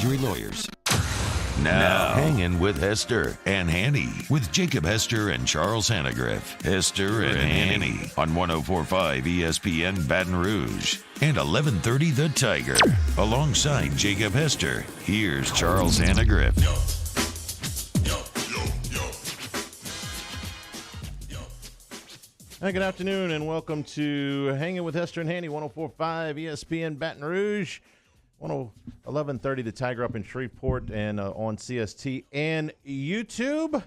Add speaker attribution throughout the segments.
Speaker 1: injury lawyers. Now, Hangin with Hester and Hanny with Jacob Hester and Charles Hanagriff. Hester and Hanny on 104.5 ESPN Baton Rouge and 1130 The Tiger. Alongside Jacob Hester, here's Charles Hanagriff.
Speaker 2: Hi, good afternoon, and welcome to Hangin with Hester and Hanny, 104.5 ESPN Baton Rouge. 1130 The Tiger up in Shreveport and on CST and YouTube.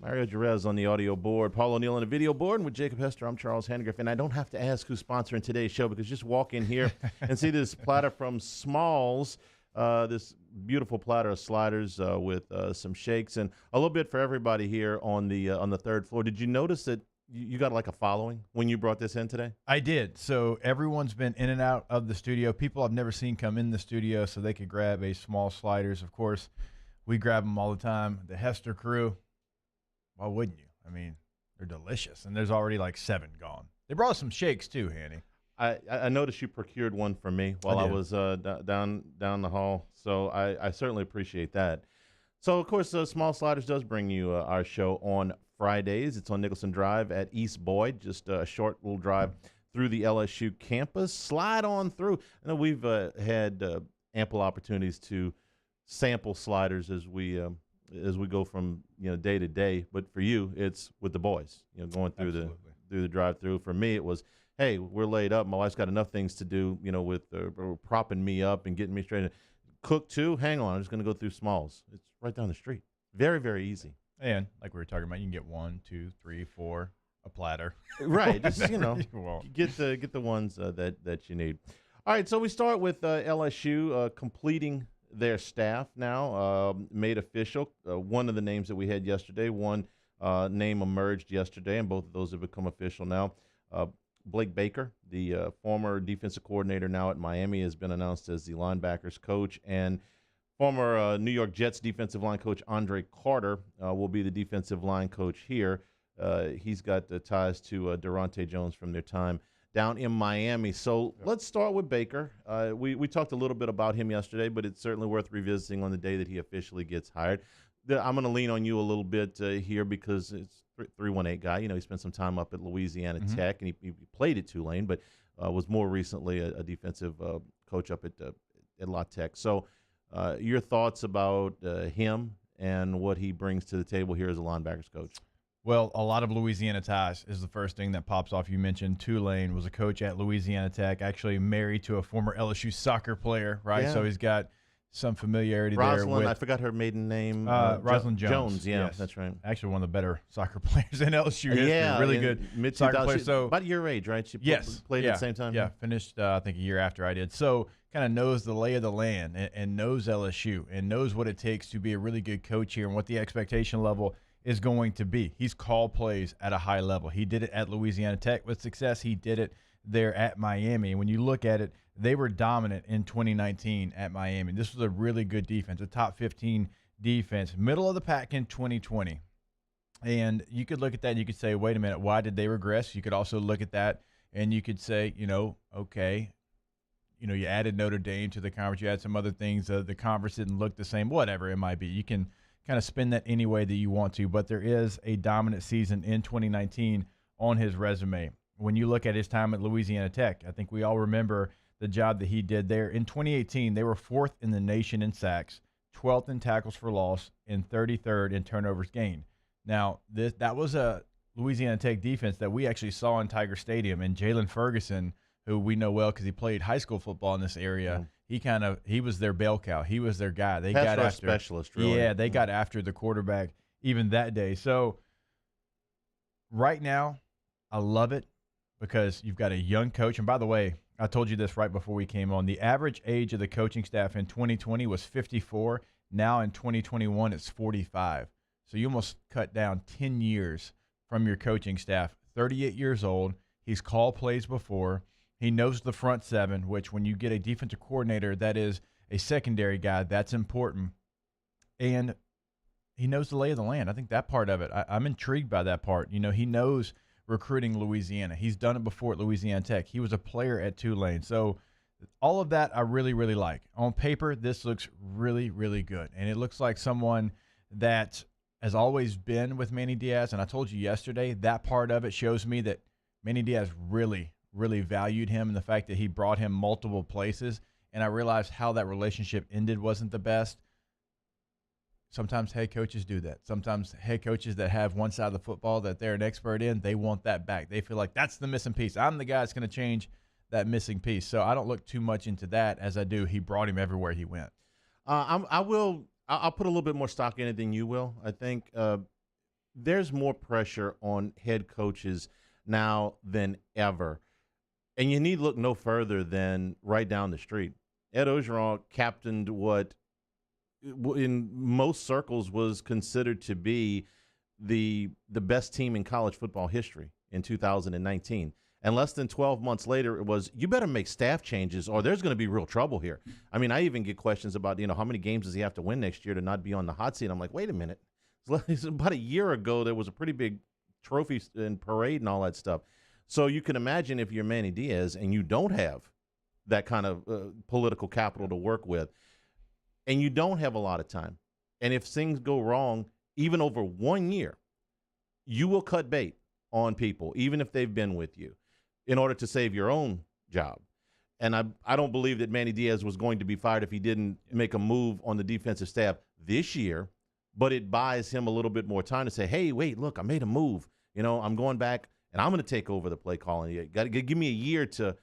Speaker 2: Mario Jerez on the audio board, Paul O'Neill on the video board, and with Jacob Hester, I'm Charles Hanagriff. And I don't have to ask who's sponsoring today's show because just walk in here and see this platter from Smalls, this beautiful platter of sliders with some shakes and a little bit for everybody here on the third floor. Did you notice that you got like a following when you brought this in today?
Speaker 3: I did. So everyone's been in and out of the studio. People I've never seen come in the studio so they could grab a small sliders. Of course, we grab them all the time. The Hester crew, why wouldn't you? I mean, they're delicious. And there's already like 7 gone. They brought us some shakes too, Hanny.
Speaker 2: I noticed you procured one for me while I was down the hall. So I certainly appreciate that. So, of course, Small Sliders does bring you our show on Fridays. It's on Nicholson Drive at East Boyd, just a short little drive through the LSU campus. Slide on through. I know we've had ample opportunities to sample sliders as we go from day to day. But for you, it's with the boys, going through the drive-through. For me, it was, hey, we're laid up. My wife's got enough things to do, with propping me up and getting me straight. Cook too. Hang on, I'm just going to go through Smalls. It's right down the street. Very, very easy.
Speaker 3: And like we were talking about, you can get 1, 2, 3, 4, a platter.
Speaker 2: Right. Just, get the ones that you need. All right. So we start with LSU completing their staff now, made official. One of the names that we had yesterday, one name emerged yesterday, and both of those have become official now. Blake Baker, the former defensive coordinator now at Miami, has been announced as the linebackers coach, and former New York Jets defensive line coach Andre Carter will be the defensive line coach here. He's got ties to Durante Jones from their time down in Miami. So let's start with Baker. We talked a little bit about him yesterday, but it's certainly worth revisiting on the day that he officially gets hired. I'm going to lean on you a little bit here because it's 318 guy. He spent some time up at Louisiana Tech, and he played at Tulane, but was more recently a defensive coach up at La Tech. So your thoughts about him and what he brings to the table here as a linebackers coach?
Speaker 3: Well, a lot of Louisiana ties is the first thing that pops off. You mentioned Tulane, was a coach at Louisiana Tech, actually married to a former LSU soccer player, right? Yeah. So he's got some familiarity there with.
Speaker 2: I forgot her maiden name.
Speaker 3: Rosalind
Speaker 2: Jones. Yeah,
Speaker 3: yes.
Speaker 2: That's right.
Speaker 3: Actually, one of the better soccer players in LSU history.
Speaker 2: Yeah,
Speaker 3: really good soccer player. So
Speaker 2: about your age, right? She played at the same time.
Speaker 3: Yeah, finished I think a year after I did. So kind of knows the lay of the land and knows LSU and knows what it takes to be a really good coach here and what the expectation level is going to be. He's called plays at a high level. He did it at Louisiana Tech with success. He did it there at Miami. And when you look at it, they were dominant in 2019 at Miami. This was a really good defense, a top 15 defense, middle of the pack in 2020. And you could look at that and you could say, wait a minute, why did they regress? You could also look at that and you could say, okay, you added Notre Dame to the conference. You had some other things. The conference didn't look the same, whatever it might be. You can kind of spin that any way that you want to, but there is a dominant season in 2019 on his resume. When you look at his time at Louisiana Tech, I think we all remember the job that he did there. In 2018, they were 4th in the nation in sacks, 12th in tackles for loss, and 33rd in turnovers gained. Now, that was a Louisiana Tech defense that we actually saw in Tiger Stadium, and Jalen Ferguson, who we know well because he played high school football in this area, he was their bell cow. He was their guy. They got after
Speaker 2: specialist, really.
Speaker 3: Yeah, they got after the quarterback even that day. So right now, I love it because you've got a young coach. And by the way, I told you this right before we came on. The average age of the coaching staff in 2020 was 54. Now in 2021, it's 45. So you almost cut down 10 years from your coaching staff. 38 years old. He's called plays before. He knows the front seven, which when you get a defensive coordinator that is a secondary guy, that's important. And he knows the lay of the land. I think that part of it, I'm intrigued by that part. He knows recruiting Louisiana. He's done it before at Louisiana Tech. He was a player at Tulane. So all of that I really, really like. On paper, this looks really, really good. And it looks like someone that has always been with Manny Diaz. And I told you yesterday, that part of it shows me that Manny Diaz really, really valued him and the fact that he brought him multiple places. And I realized how that relationship ended wasn't the best. Sometimes head coaches do that. Sometimes head coaches that have one side of the football that they're an expert in, they want that back. They feel like that's the missing piece. I'm the guy that's going to change that missing piece. So I don't look too much into that as I do. He brought him everywhere he went.
Speaker 2: I'll put a little bit more stock in it than you will. I think there's more pressure on head coaches now than ever. And you need look no further than right down the street. Ed Orgeron captained what in most circles was considered to be the best team in college football history in 2019. And less than 12 months later, it was, you better make staff changes or there's going to be real trouble here. I mean, I even get questions about, how many games does he have to win next year to not be on the hot seat? I'm like, wait a minute. It's about a year ago, there was a pretty big trophy and parade and all that stuff. So you can imagine if you're Manny Diaz and you don't have that kind of political capital to work with, and you don't have a lot of time, and if things go wrong, even over 1 year, you will cut bait on people, even if they've been with you, in order to save your own job. And I don't believe that Manny Diaz was going to be fired if he didn't make a move on the defensive staff this year, but it buys him a little bit more time to say, hey, wait, look, I made a move. I'm going back, and I'm going to take over the play calling. You got to give me a year to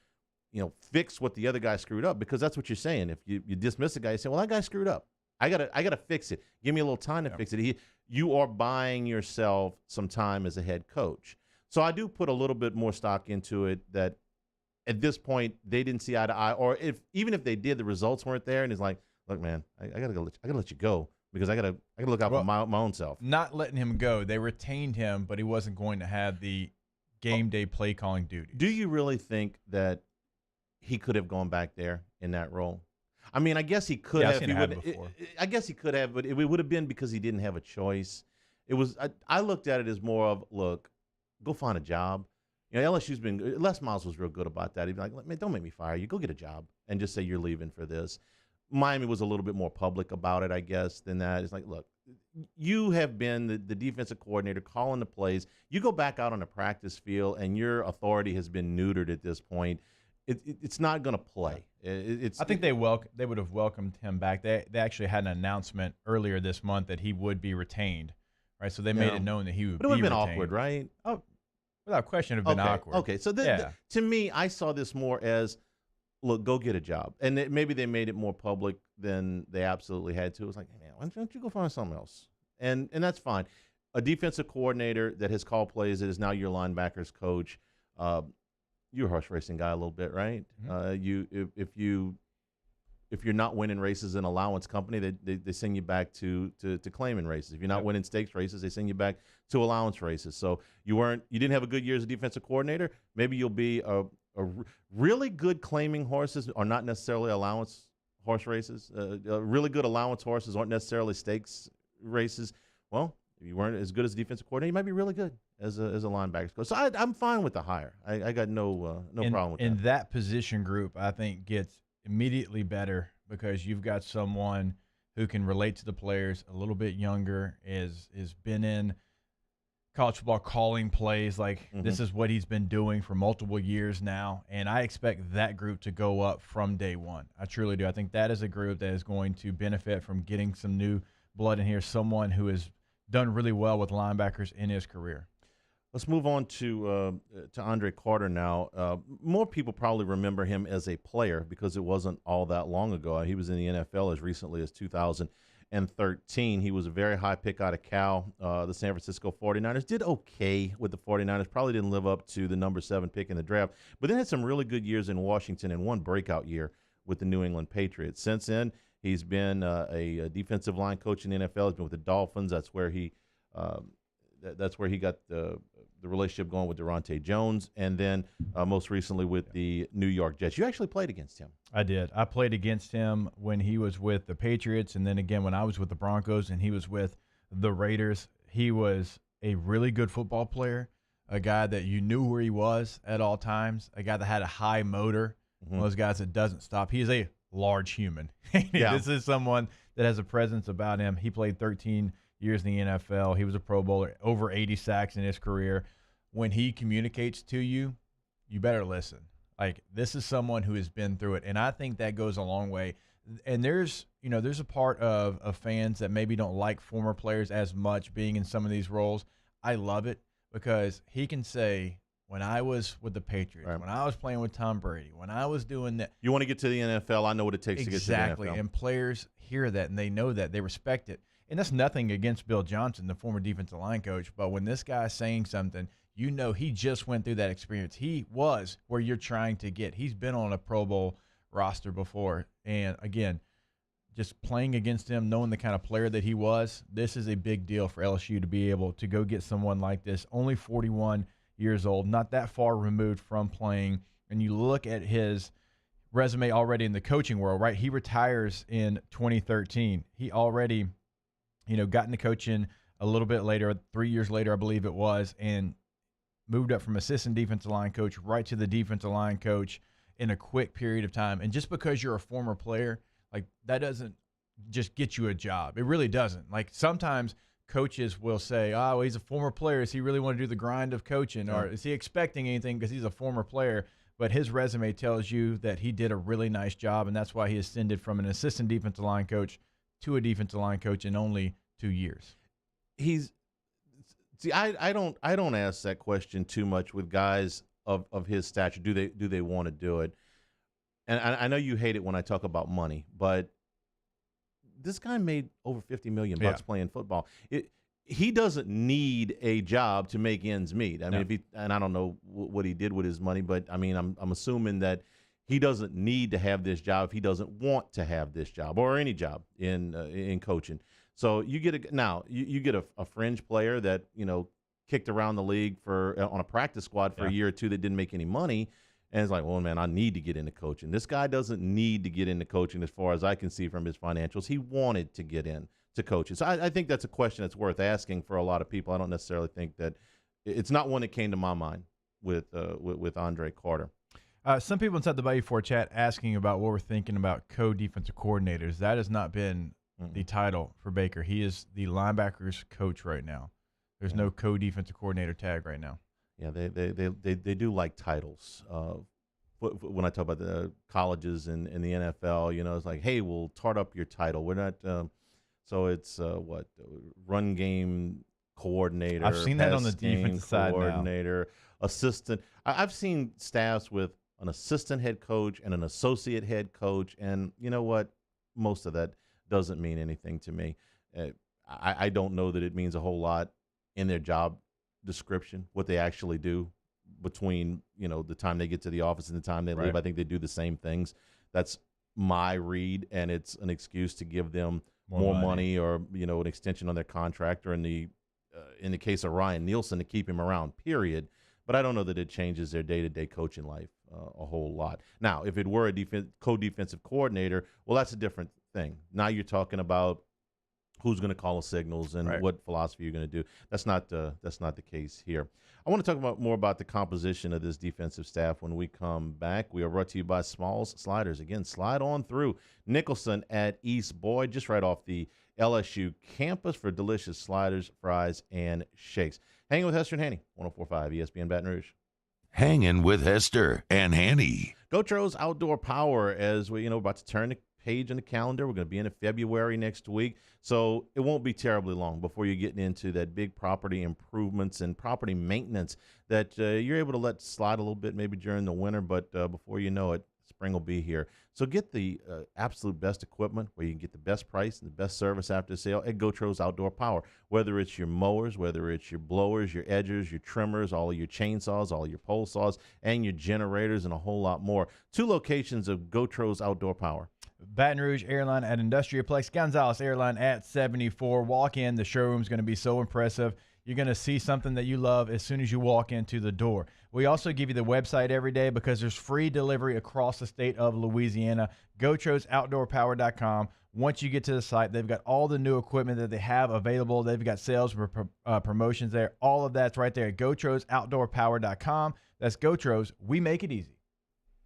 Speaker 2: fix what the other guy screwed up, because that's what you're saying. If you dismiss a guy, you say, well, that guy screwed up. I gotta fix it. Give me a little time to fix it. You are buying yourself some time as a head coach. So I do put a little bit more stock into it that at this point they didn't see eye to eye, or even if they did, the results weren't there, and it's like, look, man, I gotta let you go because I gotta look out for my own self.
Speaker 3: Not letting him go, they retained him, but he wasn't going to have the game day play calling duties.
Speaker 2: Do you really think that he could have gone back there in that role? I mean, I guess he could have. I guess he could have, but it would have been because he didn't have a choice. It was. I looked at it as more of, look, go find a job. LSU's been. Les Miles was real good about that. He'd be like, man, don't make me fire you. Go get a job and just say you're leaving for this. Miami was a little bit more public about it, I guess, than that. It's like, look, you have been the defensive coordinator calling the plays. You go back out on the practice field, and your authority has been neutered at this point. It's not going to play.
Speaker 3: I think they would have welcomed him back. They actually had an announcement earlier this month that he would be retained, right? So they made it known that he would be retained. But it would have been
Speaker 2: awkward, right?
Speaker 3: Oh, without question, it would have been awkward.
Speaker 2: Okay, so to me, I saw this more as, look, go get a job. And maybe they made it more public than they absolutely had to. It was like, hey, man, why don't you go find something else? And that's fine. A defensive coordinator that has called plays, that is now your linebackers coach, you're a horse racing guy a little bit, right?
Speaker 3: Mm-hmm.
Speaker 2: If you're not winning races in allowance company, they send you back to claiming races. If you're not winning stakes races, they send you back to allowance races. So you didn't have a good year as a defensive coordinator. Maybe you'll be a really good claiming horses are not necessarily allowance horse races. Really good allowance horses aren't necessarily stakes races. Well, if you weren't as good as a defensive coordinator, you might be really good as a linebackers coach. So I'm fine with the hire. I got no problem with that.
Speaker 3: And that position group, I think, gets immediately better because you've got someone who can relate to the players, a little bit younger, is been in college football calling plays. Like, this is what he's been doing for multiple years now, and I expect that group to go up from day one. I truly do. I think that is a group that is going to benefit from getting some new blood in here, someone who has done really well with linebackers in his career.
Speaker 2: Let's move on to Andre Carter now. More people probably remember him as a player because it wasn't all that long ago. He was in the NFL as recently as 2013. He was a very high pick out of Cal. The San Francisco 49ers did okay with the 49ers. Probably didn't live up to the number 7 pick in the draft, but then had some really good years in Washington and one breakout year with the New England Patriots. Since then, he's been a defensive line coach in the NFL. He's been with the Dolphins. That's where he got the relationship going with Durante Jones, and then most recently with the New York Jets. You actually played against him.
Speaker 3: I did. I played against him when he was with the Patriots, and then again when I was with the Broncos and he was with the Raiders. He was a really good football player, a guy that you knew where he was at all times, a guy that had a high motor, one of those guys that doesn't stop. He is a large human. This is someone that has a presence about him. He played 13 years in the NFL. He was a Pro Bowler, over 80 sacks in his career. When he communicates to you, you better listen. Like, this is someone who has been through it, and I think that goes a long way. And there's a part of fans that maybe don't like former players as much being in some of these roles. I love it because he can say, when I was with the Patriots, when I was playing with Tom Brady, when I was doing that.
Speaker 2: You want to get to the NFL, I know what it takes to get to the NFL.
Speaker 3: Exactly, and players hear that, and they know that. They respect it. And that's nothing against Bill Johnson, the former defensive line coach, but when this guy's saying something, you know he just went through that experience. He was where you're trying to get. He's been on a Pro Bowl roster before. And, again, just playing against him, knowing the kind of player that he was, this is a big deal for LSU to be able to go get someone like this, only 41 years old, not that far removed from playing. And you look at his resume already in the coaching world, right? He retires in 2013. He already, got into coaching a little bit later, 3 years later, I believe it was, and moved up from assistant defensive line coach right to the defensive line coach in a quick period of time. And just because you're a former player, like, that doesn't just get you a job. It really doesn't. Like, sometimes coaches will say, oh, he's a former player. Does he really want to do the grind of coaching? Or is he expecting anything because he's a former player? But his resume tells you that he did a really nice job, and that's why he ascended from an assistant defensive line coach to a defensive line coach in only 2 years.
Speaker 2: I don't ask that question too much with guys of his stature. Do they want to do it? And I know you hate it when I talk about money, but this guy made over $50 million playing football. He doesn't need a job to make ends meet. I mean, and I don't know what he did with his money, but I mean, I'm assuming that he doesn't need to have this job if he doesn't want to have this job or any job in coaching. So you get a fringe player that kicked around the league on a practice squad for a year or two that didn't make any money. And it's like, well, man, I need to get into coaching. This guy doesn't need to get into coaching as far as I can see from his financials. He wanted to get into coaching. So I think that's a question that's worth asking for a lot of people. I don't necessarily think that – it's not one that came to my mind with Andre Carter.
Speaker 3: Some people inside the Bayou 4 chat asking about what we're thinking about co-defensive coordinators. That has not been the title for Baker. He is the linebackers coach right now. There's no co-defensive coordinator tag right now.
Speaker 2: Yeah, they do like titles. When I talk about the colleges and the NFL, it's like, hey, we'll tart up your title. We're not so it's run game coordinator.
Speaker 3: I've seen that on the defensive side
Speaker 2: coordinator, assistant. I've seen staffs with an assistant head coach and an associate head coach, and you know what? Most of that doesn't mean anything to me. I don't know that it means a whole lot in their job description, what they actually do between the time they get to the office and the time they leave. I think they do the same things. That's my read, and it's an excuse to give them more money or an extension on their contract, or in the case of Ryan Nielsen, to keep him around, period. But I don't know that it changes their day-to-day coaching life a whole lot. Now, if it were a co-defensive coordinator, well, that's a different thing. Now you're talking about who's going to call the signals and what philosophy you're going to do. That's not the case here. I want to talk more about the composition of this defensive staff when we come back. We are brought to you by Smalls Sliders. Again, slide on through Nicholson at East Boyd, just right off the LSU campus for delicious sliders, fries, and shakes. Hanging with Hester and Hanny, 104.5 ESPN Baton Rouge.
Speaker 1: Hanging with Hester and Hanny.
Speaker 2: GoTro's Outdoor Power, as we about to turn the page on the calendar. We're going to be in February next week, so it won't be terribly long before you're getting into that big property improvements and property maintenance that you're able to let slide a little bit maybe during the winter, but before you know it, spring will be here. So get the absolute best equipment where you can get the best price and the best service after the sale at GoTro's Outdoor Power. Whether it's your mowers, whether it's your blowers, your edgers, your trimmers, all of your chainsaws, all of your pole saws, and your generators, and a whole lot more. 2 locations of GoTro's Outdoor Power.
Speaker 3: Baton Rouge Airline at Industriaplex, Gonzales Airline at 74. Walk in, the showroom's going to be so impressive. You're going to see something that you love as soon as you walk into the door. We also give you the website every day because there's free delivery across the state of Louisiana. GoTro'sOutdoorPower.com. Once you get to the site, they've got all the new equipment that they have available. They've got sales promotions there. All of that's right there at GoTro'sOutdoorPower.com. That's GoTro's. We make it easy.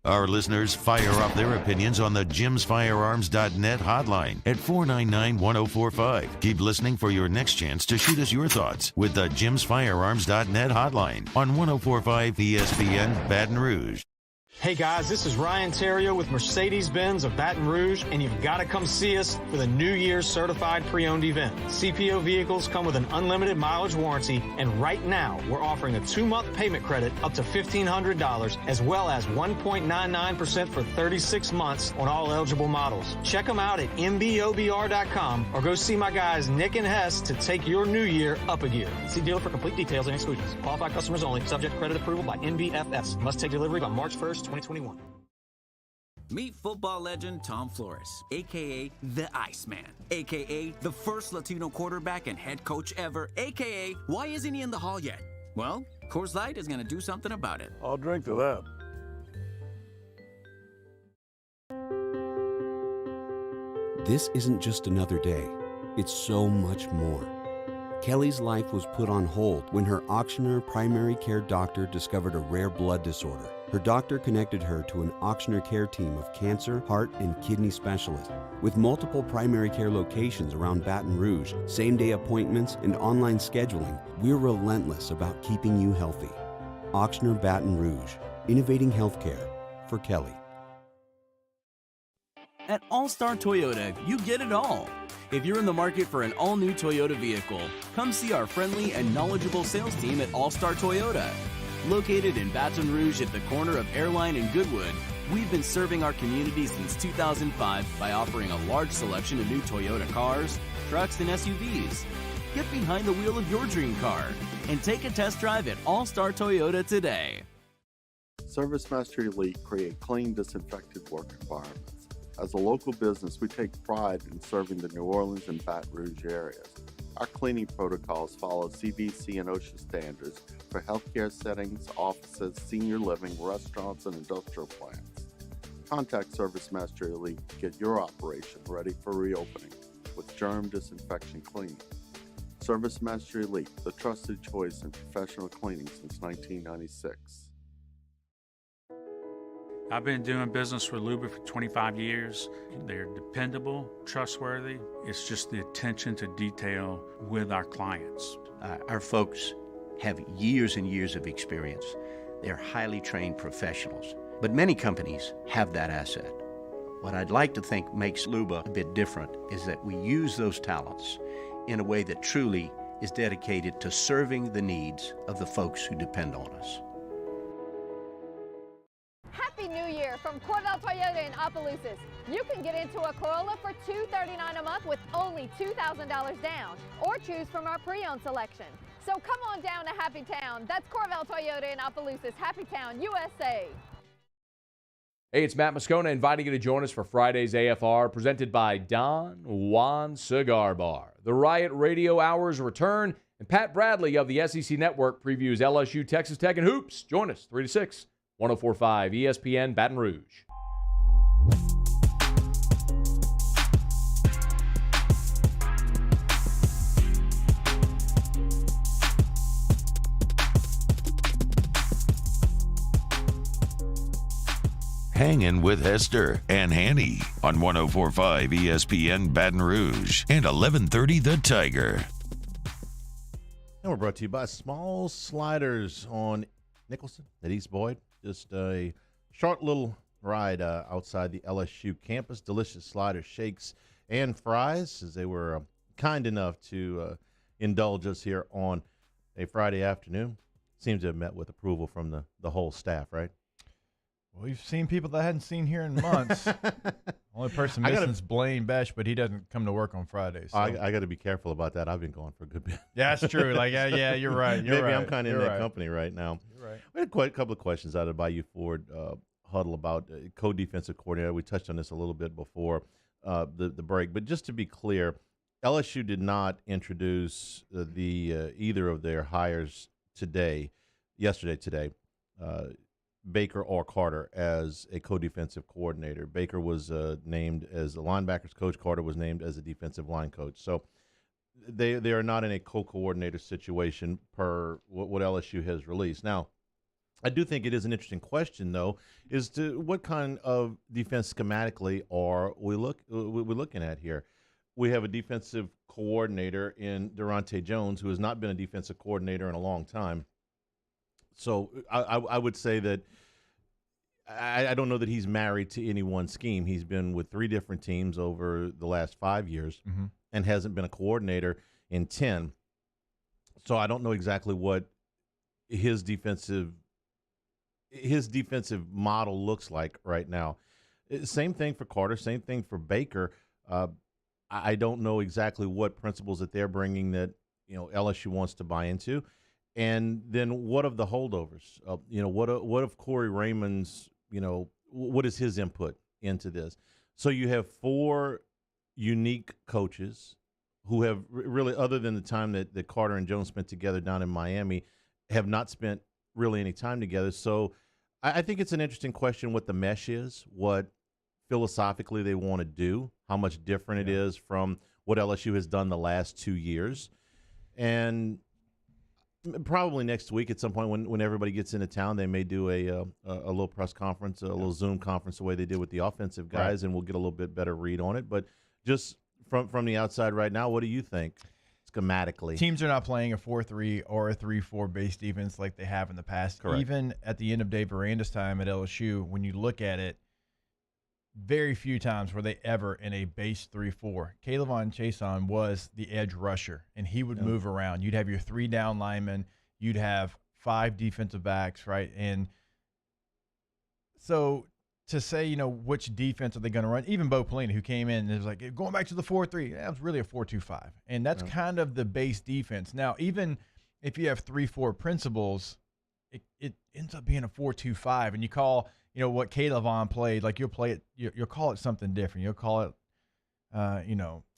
Speaker 1: Our listeners fire off their opinions on the jimsfirearms.net hotline at 499-1045. Keep listening for your next chance to shoot us your thoughts with the jimsfirearms.net hotline on 1045 ESPN Baton Rouge.
Speaker 4: Hey guys, this is Ryan Terrio with Mercedes-Benz of Baton Rouge, and you've got to come see us for the New Year's Certified Pre-Owned event. CPO vehicles come with an unlimited mileage warranty, and right now we're offering a 2-month payment credit up to $1,500, as well as 1.99% for 36 months on all eligible models. Check them out at mbobr.com or go see my guys Nick and Hess to take your new year up a gear. See dealer for complete details and exclusions. Qualified customers only. Subject to credit approval by NBFS. Must take delivery by March 1st. 2021.
Speaker 5: Meet football legend Tom Flores, a.k.a. the Iceman, a.k.a. the first Latino quarterback and head coach ever, a.k.a. why isn't he in the hall yet? Well, Coors Light is going to do something about it.
Speaker 6: I'll drink to that.
Speaker 7: This isn't just another day. It's so much more. Kelly's life was put on hold when her auctioneer primary care doctor discovered a rare blood disorder. Her doctor connected her to an auctioneer care team of cancer, heart, and kidney specialists. With multiple primary care locations around Baton Rouge, same-day appointments, and online scheduling, we're relentless about keeping you healthy. Auctioneer Baton Rouge, innovating healthcare for Kelly.
Speaker 8: At All-Star Toyota, you get it all. If you're in the market for an all-new Toyota vehicle, come see our friendly and knowledgeable sales team at All-Star Toyota. Located in Baton Rouge at the corner of Airline and Goodwood, we've been serving our community since 2005 by offering a large selection of new Toyota cars, trucks, and SUVs. Get behind the wheel of your dream car and take a test drive at All-Star Toyota today.
Speaker 6: Service Master Elite create clean, disinfected work environments. As a local business, we take pride in serving the New Orleans and Baton Rouge areas. Our cleaning protocols follow CDC and OSHA standards for healthcare settings, offices, senior living, restaurants, and industrial plants. Contact Service Master Elite to get your operation ready for reopening with germ disinfection cleaning. Service Master Elite, the trusted choice in professional cleaning since 1996.
Speaker 9: I've been doing business with Luba for 25 years. They're dependable, trustworthy. It's just the attention to detail with our clients.
Speaker 10: Our folks have years and years of experience. They're highly trained professionals, but many companies have that asset. What I'd like to think makes Luba a bit different is that we use those talents in a way that truly is dedicated to serving the needs of the folks who depend on us.
Speaker 11: Happy New Year from Corvell Toyota in Opelousas. You can get into a Corolla for $239 a month with only $2,000 down, or choose from our pre-owned selection. So come on down to Happy Town. That's Corvell Toyota in Opelousas, Happy Town, USA.
Speaker 12: Hey, it's Matt Moscona inviting you to join us for Friday's AFR, presented by Don Juan Cigar Bar. The Riot Radio Hours return, and Pat Bradley of the SEC Network previews LSU, Texas Tech, and Hoops. Join us 3 to 6, 104.5 ESPN Baton Rouge.
Speaker 1: Hangin with Hester and Hanny on 104.5 ESPN Baton Rouge and 1130 The Tiger.
Speaker 2: And we're brought to you by Small Sliders on Nicholson at East Boyd. Just a short little ride outside the LSU campus. Delicious sliders, shakes, and fries, as they were kind enough to indulge us here on a Friday afternoon. Seems to have met with approval from the whole staff, right?
Speaker 3: Well, we've seen people that I hadn't seen here in months. Only person missing is Blaine Besh, but he doesn't come to work on Fridays. So.
Speaker 2: I got to be careful about that. I've been going for a good bit.
Speaker 3: Yeah, that's true. Like, yeah, you're right.
Speaker 2: Maybe I'm kind of in that company right now.
Speaker 3: You're right.
Speaker 2: We had quite a couple of questions out of Bayou Ford Huddle about co-defensive coordinator. We touched on this a little bit before the break, but just to be clear, LSU did not introduce either of their hires yesterday, Baker or Carter, as a co-defensive coordinator. Baker was named as the linebackers coach. Carter was named as a defensive line coach. So they are not in a co-coordinator situation per what LSU has released. Now, I do think it is an interesting question, though, is to what kind of defense schematically are we're looking at here? We have a defensive coordinator in Durante Jones who has not been a defensive coordinator in a long time. So I would say that I don't know that he's married to any one scheme. He's been with 3 different teams over the last 5 years and hasn't been a coordinator in 10. So I don't know exactly what his defensive model looks like right now. Same thing for Carter, same thing for Baker. I don't know exactly what principles that they're bringing that, LSU wants to buy into. And then what of the holdovers? What of Corey Raymond's, what is his input into this? So you have 4 unique coaches who have really, other than the time that Carter and Jones spent together down in Miami, have not spent really any time together. So I think it's an interesting question what the mesh is, what philosophically they want to do, how much different it is from what LSU has done the last 2 years. And probably next week at some point when everybody gets into town, they may do a little press conference, a little Zoom conference the way they did with the offensive guys, and we'll get a little bit better read on it. But just from the outside right now, what do you think schematically?
Speaker 3: Teams are not playing a 4-3 or a 3-4 base defense like they have in the past.
Speaker 2: Correct.
Speaker 3: Even at the end of Dave Aranda's time at LSU, when you look at it, very few times were they ever in a base 3-4. Kayvon Chason was the edge rusher, and he would move around. You'd have your 3 down linemen. You'd have 5 defensive backs, right? And so to say, which defense are they going to run, even Bo Pelini, who came in and was like, going back to the 4-3, that was really a 4-2-5. And that's kind of the base defense. Now, even if you have 3-4 principles, it ends up being a 4-2-5. And you call – what Kayvon played, like you'll play it, you'll call it something different. You'll call it,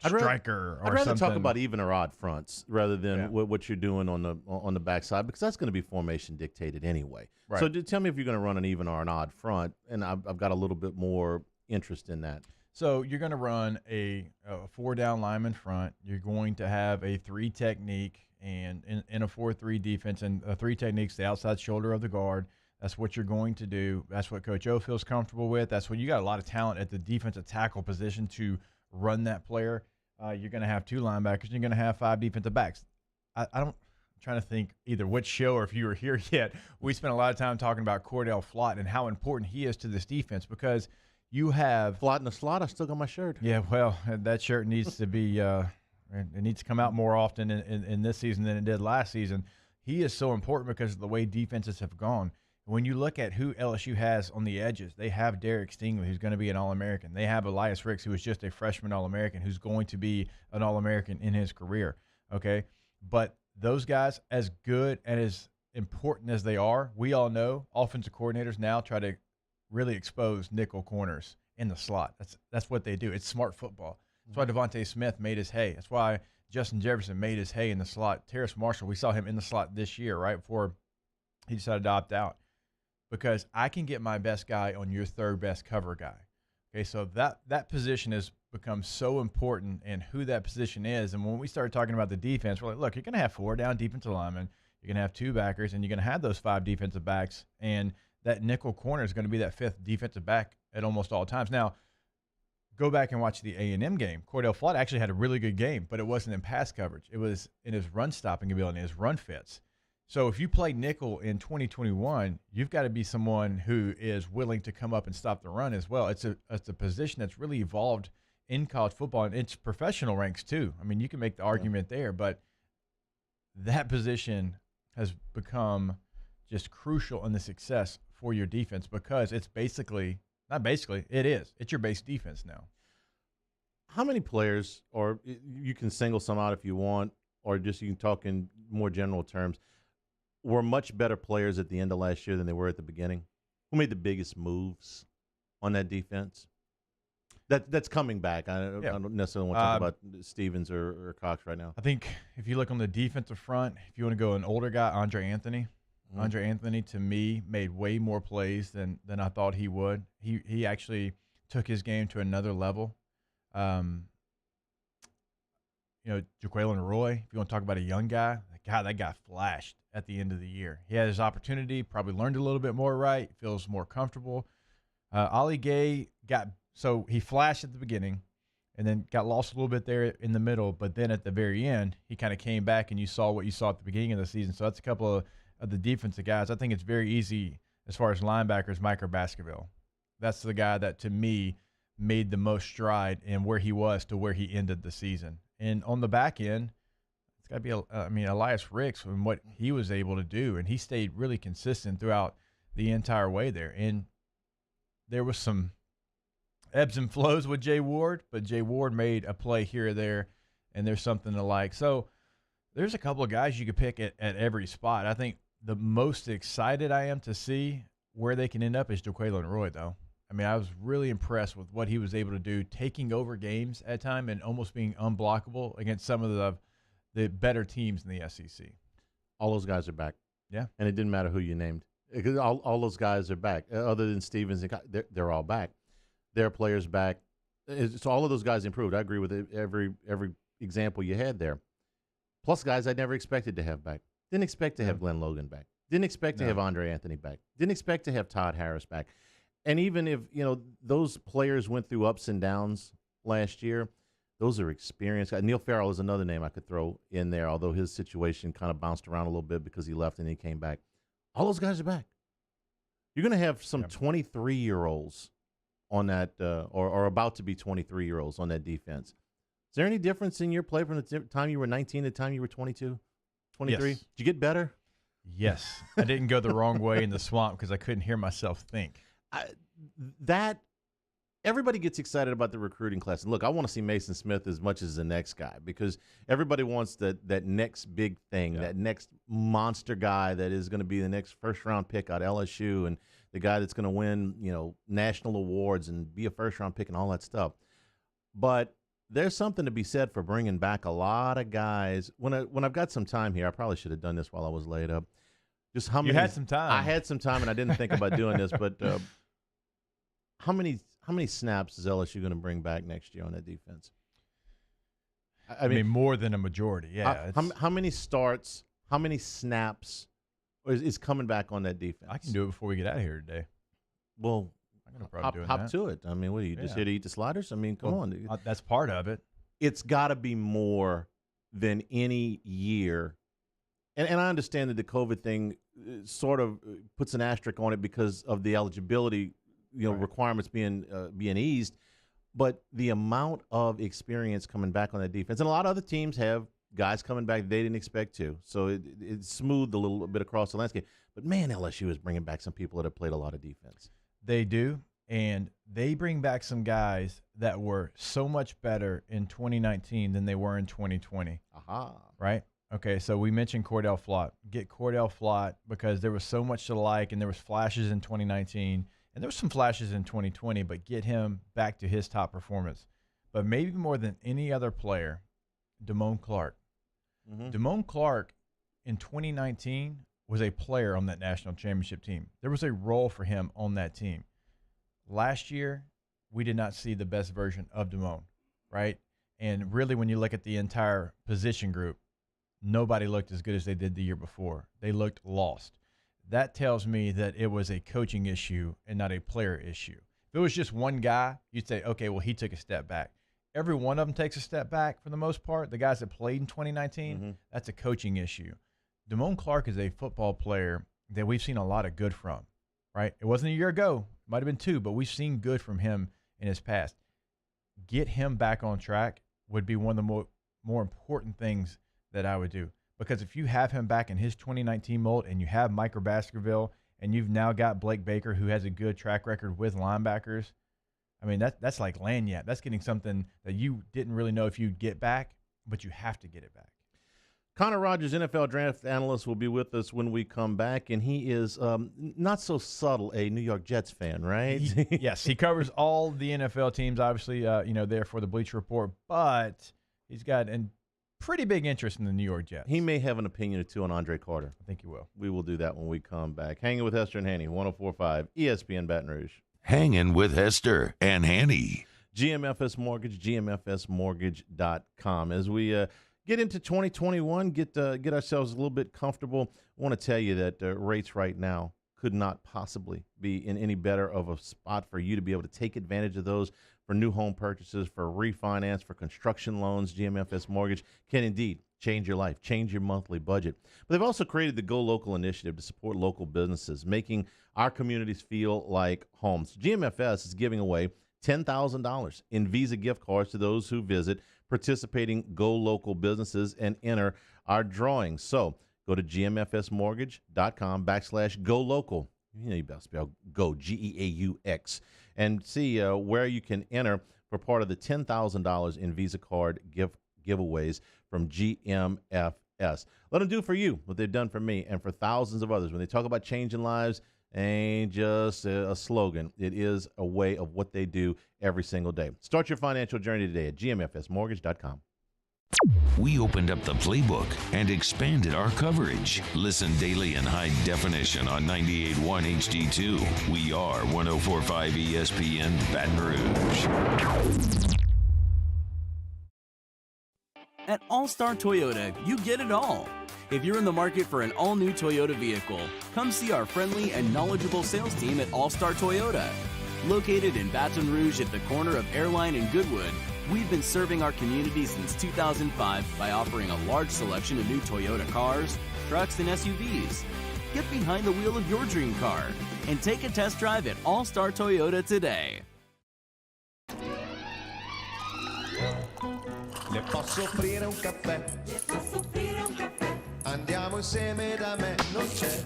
Speaker 3: striker or
Speaker 2: I'd rather
Speaker 3: something.
Speaker 2: talk about even or odd fronts rather than what you're doing on the backside, because that's going to be formation dictated anyway.
Speaker 3: Right.
Speaker 2: So tell me if you're going to run an even or an odd front, and I've got a little bit more interest in that.
Speaker 3: So you're going to run a 4 down lineman front. You're going to have a 3 technique and in a 4-3 defense, and a 3 techniques, the outside shoulder of the guard. That's what you're going to do. That's what Coach O feels comfortable with. That's when you got a lot of talent at the defensive tackle position to run that player. You're going to have 2 linebackers, and you're going to have 5 defensive backs. I'm trying to think either which show or if you were here yet. We spent a lot of time talking about Cordell Flott and how important he is to this defense, because you have
Speaker 2: Flott in the slot. I still got my shirt.
Speaker 3: Yeah, well, that shirt needs to be it needs to come out more often in this season than it did last season. He is so important because of the way defenses have gone. When you look at who LSU has on the edges, they have Derek Stingley, who's going to be an All-American. They have Elias Ricks, who is just a freshman All-American, who's going to be an All-American in his career, okay? But those guys, as good and as important as they are, we all know offensive coordinators now try to really expose nickel corners in the slot. That's what they do. It's smart football. That's why Devontae Smith made his hay. That's why Justin Jefferson made his hay in the slot. Terrace Marshall, we saw him in the slot this year, right, before he decided to opt out. Because I can get my best guy on your 3rd best cover guy. Okay, so that position has become so important, and who that position is. And when we started talking about the defense, we're like, look, you're going to have 4 down defensive linemen, you're going to have 2 backers, and you're going to have those 5 defensive backs, and that nickel corner is going to be that 5th defensive back at almost all times. Now, go back and watch the A&M game. Cordell Flott actually had a really good game, but it wasn't in pass coverage. It was in his run-stopping ability, his run fits. So if you play nickel in 2021, you've got to be someone who is willing to come up and stop the run as well. It's a position that's really evolved in college football, and it's professional ranks too. I mean, you can make the argument there, but that position has become just crucial in the success for your defense, because it's it's your base defense now.
Speaker 2: How many players, or you can single some out if you want, or just you can talk in more general terms, were much better players at the end of last year than they were at the beginning? Who made the biggest moves on that defense? That's coming back. I don't necessarily want to talk about Stevens or Cox right now.
Speaker 3: I think if you look on the defensive front, if you want to go an older guy, Andre Anthony. Andre Anthony, to me, made way more plays than I thought he would. He actually took his game to another level. Jaquelin Roy, if you want to talk about a young guy, God, that guy flashed at the end of the year. He had his opportunity, probably learned a little bit more right, feels more comfortable. Ollie Gay he flashed at the beginning and then got lost a little bit there in the middle, but then at the very end, he kind of came back and you saw what you saw at the beginning of the season. So that's a couple of the defensive guys. I think it's very easy as far as linebackers, Micah Baskerville. That's the guy that, to me, made the most stride in where he was to where he ended the season. And on the back end, it's got to be, Elias Ricks and what he was able to do. And he stayed really consistent throughout the entire way there. And there was some ebbs and flows with Jay Ward, but Jay Ward made a play here or there, and there's something to like. So there's a couple of guys you could pick at every spot. I think the most excited I am to see where they can end up is Jaquelin Roy, though. I mean, I was really impressed with what he was able to do, taking over games at time and almost being unblockable against some of the better teams in the SEC.
Speaker 2: All those guys are back.
Speaker 3: Yeah.
Speaker 2: And it didn't matter who you named. Because all those guys are back. Other than Stevens, they're all back. There are players back. So all of those guys improved. I agree with every example you had there. Plus guys I never expected to have back. Didn't expect to have Glenn Logan back. Didn't expect to have Andre Anthony back. Didn't expect to have Todd Harris back. And even if, those players went through ups and downs last year, those are experienced guys. Neil Farrell is another name I could throw in there, although his situation kind of bounced around a little bit because he left and he came back. All those guys are back. You're going to have some 23-year-olds on that, or about to be 23-year-olds on that defense. Is there any difference in your play from the time you were 19 to the time you were 22, 23?
Speaker 3: Yes.
Speaker 2: Did you get better?
Speaker 3: Yes. I didn't go the wrong way in the swamp because I couldn't hear myself think.
Speaker 2: Everybody gets excited about the recruiting class. And look, I want to see Mason Smith as much as the next guy because everybody wants that next big thing, that next monster guy that is going to be the next first-round pick out of LSU and the guy that's going to win, national awards and be a first-round pick and all that stuff. But there's something to be said for bringing back a lot of guys. When I've got some time here, I probably should have done this while I was laid up. Just how many?
Speaker 3: You had some time.
Speaker 2: I had some time, and I didn't think about doing this. But how many snaps is LSU going to bring back next year on that defense?
Speaker 3: I mean more than a majority. Yeah.
Speaker 2: How many starts? How many snaps is coming back on that defense?
Speaker 3: I can do it before we get out of here today.
Speaker 2: Well, hop to it. I mean, what are you just here to eat the sliders? I mean, come on.
Speaker 3: That's part of it.
Speaker 2: It's got to be more than any year. And I understand that the COVID thing sort of puts an asterisk on it because of the eligibility, requirements being eased. But the amount of experience coming back on that defense, and a lot of other teams have guys coming back they didn't expect to. So it smoothed a little bit across the landscape. But, man, LSU is bringing back some people that have played a lot of defense.
Speaker 3: They do, and they bring back some guys that were so much better in 2019 than they were in 2020.
Speaker 2: Aha.
Speaker 3: Right? Okay, so we mentioned Cordell Flott. Get Cordell Flott because there was so much to like, and there was flashes in 2019, and there was some flashes in 2020, but get him back to his top performance. But maybe more than any other player, Damone Clark.
Speaker 2: Mm-hmm.
Speaker 3: Damone Clark in 2019 was a player on that national championship team. There was a role for him on that team. Last year, we did not see the best version of Damone, right? And really, when you look at the entire position group, nobody looked as good as they did the year before. They looked lost. That tells me that it was a coaching issue and not a player issue. If it was just one guy, you'd say, okay, well, he took a step back. Every one of them takes a step back for the most part. The guys that played in 2019, that's a coaching issue. Damone Clark is a football player that we've seen a lot of good from, right? It wasn't a year ago. It might have been 2, but we've seen good from him in his past. Get him back on track would be one of the more important things that I would do. Because if you have him back in his 2019 mold and you have Micah Baskerville and you've now got Blake Baker who has a good track record with linebackers, I mean, that's like lanyard. That's getting something that you didn't really know if you'd get back, but you have to get it back.
Speaker 2: Connor Rogers, NFL draft analyst, will be with us when we come back, and he is not so subtle a New York Jets fan, right?
Speaker 3: Yes, he covers all the NFL teams, obviously, there for the Bleacher Report, but he's got a pretty big interest in the New York Jets.
Speaker 2: He may have an opinion or two on Andre Carter.
Speaker 3: I think he will.
Speaker 2: We will do that when we come back. Hanging with Hester and Hanny, 104.5 ESPN Baton Rouge.
Speaker 1: Hanging with Hester and Hanny.
Speaker 2: GMFS Mortgage, GMFSmortgage.com. As we get into 2021, get ourselves a little bit comfortable. I want to tell you that rates right now could not possibly be in any better of a spot for you to be able to take advantage of those for new home purchases, for refinance, for construction loans. GMFS Mortgage can indeed change your life, change your monthly budget. But they've also created the Go Local initiative to support local businesses, making our communities feel like home. So GMFS is giving away $10,000 in Visa gift cards to those who visit participating Go Local businesses and enter our drawing. So go to gmfsmortgage.com/Go Local. You know you better spell GO, GEAUX, and see where you can enter for part of the $10,000 in Visa card giveaways from GMFS. Let them do for you what they've done for me and for thousands of others. When they talk about changing lives, ain't just a slogan. It is a way of what they do every single day. Start your financial journey today at gmfsmortgage.com.
Speaker 1: We opened up the playbook and expanded our coverage. Listen daily in high definition on 98.1 HD2. We are 104.5 ESPN Baton Rouge.
Speaker 8: At All-Star Toyota, you get it all. If you're in the market for an all-new Toyota vehicle, come see our friendly and knowledgeable sales team at All-Star Toyota. Located in Baton Rouge at the corner of Airline and Goodwood, we've been serving our community since 2005 by offering a large selection of new Toyota cars, trucks, and SUVs. Get behind the wheel of your dream car and take a test drive at All-Star Toyota today.
Speaker 13: Le posso offrire un caffè? Le posso offrire un caffè? Andiamo insieme da me, non c'è.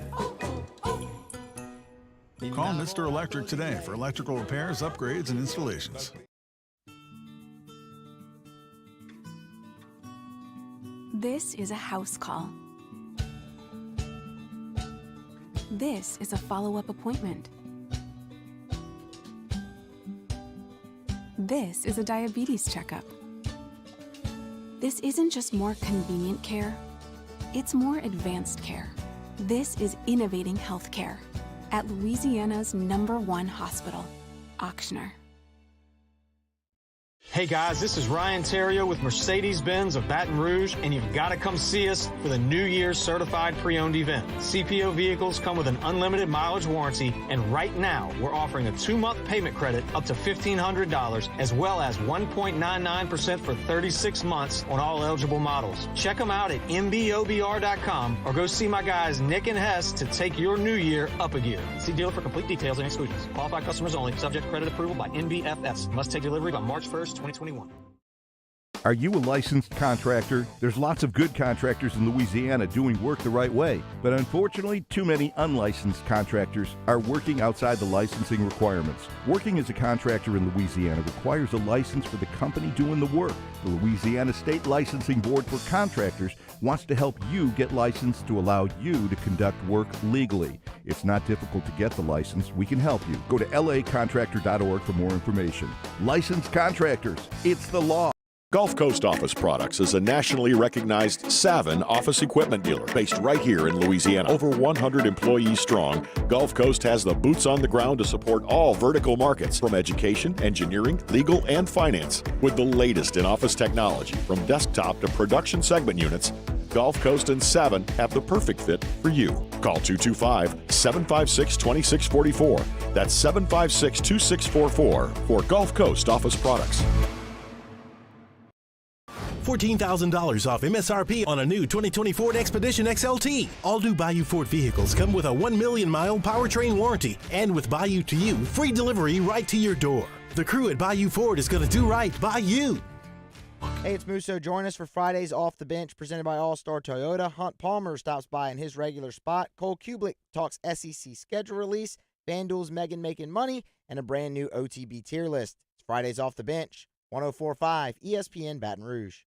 Speaker 14: Call Mr. Electric today for electrical repairs, upgrades, and installations.
Speaker 15: This is a house call. This is a follow-up appointment. This is a diabetes checkup. This isn't just more convenient care, it's more advanced care. This is innovating healthcare at Louisiana's #1 hospital, Auctioner.
Speaker 4: Hey guys, this is Ryan Terrio with Mercedes-Benz of Baton Rouge, and you've got to come see us for the New Year's Certified Pre-Owned event. CPO vehicles come with an unlimited mileage warranty, and right now we're offering a 2-month payment credit up to $1,500, as well as 1.99% for 36 months on all eligible models. Check them out at mbobr.com or go see my guys Nick and Hess to take your new year up a gear. See dealer for complete details and exclusions. Qualified customers only. Subject to credit approval by NBFS. Must take delivery by March 1st, 2021.
Speaker 16: Are you a licensed contractor? There's lots of good contractors in Louisiana doing work the right way, but unfortunately, too many unlicensed contractors are working outside the licensing requirements. Working as a contractor in Louisiana requires a license for the company doing the work. The Louisiana State Licensing Board for Contractors wants to help you get licensed to allow you to conduct work legally. It's not difficult to get the license. We can help you. Go to lacontractor.org for more information. Licensed contractors, it's the law.
Speaker 17: Gulf Coast Office Products is a nationally recognized Savin office equipment dealer based right here in Louisiana. Over 100 employees strong, Gulf Coast has the boots on the ground to support all vertical markets, from education, engineering, legal, and finance. With the latest in office technology, from desktop to production segment units, Gulf Coast and Savin have the perfect fit for you. Call 225-756-2644. That's 756-2644 for Gulf Coast Office Products.
Speaker 18: $14,000 off MSRP on a new 2020 Ford Expedition XLT. All new Bayou Ford vehicles come with a 1 million mile powertrain warranty, and with Bayou to You, free delivery right to your door. The crew at Bayou Ford is going to do right by you.
Speaker 19: Hey, it's Musso. Join us for Friday's Off the Bench presented by All-Star Toyota. Hunt Palmer stops by in his regular spot. Cole Kublick talks SEC schedule release, FanDuel's Megan making money, and a brand new OTB tier list. It's Friday's Off the Bench, 104.5 ESPN Baton Rouge.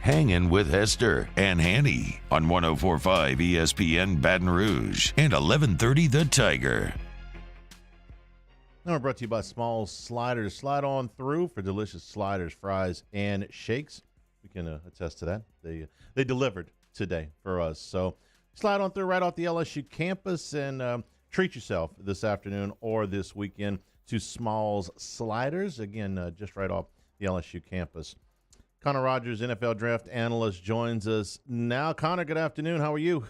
Speaker 1: Hangin with Hester and Hanny on 104.5 ESPN Baton Rouge and 1130 The Tiger.
Speaker 2: Now we're brought to you by Small Sliders. Slide on through for delicious sliders, fries, and shakes. We can attest to that. They delivered today for us. So slide on through right off the LSU campus and treat yourself this afternoon or this weekend to Smalls Sliders. Again, just right off the LSU campus. Connor Rogers, NFL Draft Analyst, joins us now. Connor, good afternoon. How are you?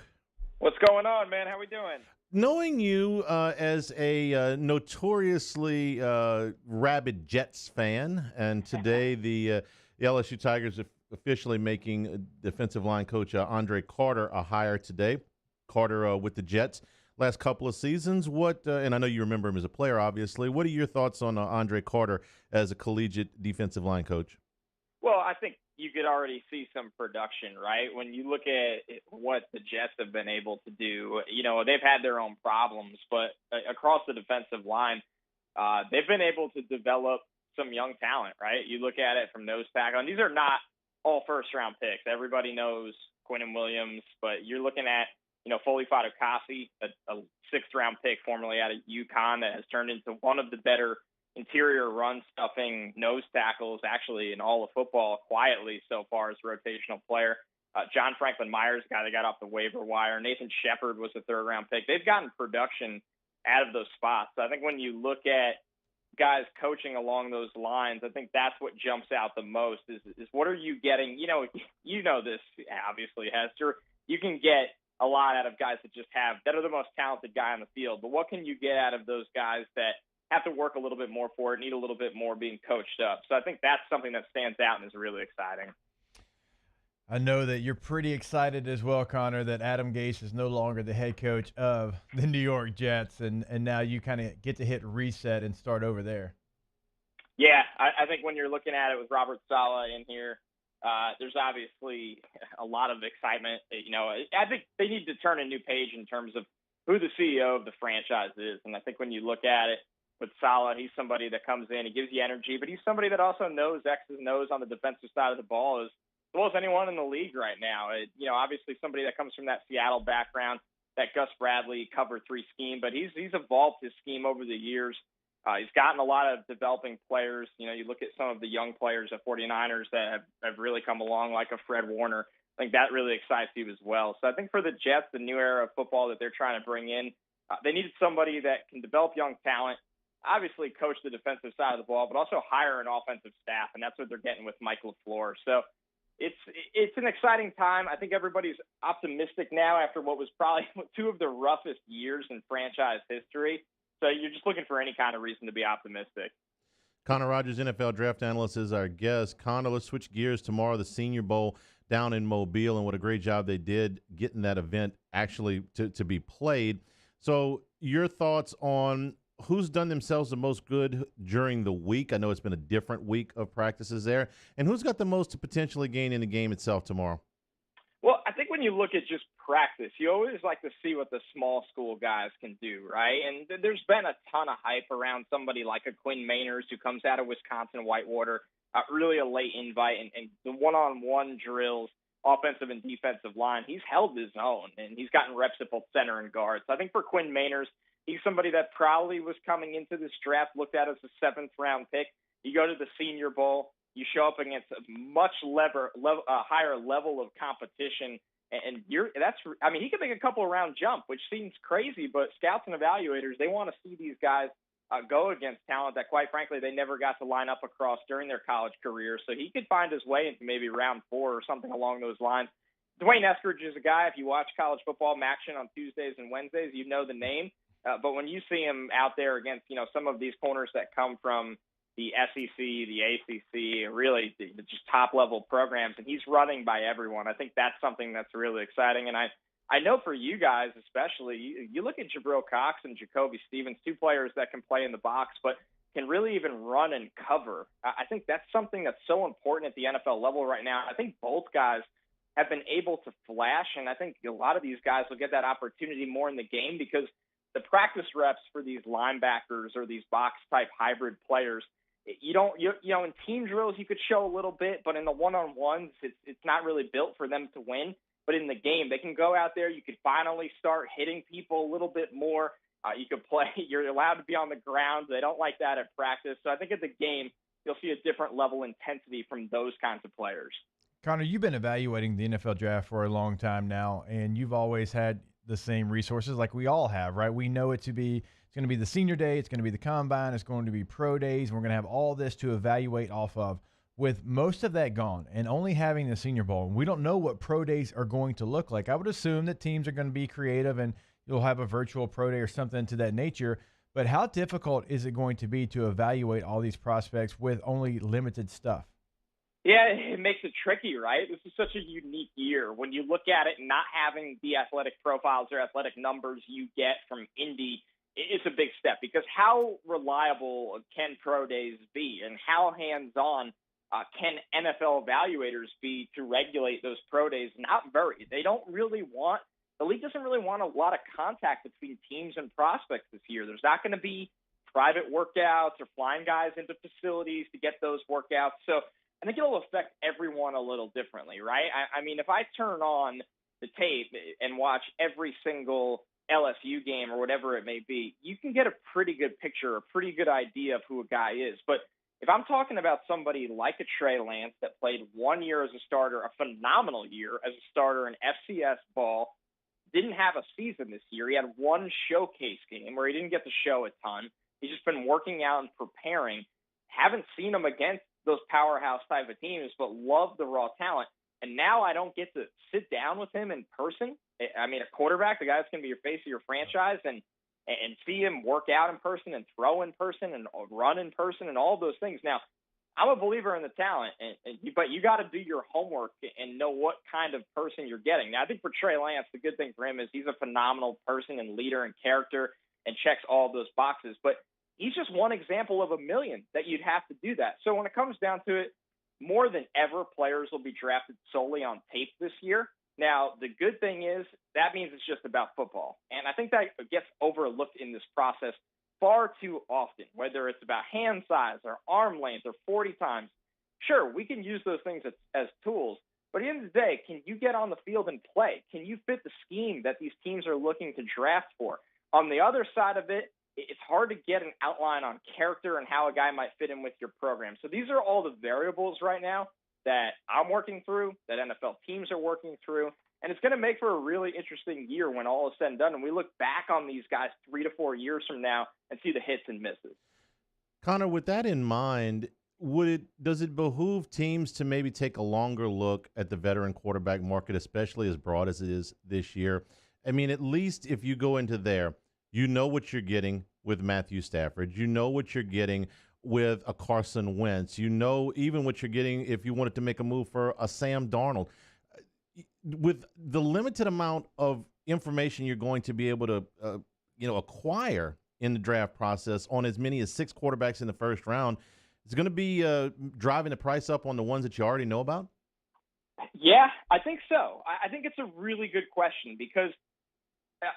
Speaker 20: What's going on, man? How we doing?
Speaker 2: Knowing you as a notoriously rabid Jets fan, and today the LSU Tigers officially making defensive line coach Andre Carter a hire today. Carter with the Jets last couple of seasons. What and I know you remember him as a player, obviously. What are your thoughts on Andre Carter as a collegiate defensive line coach?
Speaker 20: Well, I think you could already see some production, right? When you look at what the Jets have been able to do, they've had their own problems, but across the defensive line, they've been able to develop some young talent, right? You look at it from nose tackle, and these are not all first-round picks. Everybody knows Quinnen Williams, but you're looking at, Foley Fatukasi, a sixth-round pick formerly out of UConn that has turned into one of the better interior run-stuffing nose tackles actually in all of football quietly so far as a rotational player. John Franklin Myers, the guy that got off the waiver wire. Nathan Shepard was a third-round pick. They've gotten production out of those spots. So I think when you look at guys coaching along those lines, I think that's what jumps out the most is what are you getting? You know this, obviously, Hester. You can get a lot out of guys that are the most talented guy on the field. But what can you get out of those guys that have to work a little bit more for it, need a little bit more being coached up? So I think that's something that stands out and is really exciting.
Speaker 3: I know that you're pretty excited as well, Connor, that Adam Gase is no longer the head coach of the New York Jets, and now you kind of get to hit reset and start over there.
Speaker 20: Yeah, I think when you're looking at it with Robert Saleh in here, there's obviously a lot of excitement. I think they need to turn a new page in terms of who the CEO of the franchise is, and I think when you look at it, with Saleh, he's somebody that comes in, he gives you energy, but he's somebody that also knows X's and O's on the defensive side of the ball as well as anyone in the league right now. Obviously somebody that comes from that Seattle background, that Gus Bradley cover 3 scheme, but he's evolved his scheme over the years. He's gotten a lot of developing players. You look at some of the young players at 49ers that have really come along, like a Fred Warner. I think that really excites you as well. So I think for the Jets, the new era of football that they're trying to bring in, they needed somebody that can develop young talent, obviously coach the defensive side of the ball, but also hire an offensive staff, and that's what they're getting with Mike LaFleur. So it's an exciting time. I think everybody's optimistic now after what was probably 2 of the roughest years in franchise history. So you're just looking for any kind of reason to be optimistic.
Speaker 2: Connor Rogers, NFL Draft Analyst, is our guest. Connor, let's switch gears tomorrow, the Senior Bowl down in Mobile, and what a great job they did getting that event actually to be played. So your thoughts on who's done themselves the most good during the week? I know it's been a different week of practices there. And who's got the most to potentially gain in the game itself tomorrow?
Speaker 20: Well, I think when you look at just practice, you always like to see what the small school guys can do, right? And there's been a ton of hype around somebody like a Quinn Meinerz who comes out of Wisconsin Whitewater, really a late invite, and the one-on-one drills, offensive and defensive line, he's held his own, and he's gotten reps at both center and guard. So I think for Quinn Meinerz, he's somebody that probably was coming into this draft looked at as a 7th-round pick. You go to the Senior Bowl, you show up against a much higher level of competition, and he can make a couple of round jump, which seems crazy, but scouts and evaluators, they want to see these guys go against talent that, quite frankly, they never got to line up across during their college career. So he could find his way into maybe round 4 or something along those lines. Dwayne Eskridge is a guy, if you watch college football action on Tuesdays and Wednesdays, you know the name. But when you see him out there against, some of these corners that come from the SEC, the ACC, really just top-level programs, and he's running by everyone, I think that's something that's really exciting. And I know for you guys especially, you look at Jabril Cox and Jacoby Stevens, 2 players that can play in the box, but can really even run and cover. I think that's something that's so important at the NFL level right now. I think both guys have been able to flash, and I think a lot of these guys will get that opportunity more in the game because the practice reps for these linebackers or these box type hybrid players, in team drills you could show a little bit, but in the one-on-ones, it's not really built for them to win. But in the game, they can go out there. You could finally start hitting people a little bit more. You could play. You're allowed to be on the ground. They don't like that at practice. So I think at the game, you'll see a different level of intensity from those kinds of players.
Speaker 3: Connor, you've been evaluating the NFL draft for a long time now, and you've always had the same resources like we all have, right? We know it's going to be the senior day, it's going to be the combine, it's going to be pro days, and we're going to have all this to evaluate off of. With most of that gone and only having the Senior Bowl, and we don't know what pro days are going to look like. I would assume that teams are going to be creative and you'll have a virtual pro day or something to that nature. But how difficult is it going to be to evaluate all these prospects with only limited stuff?
Speaker 20: Yeah, it makes it tricky, right? This is such a unique year. When you look at it, not having the athletic profiles or athletic numbers you get from Indy, it's a big step, because how reliable can pro days be, and how hands-on can NFL evaluators be to regulate those pro days? Not very. The league doesn't really want a lot of contact between teams and prospects this year. There's not going to be private workouts or flying guys into facilities to get those workouts. So I think it'll affect everyone a little differently, right? I mean, if I turn on the tape and watch every single LSU game or whatever it may be, you can get a pretty good picture, a pretty good idea of who a guy is. But if I'm talking about somebody like a Trey Lance that played 1 year as a starter, a phenomenal year as a starter in FCS ball, didn't have a season this year. He had one showcase game where he didn't get to show a ton. He's just been working out and preparing. Haven't seen him against those powerhouse type of teams, but love the raw talent. And now I don't get to sit down with him in person. I mean, a quarterback, the guy that's going to be your face of your franchise, and see him work out in person and throw in person and run in person and all those things. Now, I'm a believer in the talent, but you got to do your homework and know what kind of person you're getting. Now, I think for Trey Lance, the good thing for him is he's a phenomenal person and leader and character and checks all those boxes. But he's just one example of a million that you'd have to do that. So when it comes down to it, more than ever, players will be drafted solely on tape this year. Now, the good thing is that means it's just about football. And I think that gets overlooked in this process far too often, whether it's about hand size or arm length or 40 times. Sure, we can use those things as tools, but at the end of the day, can you get on the field and play? Can you fit the scheme that these teams are looking to draft for? On the other side of it, it's hard to get an outline on character and how a guy might fit in with your program. So these are all the variables right now that I'm working through, that NFL teams are working through, and it's going to make for a really interesting year when all is said and done, and we look back on these guys 3 to 4 years from now and see the hits and misses.
Speaker 2: Connor, with that in mind, does it behoove teams to maybe take a longer look at the veteran quarterback market, especially as broad as it is this year? I mean, at least if you go into there, you know what you're getting with Matthew Stafford. You know what you're getting with a Carson Wentz. You know even what you're getting if you wanted to make a move for a Sam Darnold. With the limited amount of information you're going to be able to acquire in the draft process on as many as 6 quarterbacks in the first round, it's going to be driving the price up on the ones that you already know about?
Speaker 20: Yeah, I think so. I think it's a really good question, because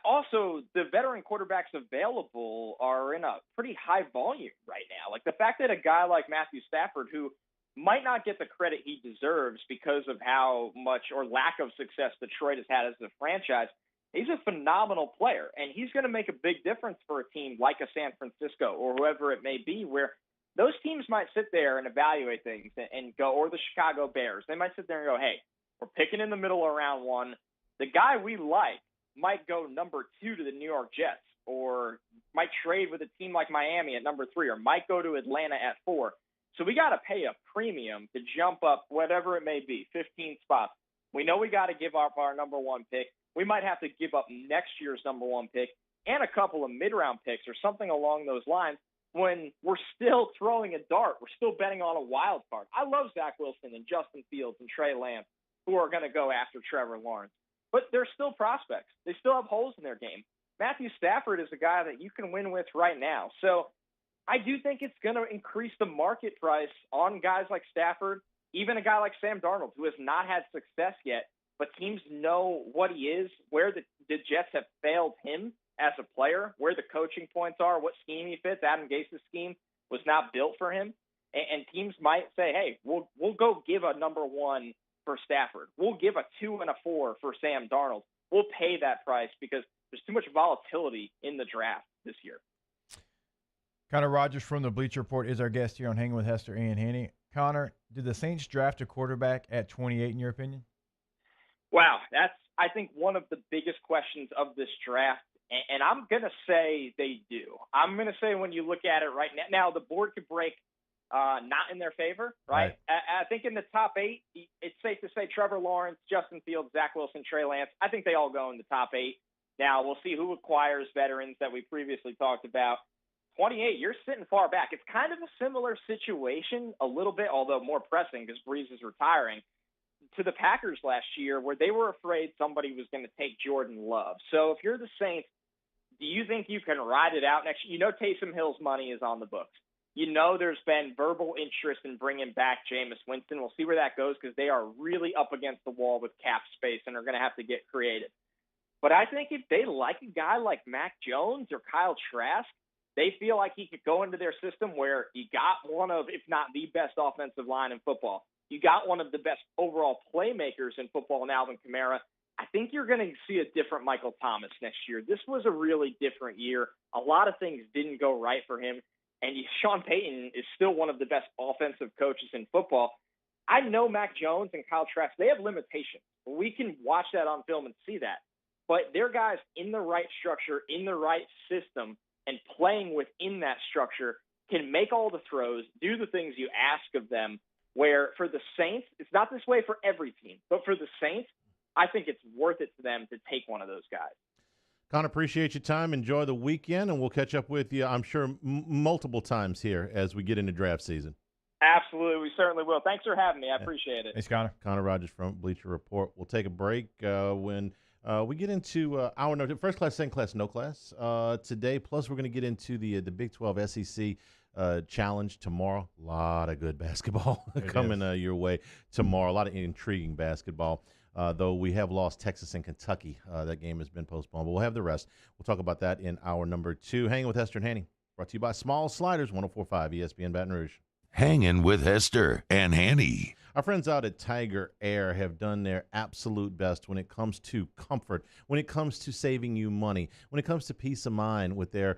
Speaker 20: also the veteran quarterbacks available are in a pretty high volume right now. Like the fact that a guy like Matthew Stafford, who might not get the credit he deserves because of how much or lack of success Detroit has had as a franchise, he's a phenomenal player, and he's going to make a big difference for a team like a San Francisco or whoever it may be, where those teams might sit there and evaluate things and go, or the Chicago Bears, they might sit there and go, hey, we're picking in the middle of round 1. The guy we like might go number 2 to the New York Jets, or might trade with a team like Miami at number 3, or might go to Atlanta at 4. So we got to pay a premium to jump up whatever it may be, 15 spots. We know we got to give up our number 1 pick. We might have to give up next year's number 1 pick and a couple of mid-round picks or something along those lines when we're still throwing a dart. We're still betting on a wild card. I love Zach Wilson and Justin Fields and Trey Lance, who are going to go after Trevor Lawrence. But they're still prospects. They still have holes in their game. Matthew Stafford is a guy that you can win with right now. So I do think it's going to increase the market price on guys like Stafford, even a guy like Sam Darnold, who has not had success yet, but teams know what he is, where the Jets have failed him as a player, where the coaching points are, what scheme he fits. Adam Gase's scheme was not built for him. And teams might say, hey, we'll go give a number 1 for Stafford. We'll give a 2 and a 4 for Sam Darnold. We'll pay that price because there's too much volatility in the draft this year.
Speaker 3: Connor Rogers from the Bleacher Report is our guest here on Hanging with Hester and Hanny. Connor, did the Saints draft a quarterback at 28 in your opinion?
Speaker 20: Wow, that's, I think, one of the biggest questions of this draft. And I'm going to say they do. I'm going to say when you look at it right now, the board could break not in their favor, right? I think in the top 8, it's safe to say Trevor Lawrence, Justin Fields, Zach Wilson, Trey Lance. I think they all go in the top 8. Now, we'll see who acquires veterans that we previously talked about. 28, you're sitting far back. It's kind of a similar situation a little bit, although more pressing because Breeze is retiring, to the Packers last year where they were afraid somebody was going to take Jordan Love. So if you're the Saints, do you think you can ride it out next year? You know Taysom Hill's money is on the books. You know there's been verbal interest in bringing back Jameis Winston. We'll see where that goes because they are really up against the wall with cap space and are going to have to get creative. But I think if they like a guy like Mac Jones or Kyle Trask, they feel like he could go into their system where you got one of, if not the best offensive line in football. You got one of the best overall playmakers in football in Alvin Kamara. I think you're going to see a different Michael Thomas next year. This was a really different year. A lot of things didn't go right for him. And Sean Payton is still one of the best offensive coaches in football. I know Mac Jones and Kyle Trask, they have limitations. We can watch that on film and see that. But they're guys in the right structure, in the right system, and playing within that structure can make all the throws, do the things you ask of them, where for the Saints, it's not this way for every team, but for the Saints, I think it's worth it to them to take one of those guys.
Speaker 2: Con, appreciate your time. Enjoy the weekend, and we'll catch up with you, I'm sure, multiple times here as we get into draft season.
Speaker 20: Absolutely. We certainly will. Thanks for having me. I appreciate it.
Speaker 3: Thanks, Connor.
Speaker 2: Connor Rogers from Bleacher Report. We'll take a break when we get into our first class, second class, no class today. Plus, we're going to get into the Big 12 SEC challenge tomorrow. A lot of good basketball coming your way tomorrow. A lot of intriguing basketball. Though we have lost Texas and Kentucky. That game has been postponed, but we'll have the rest. We'll talk about that in hour number 2. Hanging with Hester and Hanny, brought to you by Small Sliders, 104.5 ESPN Baton Rouge.
Speaker 1: Hanging with Hester and Hanny.
Speaker 2: Our friends out at Tiger Air have done their absolute best when it comes to comfort, when it comes to saving you money, when it comes to peace of mind with their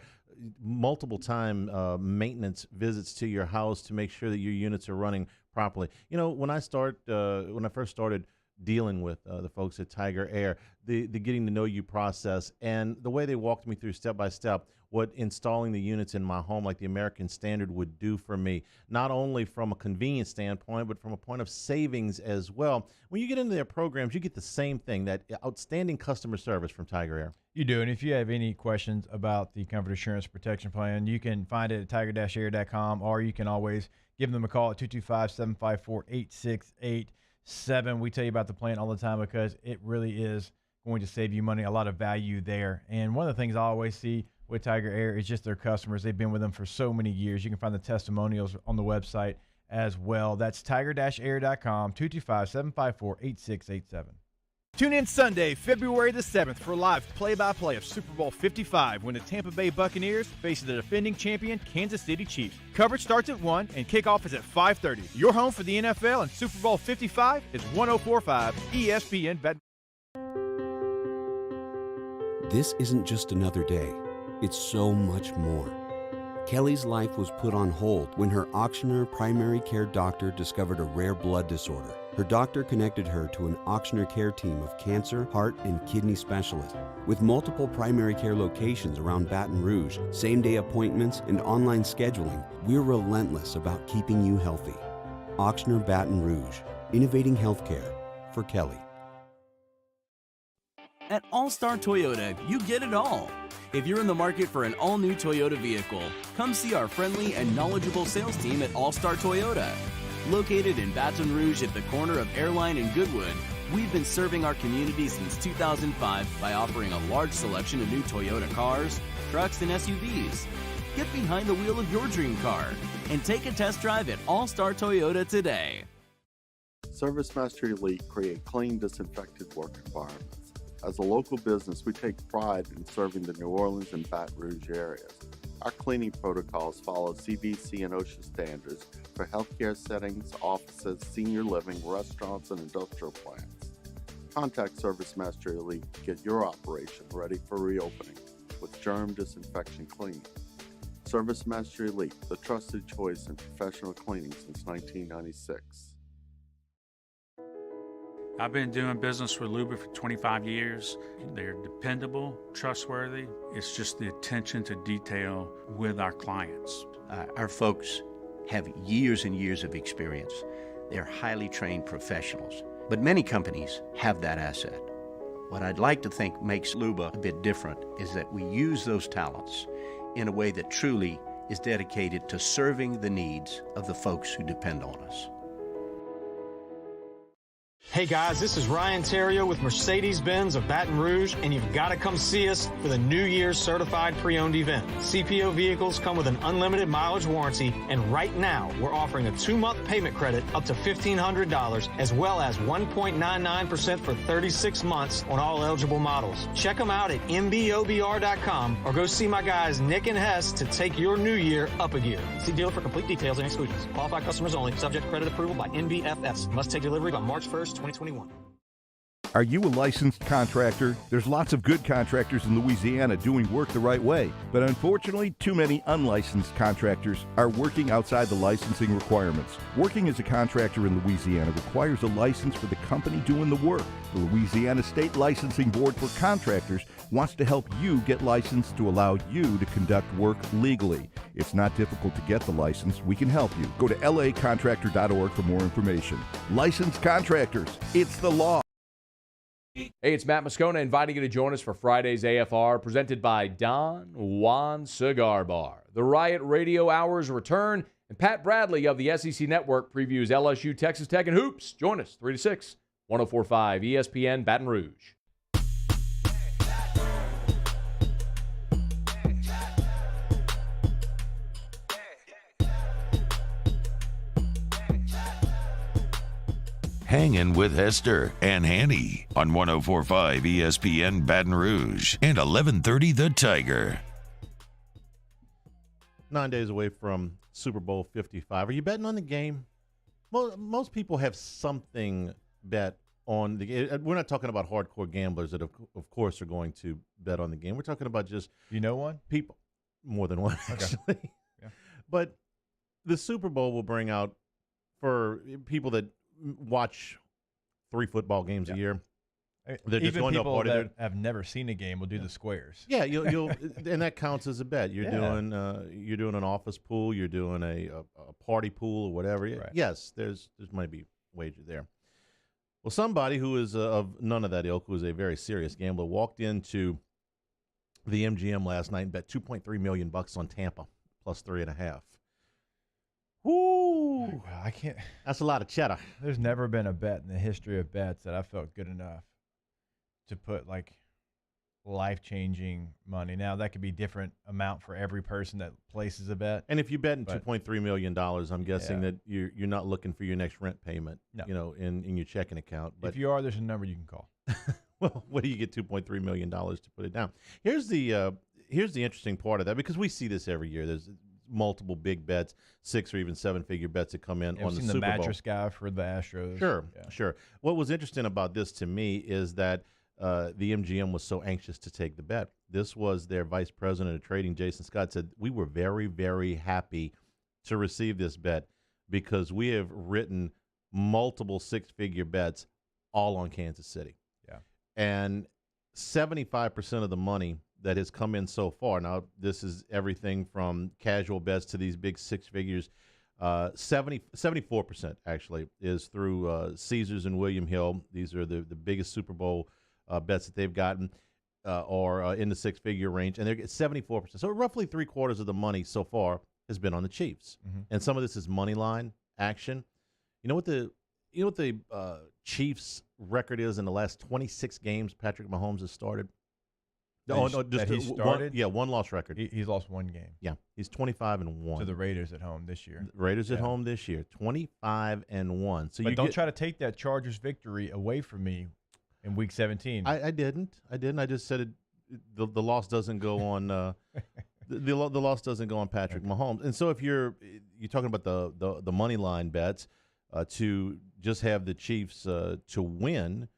Speaker 2: multiple time maintenance visits to your house to make sure that your units are running properly. You know, when I first started dealing with the folks at Tiger Air, the getting to know you process and the way they walked me through step by step what installing the units in my home like the American Standard would do for me, not only from a convenience standpoint, but from a point of savings as well. When you get into their programs, you get the same thing, that outstanding customer service from Tiger Air.
Speaker 3: You do, and if you have any questions about the Comfort Assurance Protection Plan, you can find it at tiger-air.com, or you can always give them a call at 225-754-8687. We tell you about the plan all the time because it really is going to save you money, a lot of value there. And one of the things I always see with Tiger Air is just their customers. They've been with them for so many years. You can find the testimonials on the website as well. That's tiger-air.com, 225-754-8687.
Speaker 21: Tune in Sunday, February the 7th for live play-by-play of Super Bowl 55 when the Tampa Bay Buccaneers face the defending champion Kansas City Chiefs. Coverage starts at 1 and kickoff is at 5:30. Your home for the NFL and Super Bowl 55 is 104.5 ESPN Bet.
Speaker 7: This isn't just another day. It's so much more. Kelly's life was put on hold when her auctioneer primary care doctor discovered a rare blood disorder. Her doctor connected her to an auctioneer care team of cancer, heart, and kidney specialists. With multiple primary care locations around Baton Rouge, same-day appointments, and online scheduling, we're relentless about keeping you healthy. Auctioneer Baton Rouge, innovating healthcare for Kelly.
Speaker 8: At All-Star Toyota, you get it all. If you're in the market for an all-new Toyota vehicle, come see our friendly and knowledgeable sales team at All-Star Toyota. Located in Baton Rouge at the corner of Airline and Goodwood, we've been serving our community since 2005 by offering a large selection of new Toyota cars, trucks, and SUVs. Get behind the wheel of your dream car and take a test drive at All-Star Toyota today.
Speaker 6: ServiceMaster Elite create clean, disinfected work environments. As a local business, we take pride in serving the New Orleans and Baton Rouge areas. Our cleaning protocols follow CDC and OSHA standards for healthcare settings, offices, senior living, restaurants, and industrial plants. Contact ServiceMaster Elite to get your operation ready for reopening with germ disinfection cleaning. Service Master Elite, the trusted choice in professional cleaning since 1996.
Speaker 9: I've been doing business with Luba for 25 years. They're dependable, trustworthy. It's just the attention to detail with our clients.
Speaker 10: Our folks have years and years of experience. They're highly trained professionals. But many companies have that asset. What I'd like to think makes Luba a bit different is that we use those talents in a way that truly is dedicated to serving the needs of the folks who depend on us.
Speaker 4: Hey guys, this is Ryan Terrio with Mercedes-Benz of Baton Rouge, and you've got to come see us for the New Year's Certified Pre-Owned event. CPO vehicles come with an unlimited mileage warranty, and right now we're offering a 2-month payment credit up to $1,500, as well as 1.99% for 36 months on all eligible models. Check them out at mbobr.com or go see my guys Nick and Hess to take your new year up a gear. See dealer for complete details and exclusions. Qualified customers only. Subject to credit approval by NBFS. Must take delivery by March 1st, 2021.
Speaker 16: Are you a licensed contractor? There's lots of good contractors in Louisiana doing work the right way, but unfortunately, too many unlicensed contractors are working outside the licensing requirements. Working as a contractor in Louisiana requires a license for the company doing the work. The Louisiana State Licensing Board for Contractors wants to help you get licensed to allow you to conduct work legally. It's not difficult to get the license. We can help you. Go to lacontractor.org for more information. Licensed contractors, it's the law.
Speaker 12: Hey, it's Matt Moscona inviting you to join us for Friday's AFR, presented by Don Juan Cigar Bar. The Riot Radio Hours return, and Pat Bradley of the SEC Network previews LSU, Texas Tech, and hoops. Join us 3 to 6, 104.5 ESPN Baton Rouge.
Speaker 1: Hangin with Hester and Hanny on 104.5 ESPN Baton Rouge and 1130 The Tiger.
Speaker 2: 9 days away from Super Bowl 55. Are you betting on the game? Well, most people have something bet on the game. We're not talking about hardcore gamblers that, of course, are going to bet on the game. We're talking about just
Speaker 3: one?
Speaker 2: People, more than one, actually.
Speaker 3: Okay. Yeah.
Speaker 2: But the Super Bowl will bring out, for people that watch 3 football games a year. They're just
Speaker 3: even
Speaker 2: going to a
Speaker 3: people
Speaker 2: party.
Speaker 3: that have never seen a game will do the squares.
Speaker 2: Yeah, you'll and that counts as a bet. You're doing an office pool. You're doing a party pool or whatever.
Speaker 3: Right.
Speaker 2: Yes, there's might be wager there. Well, somebody who is of none of that ilk, who is a very serious gambler, walked into the MGM last night and bet $2.3 million on Tampa plus 3.5. Woo!
Speaker 3: I can't.
Speaker 2: That's a lot of cheddar.
Speaker 3: There's never been a bet in the history of bets that I felt good enough to put like life-changing money. Now that could be different amount for every person that places a bet.
Speaker 2: And if you bet in $2.3 million, I'm guessing that you're not looking for your next rent payment,
Speaker 3: No.
Speaker 2: in your checking account. But
Speaker 3: if you are, there's a number you can call.
Speaker 2: well, what do you get $2.3 million to put it down? Here's the interesting part of that, because we see this every year. There's multiple big bets, 6 or even 7-figure bets that come in on the Super Bowl.
Speaker 3: The mattress guy for the Astros.
Speaker 2: Sure. What was interesting about this to me is that the MGM was so anxious to take the bet. This was their vice president of trading, Jason Scott, said, we were very, very happy to receive this bet because we have written multiple 6-figure bets all on Kansas City.
Speaker 3: Yeah.
Speaker 2: And 75% of the money that has come in so far. Now, this is everything from casual bets to these big 6 figures. 74% actually is through Caesars and William Hill. These are the biggest Super Bowl bets that they've gotten, or in the 6-figure range, and they're getting 74%. So roughly 3/4 of the money so far has been on the Chiefs, and some of this is money line action. You know what the Chiefs' record is in the last 26 games Patrick Mahomes has started?
Speaker 3: He started?
Speaker 2: One loss record.
Speaker 3: He's lost one game.
Speaker 2: Yeah, he's 25-1
Speaker 3: to the Raiders at home this year.
Speaker 2: Raiders at home this year, 25-1. So
Speaker 3: but don't try to take that Chargers victory away from me in Week 17.
Speaker 2: I didn't. I just said the loss doesn't go on. The loss doesn't go on Patrick Mahomes. And so if you're talking about the money line bets to just have the Chiefs to win,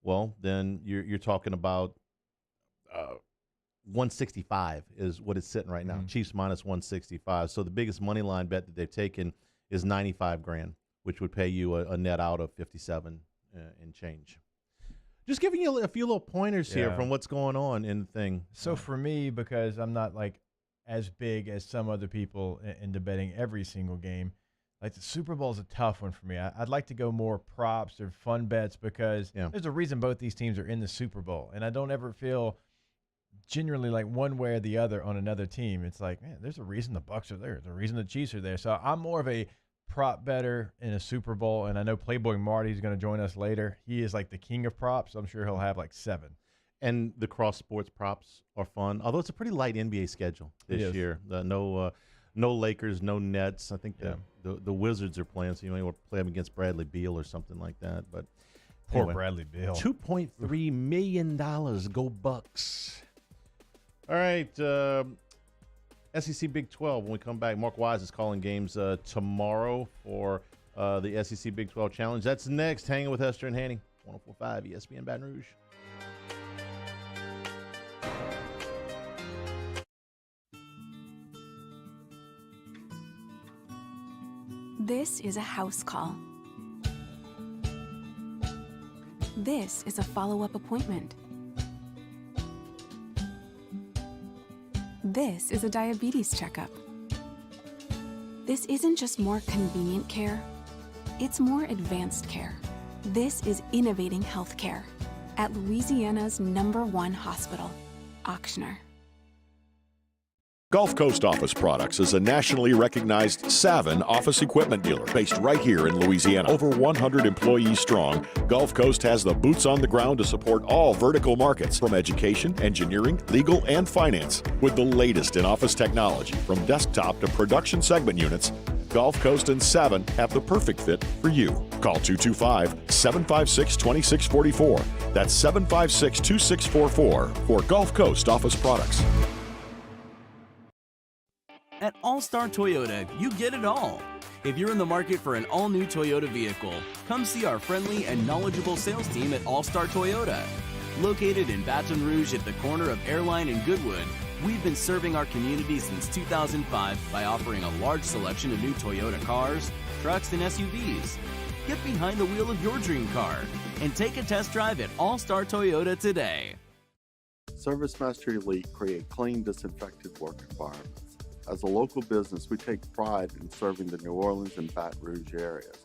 Speaker 2: well, then you're talking about 165 is what it's sitting right now. Chiefs minus 165. So the biggest money line bet that they've taken is 95 grand, which would pay you a net out of 57 and change. Just giving you a few little pointers here from what's going on in the thing.
Speaker 3: So for me, because I'm not like as big as some other people into betting every single game, like the Super Bowl is a tough one for me. I'd like to go more props or fun bets because there's a reason both these teams are in the Super Bowl, and I don't ever feel genuinely like one way or the other on another team. It's like, man, there's a reason the Bucs are there. There's a reason the Chiefs are there. So I'm more of a prop better in a Super Bowl, and I know Playboy Marty is going to join us later. He is like the king of props. I'm sure he'll have like 7.
Speaker 2: And the cross sports props are fun, although it's a pretty light NBA schedule this year. No Lakers, no Nets. I think the Wizards are playing, so you may want to play them against Bradley Beal or something like that. But
Speaker 3: poor Bradley Beal.
Speaker 2: $2.3 million. Go Bucks. All right. SEC Big 12. When we come back, Mark Wise is calling games tomorrow for the SEC Big 12 Challenge. That's next. Hanging with Hester and Hanny. 104.5 ESPN Baton Rouge.
Speaker 15: This is a house call. This is a follow-up appointment. This is a diabetes checkup. This isn't just more convenient care, it's more advanced care. This is innovating healthcare at Louisiana's #1 hospital, Ochsner.
Speaker 17: Gulf Coast Office Products is a nationally recognized Savin office equipment dealer based right here in Louisiana. Over 100 employees strong, Gulf Coast has the boots on the ground to support all vertical markets, from education, engineering, legal, and finance. With the latest in office technology, from desktop to production segment units, Gulf Coast and Savin have the perfect fit for you. Call 225-756-2644. That's 756-2644 for Gulf Coast Office Products.
Speaker 8: At All-Star Toyota, you get it all. If you're in the market for an all-new Toyota vehicle, come see our friendly and knowledgeable sales team at All-Star Toyota. Located in Baton Rouge at the corner of Airline and Goodwood, we've been serving our community since 2005 by offering a large selection of new Toyota cars, trucks, and SUVs. Get behind the wheel of your dream car and take a test drive at All-Star Toyota today.
Speaker 6: ServiceMaster Elite create clean, disinfected work environments. As a local business, we take pride in serving the New Orleans and Baton Rouge areas.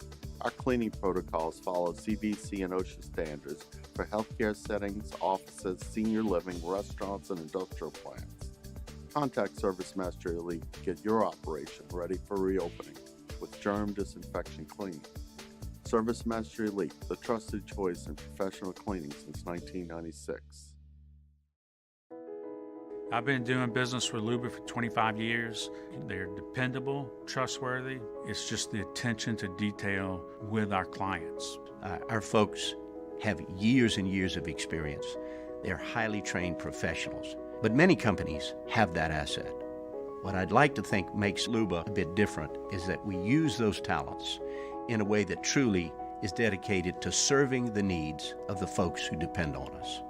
Speaker 6: Our cleaning protocols follow CDC and OSHA standards for healthcare settings, offices, senior living, restaurants, and industrial plants. Contact ServiceMaster Elite to get your operation ready for reopening with germ disinfection cleaning. ServiceMaster Elite, the trusted choice in professional cleaning since 1996.
Speaker 9: I've been doing business with Luba for 25 years. They're dependable, trustworthy. It's just the attention to detail with our clients.
Speaker 10: Our folks have years and years of experience. They're highly trained professionals. But many companies have that asset. What I'd like to think makes Luba a bit different is that we use those talents in a way that truly is dedicated to serving the needs of the folks who depend on us.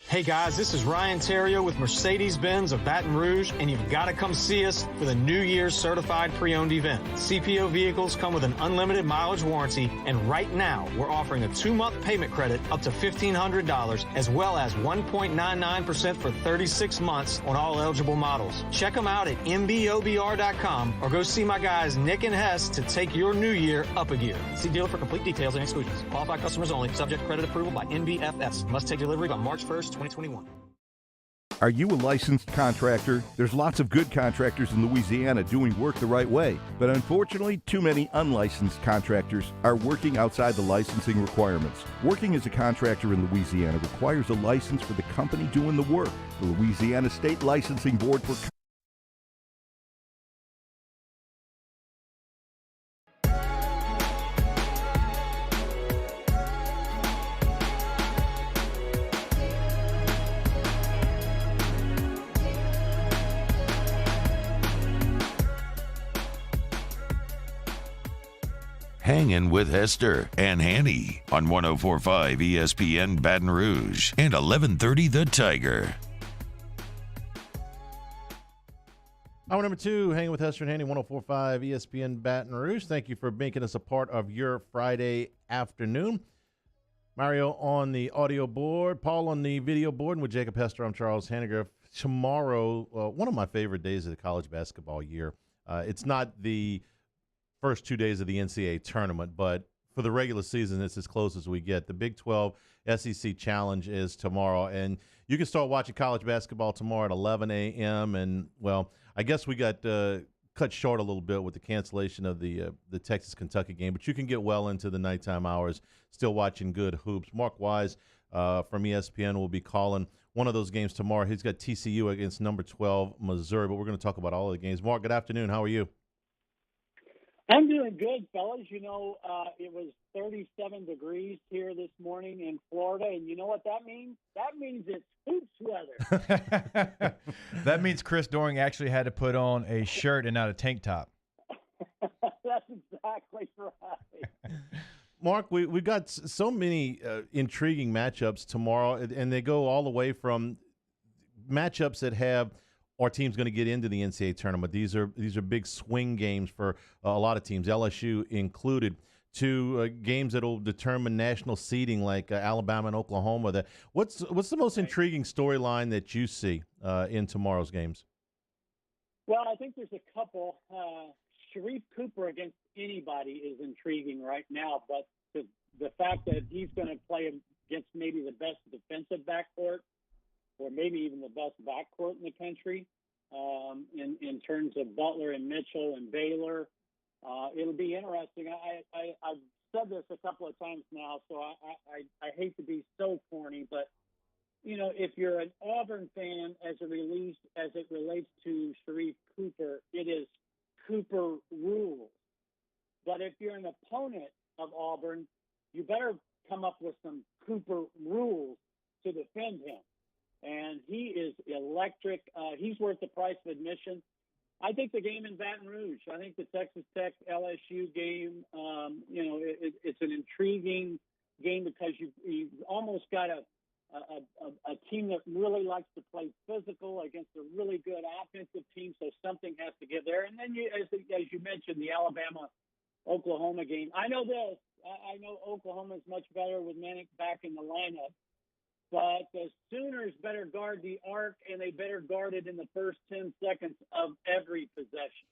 Speaker 4: Hey guys, this is Ryan Terrio with Mercedes-Benz of Baton Rouge, and you've got to come see us for the New Year's Certified Pre-Owned event. CPO vehicles come with an unlimited mileage warranty, and right now we're offering a 2-month payment credit up to $1,500, as well as 1.99% for 36 months on all eligible models. Check them out at mbobr.com or go see my guys Nick and Hess to take your new year up a gear. See dealer for complete details and exclusions. Qualified customers only, subject to credit approval by NBFS. Must take delivery by March 1st, 2021.
Speaker 16: Are you a licensed contractor? There's lots of good contractors in Louisiana doing work the right way, but unfortunately, too many unlicensed contractors are working outside the licensing requirements. Working as a contractor in Louisiana requires a license for the company doing the work. The Louisiana State Licensing Board for
Speaker 1: Hangin with Hester and Hanny on 104.5 ESPN Baton Rouge and 1130 The Tiger.
Speaker 2: Hour number 2, Hanging with Hester and Hanny, 104.5 ESPN Baton Rouge. Thank you for making us a part of your Friday afternoon. Mario on the audio board, Paul on the video board, and with Jacob Hester, I'm Charles Hanagriff. Tomorrow, one of my favorite days of the college basketball year. It's not the first 2 days of the NCAA tournament, but for the regular season, it's as close as we get. The Big 12 SEC Challenge is tomorrow, and you can start watching college basketball tomorrow at 11 a.m. And, well, I guess we got cut short a little bit with the cancellation of the Texas-Kentucky game, but you can get well into the nighttime hours still watching good hoops. Mark Wise from ESPN will be calling one of those games tomorrow. He's got TCU against number 12 Missouri, but we're going to talk about all of the games. Mark, good afternoon. How are you?
Speaker 5: I'm doing good, fellas. You know, it was 37 degrees here this morning in Florida, and you know what that means? That means it's hoops weather.
Speaker 3: That means Chris Doering actually had to put on a shirt and not a tank top.
Speaker 5: That's exactly right.
Speaker 2: Mark, we've got so many intriguing matchups tomorrow, and they go all the way from matchups that have our team's going to get into the NCAA tournament. These are big swing games for a lot of teams, LSU included, to games that will determine national seeding like Alabama and Oklahoma. What's the most intriguing storyline that you see in tomorrow's games?
Speaker 5: Well, I think there's a couple. Sharif Cooper against anybody is intriguing right now, but the fact that he's going to play against maybe the best defensive backcourt or maybe even the best backcourt in the country in terms of Butler and Mitchell and Baylor. It'll be interesting. I've said this a couple of times now, so I hate to be so corny, but, you know, if you're an Auburn fan as it relates to Sharif Cooper, it is Cooper rules. But if you're an opponent of Auburn, you better come up with some Cooper rules to defend him. And he is electric. He's worth the price of admission. I think the game in Baton Rouge, I think the Texas Tech LSU game, you know, it's an intriguing game because you almost got a team that really likes to play physical against a really good offensive team, so something has to give there. And then, as you mentioned, the Alabama-Oklahoma game. I know this. I know Oklahoma is much better with Manick back in the lineup. But the Sooners better guard the arc, and they better guard it in the first 10 seconds of every possession.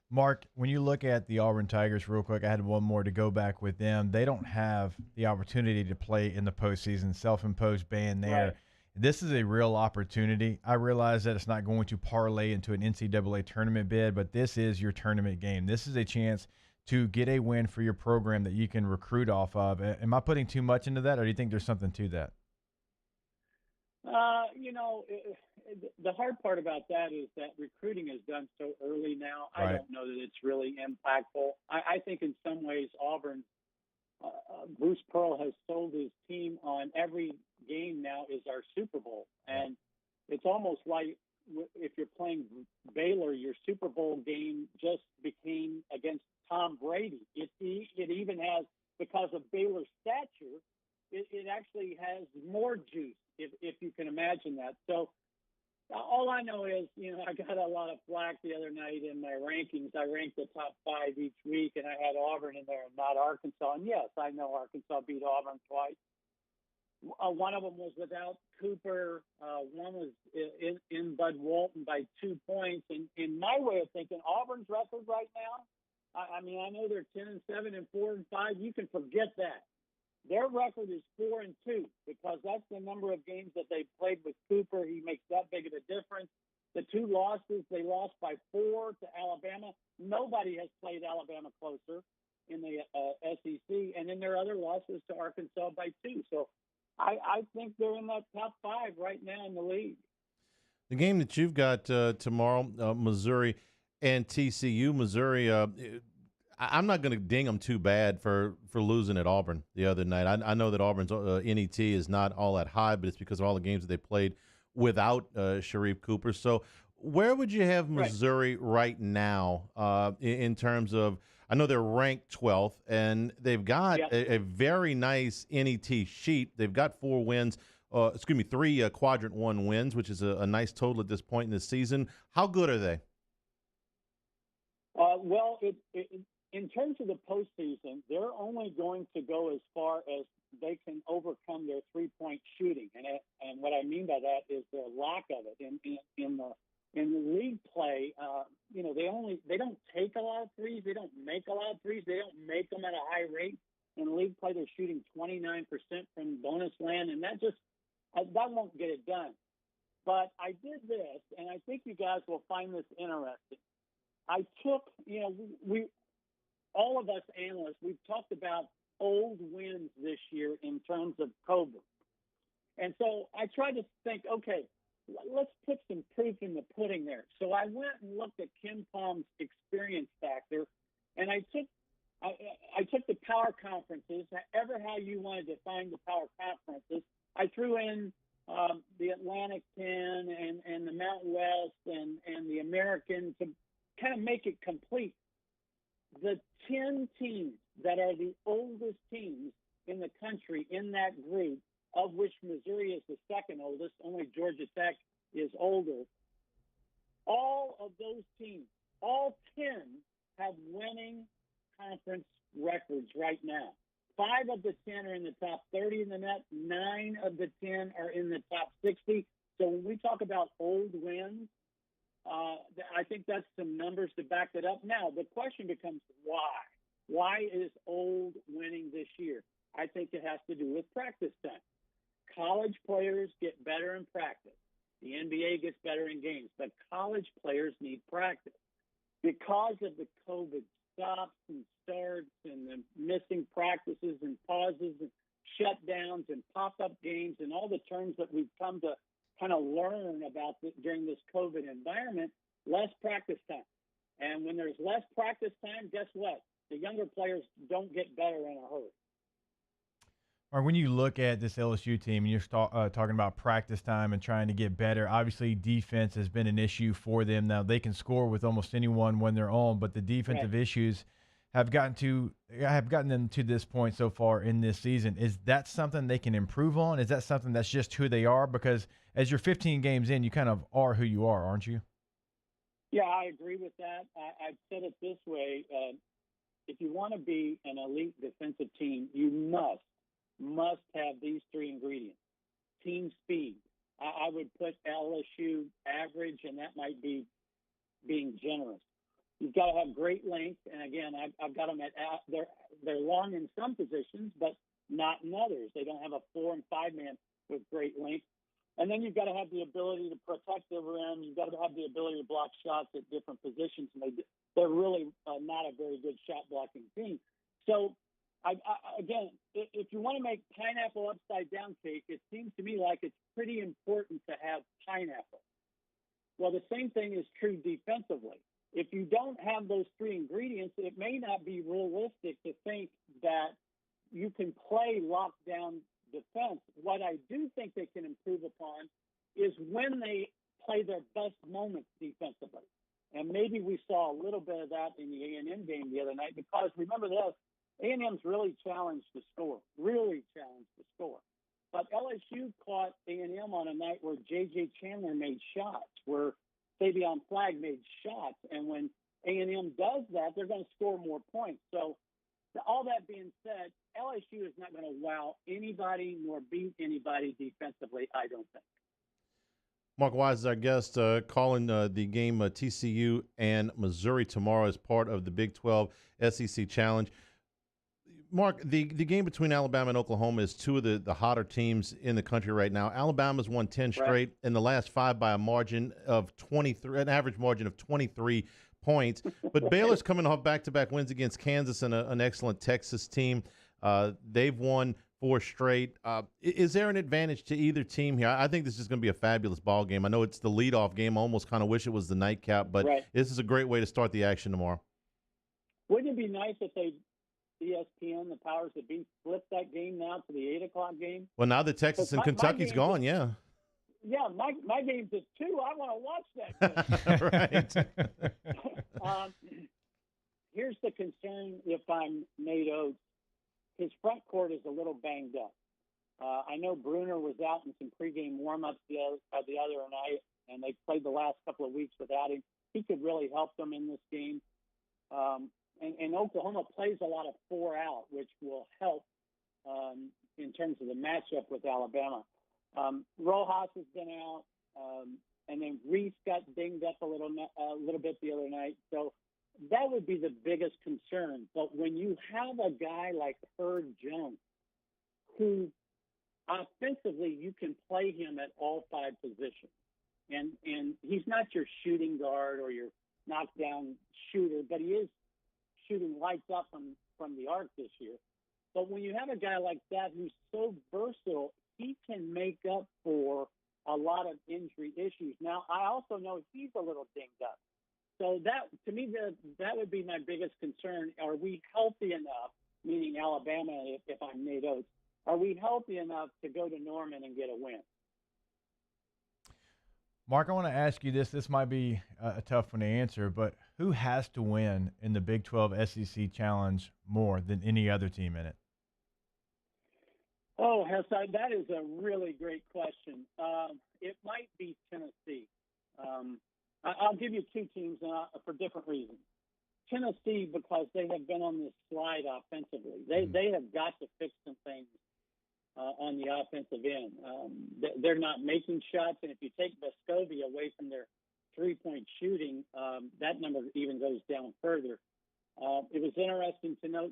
Speaker 3: Mark, when you look at the Auburn Tigers real quick, I had one more to go back with them. They don't have the opportunity to play in the postseason, self-imposed ban there.
Speaker 5: Right.
Speaker 3: This is a real opportunity. I realize that it's not going to parlay into an NCAA tournament bid, but this is your tournament game. This is a chance to get a win for your program that you can recruit off of. Am I putting too much into that, or do you think there's something to that?
Speaker 5: You know, the hard part about that is that recruiting is done so early now.
Speaker 3: Right.
Speaker 5: I don't know that it's really impactful. I think in some ways Auburn, Bruce Pearl has sold his team on every game now is our Super Bowl. And it's almost like if you're playing Baylor, your Super Bowl game just became against Tom Brady. It even has, because of Baylor's stature, it actually has more juice, if you can imagine that. So all I know is, you know, I got a lot of flack the other night in my rankings. I ranked the top 5 each week, and I had Auburn in there and not Arkansas. And, yes, I know Arkansas beat Auburn twice. One of them was without Cooper. One was in Bud Walton by 2 points. And in my way of thinking, Auburn's record right now, I mean, I know they're 10-7 and 4-5. You can forget that. Their record is 4-2 because that's the number of games that they played with Cooper. He makes that big of a difference. The 2 losses, they lost by 4 to Alabama. Nobody has played Alabama closer in the SEC. And then their other losses to Arkansas by 2. So I think they're in that top 5 right now in the league.
Speaker 2: The game that you've got tomorrow, Missouri and TCU. Missouri, I'm not going to ding them too bad for losing at Auburn the other night. I know that Auburn's NET is not all that high, but it's because of all the games that they played without Sharif Cooper. So where would you have Missouri right now in terms of, I know they're ranked 12th, and they've got a very nice NET sheet. They've got 4 wins. 3 Quadrant 1 wins, which is a nice total at this point in the season. How good are they?
Speaker 5: Well, in terms of the postseason, they're only going to go as far as they can overcome their three-point shooting, and what I mean by that is their lack of it. In the league play, they don't take a lot of threes, they don't make a lot of threes, they don't make them at a high rate. In league play, they're shooting 29% from bonus land, and that won't get it done. But I did this, and I think you guys will find this interesting. I took, all of us analysts, we've talked about old wins this year in terms of COVID. And so I tried to think, okay, let's put some proof in the pudding there. So I went and looked at Ken Palm's experience factor, and I took the power conferences, however how you want to define the power conferences. I threw in the Atlantic 10 and the Mountain West and the American to kind of make it complete. The 10 teams that are the oldest teams in the country in that group, of which Missouri is the second oldest, only Georgia Tech is older. All of those teams, all 10, have winning conference records right now. 5 of the 10 are in the top 30 in the net. 9 of the 10 are in the top 60. So when we talk about old wins, I think that's some numbers to back it up. Now, the question becomes why? Why is old winning this year? I think it has to do with practice time. College players get better in practice. The NBA gets better in games, but college players need practice. Because of the COVID stops and starts and the missing practices and pauses and shutdowns and pop-up games and all the terms that we've come to kind of learn about during this COVID environment, less practice time. And when there's less practice time, guess what? The younger players don't get better in a hurry.
Speaker 3: Or when you look at this LSU team and you're talking about practice time and trying to get better, obviously defense has been an issue for them. Now they can score with almost anyone when they're on, but the defensive issues have gotten them to this point so far in this season. Is that something they can improve on? Is that something that's just who they are? Because as you're 15 games in, you kind of are who you are, aren't you?
Speaker 5: Yeah, I agree with that. I've said it this way. If you want to be an elite defensive team, you must have these 3 ingredients. Team speed. I would put LSU average, and that might be being generous. You've got to have great length, and again, I've got them they're long in some positions, but not in others. They don't have a 4 and 5 man with great length. And then you've got to have the ability to protect the rim. You've got to have the ability to block shots at different positions. And they're really not a very good shot blocking team. So, again, if you want to make pineapple upside down cake, it seems to me like it's pretty important to have pineapple. Well, the same thing is true defensively. If you don't have those 3 ingredients, it may not be realistic to think that you can play lockdown defense. What I do think they can improve upon is when they play their best moments defensively. And maybe we saw a little bit of that in the A&M game the other night, because remember this, A&M's really challenged to score, But LSU caught A&M on a night where J.J. Chandler made shots, where Savion Flagg made shots. And when A&M does that, they're going to score more points. So all that being said, LSU is not going to wow anybody nor beat anybody defensively, I don't think.
Speaker 2: Mark Wise is our guest, calling the game TCU and Missouri tomorrow as part of the Big 12 SEC Challenge. Mark, the game between Alabama and Oklahoma is 2 of the hotter teams in the country right now. Alabama's won 10 straight in the last 5 by a margin of 23, an average margin of 23 points. But Baylor's coming off back-to-back wins against Kansas and an excellent Texas team. They've won 4 straight. Is there an advantage to either team here? I think this is going to be a fabulous ball game. I know it's the leadoff game. I almost kind of wish it was the nightcap, but this is a great way to start the action tomorrow.
Speaker 5: Wouldn't it be nice if ESPN, the powers that be, flip that game now to the 8 o'clock game?
Speaker 2: Well, now that Texas and Kentucky's gone,
Speaker 5: Yeah, my game's at 2. I want to watch that game.
Speaker 2: Right.
Speaker 5: here's the concern if I'm Nate Oates. His front court is a little banged up. I know Bruner was out in some pregame warm-ups the other night, and they played the last couple of weeks without him. He could really help them in this game. And Oklahoma plays a lot of 4-out, which will help in terms of the matchup with Alabama. Rojas has been out, and then Reese got dinged up a little bit the other night. So that would be the biggest concern. But when you have a guy like Herb Jones, who offensively you can play him at all 5 positions, and he's not your shooting guard or your knockdown shooter, but he is shooting lights up from the arc this year. But when you have a guy like that who's so versatile, he can make up for a lot of injury issues. Now, I also know he's a little dinged up. So that, to me, that would be my biggest concern. Are we healthy enough, meaning Alabama, if I'm Nate Oates, are we healthy enough to go to Norman and get a win?
Speaker 3: Mark, I want to ask you this. This might be a tough one to answer, but who has to win in the Big 12 SEC Challenge more than any other team in it?
Speaker 5: Oh, Hester, that is a really great question. It might be Tennessee. I'll give you 2 teams for different reasons. Tennessee, because they have been on this slide offensively. They have got to fix some things on the offensive end. They're not making shots, and if you take Baskerville away from their 3-point shooting, that number even goes down further. It was interesting to know,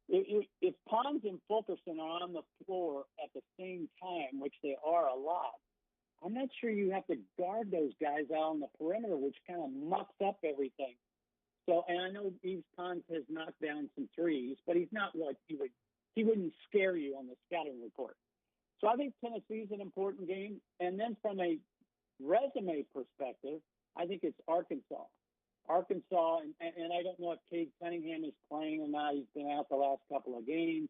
Speaker 5: if Pons and Fulkerson are on the floor at the same time, which they are a lot, I'm not sure you have to guard those guys out on the perimeter, which kind of mucks up everything. So, and I know Yves Pons has knocked down some threes, but he's not like he wouldn't scare you on the scouting report. So I think Tennessee's an important game. And then from a resume perspective, I think it's Arkansas. Arkansas, and I don't know if Cade Cunningham is playing or not. He's been out the last couple of games.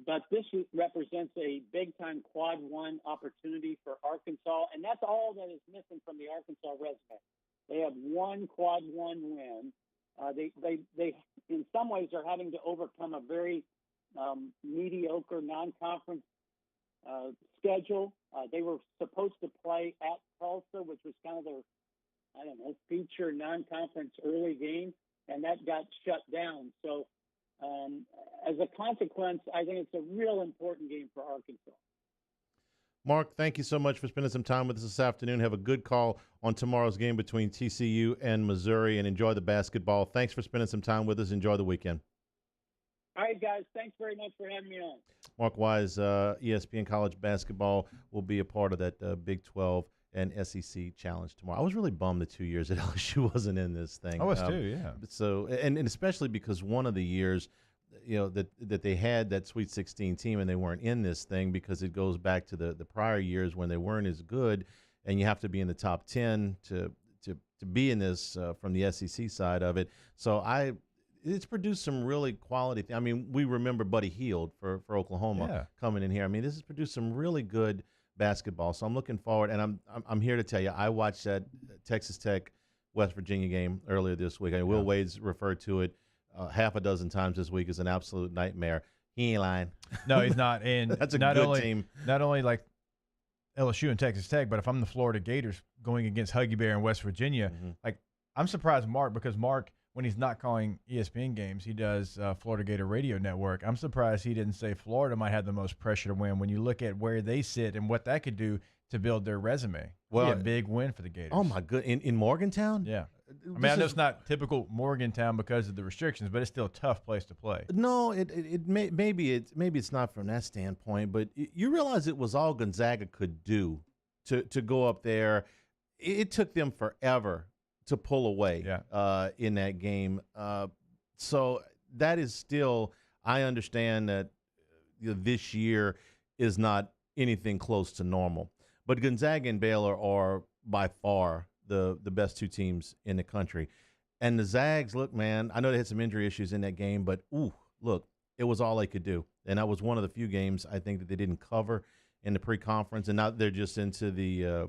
Speaker 5: But this represents a big-time quad 1 opportunity for Arkansas, and that's all that is missing from the Arkansas resume. They have 1 quad 1 win. They in some ways are having to overcome a very mediocre non-conference schedule. They were supposed to play at Tulsa, which was kind of their, feature non-conference early game, and that got shut down. So as a consequence, I think it's a real important game for Arkansas.
Speaker 2: Mark, thank you so much for spending some time with us this afternoon. Have a good call on tomorrow's game between TCU and Missouri, and enjoy the basketball. Thanks for spending some time with us. Enjoy the weekend.
Speaker 5: All right, guys. Thanks very much for having me on.
Speaker 2: Mark Wise, ESPN College Basketball, will be a part of that Big 12 and SEC Challenge tomorrow. I was really bummed the 2 years that LSU wasn't in this thing.
Speaker 3: I was too, yeah.
Speaker 2: So, and especially because one of the years, that they had that Sweet 16 team and they weren't in this thing, because it goes back to the prior years when they weren't as good, and you have to be in the top 10 to be in this from the SEC side of it. So it's produced some really quality things. I mean, we remember Buddy Hield for Oklahoma coming in here. I mean, this has produced some really good basketball. So I'm looking forward, and I'm here to tell you, I watched that Texas Tech West Virginia game earlier this week. I mean, Will Wade's referred to it half a dozen times this week as an absolute nightmare. He ain't lying.
Speaker 3: No, he's not. And
Speaker 2: that's a good team.
Speaker 3: Not only like LSU and Texas Tech, but if I'm the Florida Gators going against Huggy Bear in West Virginia, like, I'm surprised Mark, because Mark, when he's not calling ESPN games, he does Florida Gator Radio Network. I'm surprised he didn't say Florida might have the most pressure to win when you look at where they sit and what that could do to build their resume. Well, a big win for the Gators.
Speaker 2: Oh, my good. In Morgantown?
Speaker 3: Yeah. I mean, I know it's not typical Morgantown because of the restrictions, but it's still a tough place to play.
Speaker 2: No, maybe it's not from that standpoint, but you realize it was all Gonzaga could do to go up there. It took them forever to pull away in that game. So that is still, I understand that this year is not anything close to normal. But Gonzaga and Baylor are by far the best 2 teams in the country. And the Zags, look, man, I know they had some injury issues in that game, but, look, it was all they could do. And that was one of the few games I think that they didn't cover in the pre-conference. And now they're just into the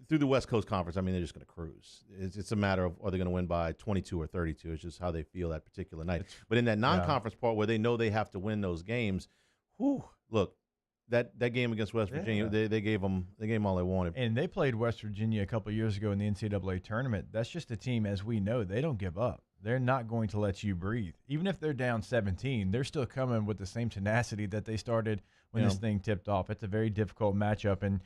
Speaker 2: through the West Coast Conference, I mean, they're just going to cruise. It's a matter of are they going to win by 22 or 32. It's just how they feel that particular night. But in that non-conference part where they know they have to win those games, look, that game against West Virginia, they gave them all they wanted.
Speaker 3: And they played West Virginia a couple of years ago in the NCAA tournament. That's just a team, as we know, they don't give up. They're not going to let you breathe. Even if they're down 17, they're still coming with the same tenacity that they started when this thing tipped off. It's a very difficult matchup. And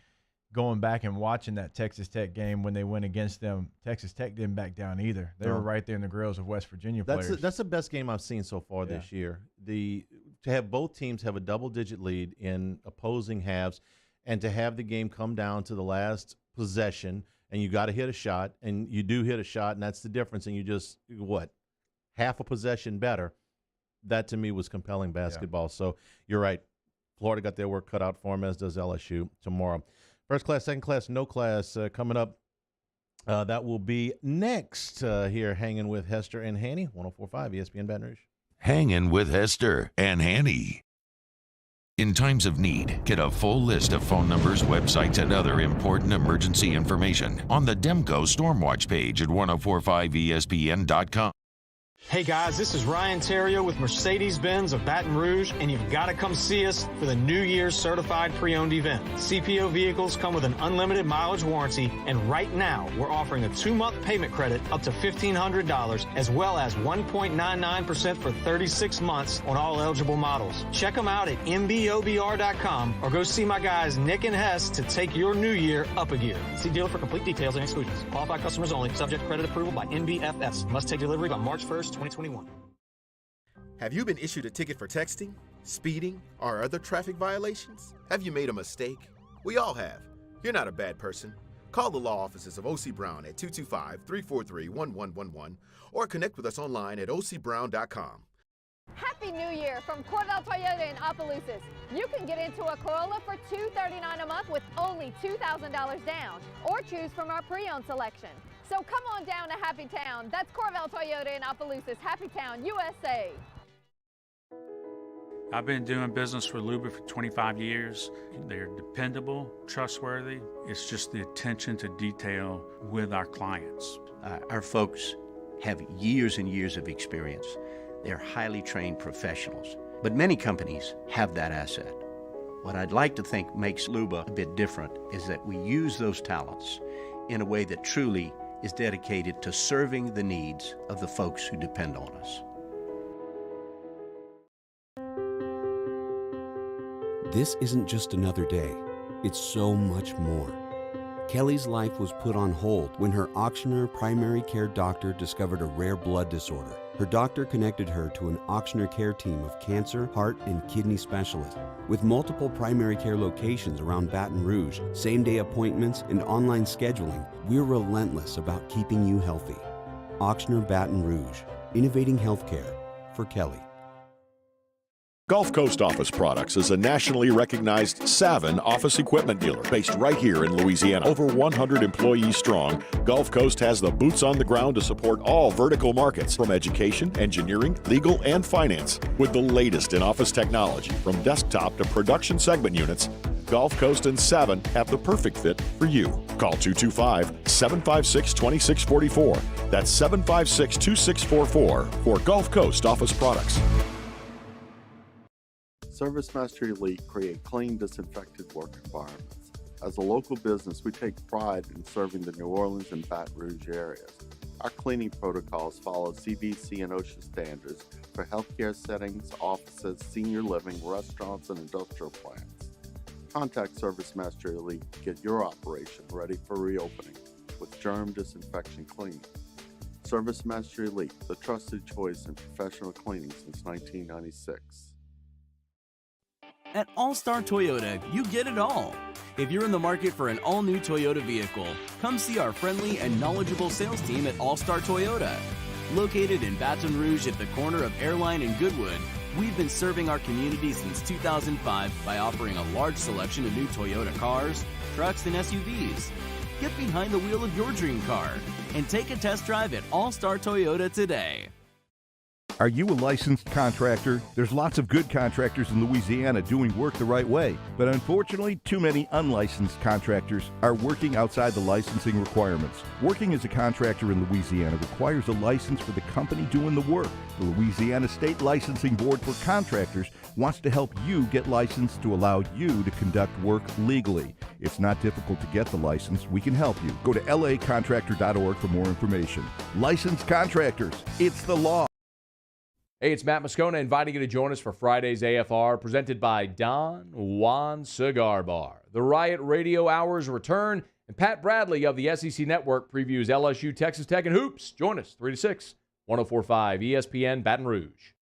Speaker 3: going back and watching that Texas Tech game when they went against them, Texas Tech didn't back down either. They were right there in the grills of West Virginia players.
Speaker 2: That's the best game I've seen so far this year. To have both teams have a double-digit lead in opposing halves, and to have the game come down to the last possession, and you got to hit a shot, and you do hit a shot, and that's the difference, and you just, half a possession better. That, to me, was compelling basketball. So you're right. Florida got their work cut out for them, as does LSU tomorrow. First class, second class, no class coming up. That will be next here, Hanging with Hester and Hanny, 104.5 ESPN Baton Rouge.
Speaker 1: Hangin' with Hester and Hanny. In times of need, get a full list of phone numbers, websites, and other important emergency information on the Demco Stormwatch page at 1045ESPN.com.
Speaker 4: Hey guys, this is Ryan Terrio with Mercedes-Benz of Baton Rouge, and you've got to come see us for the New Year's Certified Pre-Owned event. CPO vehicles come with an unlimited mileage warranty, and right now we're offering a 2-month payment credit up to $1,500, as well as 1.99% for 36 months on all eligible models. Check them out at mbobr.com or go see my guys Nick and Hess to take your new year up a gear. See dealer for complete details and exclusions. Qualified customers only. Subject to credit approval by NBFS. Must take delivery by March 1st. 2021.
Speaker 11: Have you been issued a ticket for texting, speeding, or other traffic violations? Have you made a mistake? We all have. You're not a bad person. Call the law offices of O.C. Brown at 225-343-1111 or connect with us online at ocbrown.com.
Speaker 22: Happy New Year from Corvell Toyota in Opelousas. You can get into a Corolla for $239 a month with only $2,000 down, or choose from our pre-owned selection. So come on down to Happy Town. That's Corvell Toyota in Opelousas, Happy Town, USA.
Speaker 9: I've been doing business with Luba for 25 years. They're dependable, trustworthy. It's just the attention to detail with our clients.
Speaker 10: Our folks have years and years of experience. They're highly trained professionals, but many companies have that asset. What I'd like to think makes Luba a bit different is that we use those talents in a way that truly is dedicated to serving the needs of the folks who depend on us.
Speaker 7: This isn't just another day. It's so much more. Kelly's life was put on hold when her auctioneer primary care doctor discovered a rare blood disorder. Her doctor connected her to an auctioneer care team of cancer, heart, and kidney specialists. With multiple primary care locations around Baton Rouge, same-day appointments, and online scheduling, we're relentless about keeping you healthy. Auctioneer Baton Rouge, innovating healthcare for Kelly.
Speaker 17: Gulf Coast Office Products is a nationally recognized Savin office equipment dealer based right here in Louisiana. Over 100 employees strong, Gulf Coast has the boots on the ground to support all vertical markets, from education, engineering, legal, and finance. With the latest in office technology, from desktop to production segment units, Gulf Coast and Savin have the perfect fit for you. Call 225-756-2644. That's 756-2644 for Gulf Coast Office Products.
Speaker 6: ServiceMaster Elite create clean, disinfected work environments. As a local business, we take pride in serving the New Orleans and Baton Rouge areas. Our cleaning protocols follow CDC and OSHA standards for healthcare settings, offices, senior living, restaurants, and industrial plants. Contact ServiceMaster Elite to get your operation ready for reopening with germ disinfection cleaning. ServiceMaster Elite, the trusted choice in professional cleaning since 1996.
Speaker 8: At All-Star Toyota, you get it all. If you're in the market for an all-new Toyota vehicle, come see our friendly and knowledgeable sales team at All-Star Toyota. Located in Baton Rouge at the corner of Airline and Goodwood, we've been serving our community since 2005 by offering a large selection of new Toyota cars, trucks, and SUVs. Get behind the wheel of your dream car and take a test drive at All-Star Toyota today.
Speaker 16: Are you a licensed contractor? There's lots of good contractors in Louisiana doing work the right way, but unfortunately, too many unlicensed contractors are working outside the licensing requirements. Working as a contractor in Louisiana requires a license for the company doing the work. The Louisiana State Licensing Board for Contractors wants to help you get licensed to allow you to conduct work legally. It's not difficult to get the license. We can help you. Go to lacontractor.org for more information. Licensed contractors, it's the law.
Speaker 12: Hey, it's Matt Moscona inviting you to join us for Friday's AFR, presented by Don Juan Cigar Bar. The Riot Radio Hours return, and Pat Bradley of the SEC Network previews LSU, Texas Tech, and hoops. Join us 3 to 6, 104.5 ESPN Baton Rouge.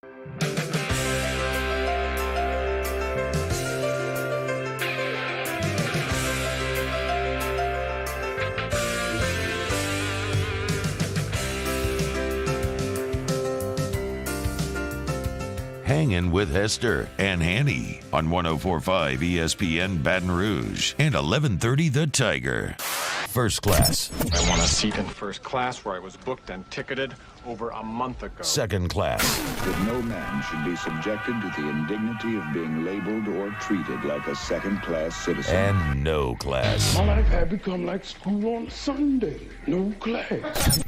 Speaker 1: Hangin with Hester and Hanny on 104.5 ESPN Baton Rouge and 1130 The Tiger. First class.
Speaker 13: I want a seat in first class where I was booked and ticketed over a month ago.
Speaker 1: Second class.
Speaker 14: That no man should be subjected to the indignity of being labeled or treated like a second-class citizen.
Speaker 1: And no class.
Speaker 23: My life had become like school on Sunday. No class.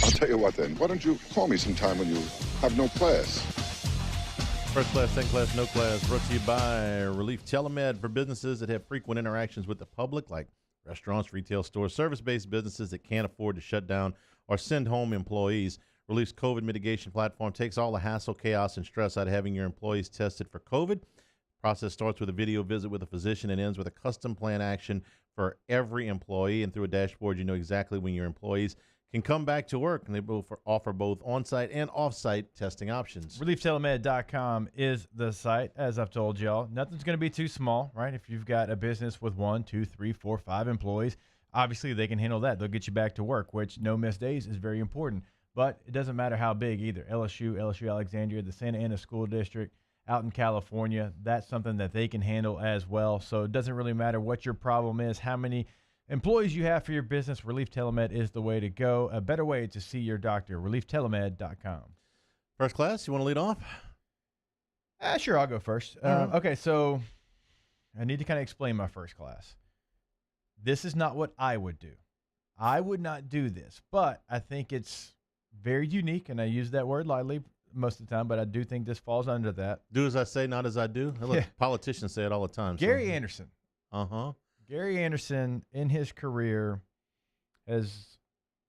Speaker 24: I'll tell you what then. Why don't you call me sometime when you have no class?
Speaker 2: First class, second class, no class, brought to you by Relief Telemed for businesses that have frequent interactions with the public, like restaurants, retail stores, service-based businesses that can't afford to shut down or send home employees. Relief's COVID mitigation platform takes all the hassle, chaos, and stress out of having your employees tested for COVID. The process starts with a video visit with a physician and ends with a custom plan action for every employee. And through a dashboard, you know exactly when your employees can come back to work, and they will offer both on-site and off-site testing options.
Speaker 3: ReliefTelemed.com is the site. As I've told y'all, nothing's going to be too small, right? If you've got a business with 1, 2, 3, 4, 5 employees, obviously they can handle that. They'll get you back to work, which no missed days is very important. But it doesn't matter how big either. LSU Alexandria, the Santa Ana School District out in California, that's something that they can handle as well. So it doesn't really matter what your problem is, how many employees you have for your business. Relief Telemed is the way to go. A better way to see your doctor. ReliefTelemed.com.
Speaker 2: First class, you want to lead off?
Speaker 3: Sure, I'll go first. Okay, so I need to kind of explain my first class. This is not what I would do. I would not do this, but I think it's very unique, and I use that word lightly most of the time, but I do think this falls under that.
Speaker 2: Do as I say, not as I do. Look, politicians say it all the time.
Speaker 3: Gary Anderson.
Speaker 2: Uh-huh.
Speaker 3: Gary Anderson, in his career, has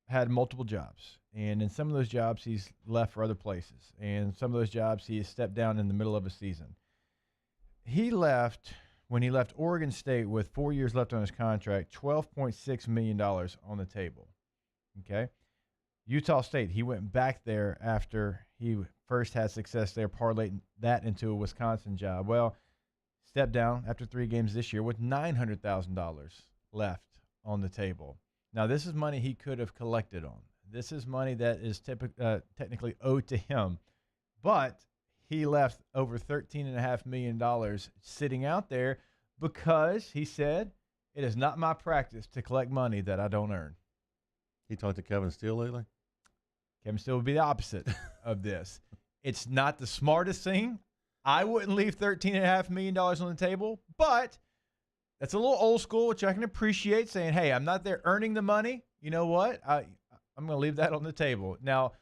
Speaker 3: had multiple jobs. And in some of those jobs, he's left for other places. And some of those jobs, he has stepped down in the middle of a season. He left, when he left Oregon State with 4 years left on his contract, $12.6 million on the table. Okay? Utah State, he went back there after he first had success there, parlayed that into a Wisconsin job. Well, stepped down after 3 games this year with $900,000 left on the table. Now, this is money he could have collected on. This is money that is technically owed to him. But he left over $13.5 million sitting out there because he said, it is not my practice to collect money that I don't earn.
Speaker 2: He talked to Kevin Steele lately?
Speaker 3: Kevin Steele would be the opposite of this. It's not the smartest thing. I wouldn't leave $13.5 million on the table, but that's a little old school, which I can appreciate, saying, hey, I'm not there earning the money. You know what? I'm going to leave that on the table. Now,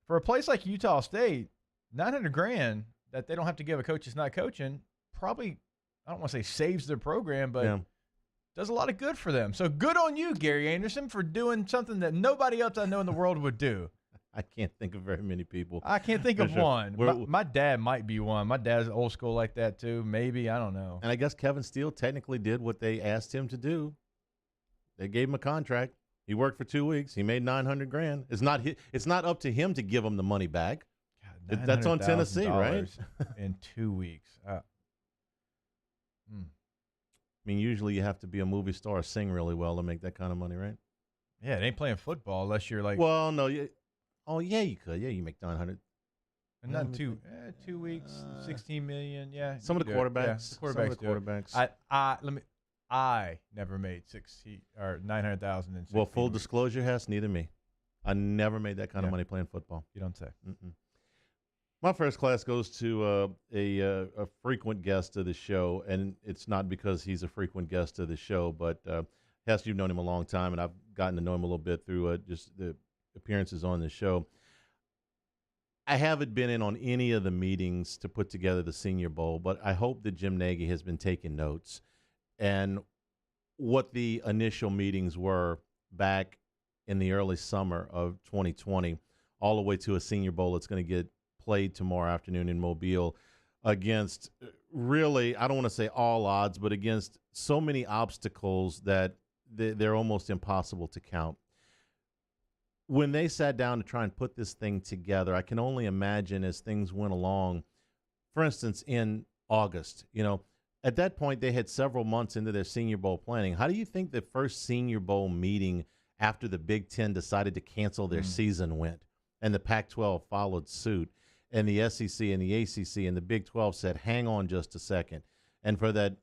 Speaker 3: for a place like Utah State, $900,000 that they don't have to give a coach that's not coaching probably, I don't want to say saves their program, but does a lot of good for them. So good on you, Gary Anderson, for doing something that nobody else I know in the world would do.
Speaker 2: I can't think of very many people.
Speaker 3: I can't think of one. My dad might be one. My dad's old school like that too. Maybe, I don't know.
Speaker 2: And I guess Kevin Steele technically did what they asked him to do. They gave him a contract. He worked for 2 weeks. He made $900,000. It's not up to him to give him the money back. God, that's on Tennessee, right?
Speaker 3: In 2 weeks.
Speaker 2: I mean, usually you have to be a movie star or sing really well to make that kind of money, right?
Speaker 3: Yeah, it ain't playing football unless you're like.
Speaker 2: Well, no. Oh, yeah, you could. Yeah, you make $900,000.
Speaker 3: And not 2 weeks, $16 million. Yeah.
Speaker 2: Some of the quarterbacks.
Speaker 3: Yeah, the quarterbacks. I never made $900,000 in 6
Speaker 2: Well, full disclosure, Hess, neither me. I never made that kind of money playing football.
Speaker 3: You don't say.
Speaker 2: My first class goes to a frequent guest of the show, and it's not because he's a frequent guest of the show, but Hester, you've known him a long time, and I've gotten to know him a little bit through just the appearances on the show. I haven't been in on any of the meetings to put together the Senior Bowl, but I hope that Jim Nagy has been taking notes and what the initial meetings were back in the early summer of 2020, all the way to a Senior Bowl that's going to get played tomorrow afternoon in Mobile against really, I don't want to say all odds, but against so many obstacles that they're almost impossible to count. When they sat down to try and put this thing together, I can only imagine as things went along, for instance, in August, at that point they had several months into their Senior Bowl planning. How do you think the first Senior Bowl meeting after the Big Ten decided to cancel their season went? And the Pac-12 followed suit, and the SEC and the ACC and the Big 12 said, hang on just a second. And for that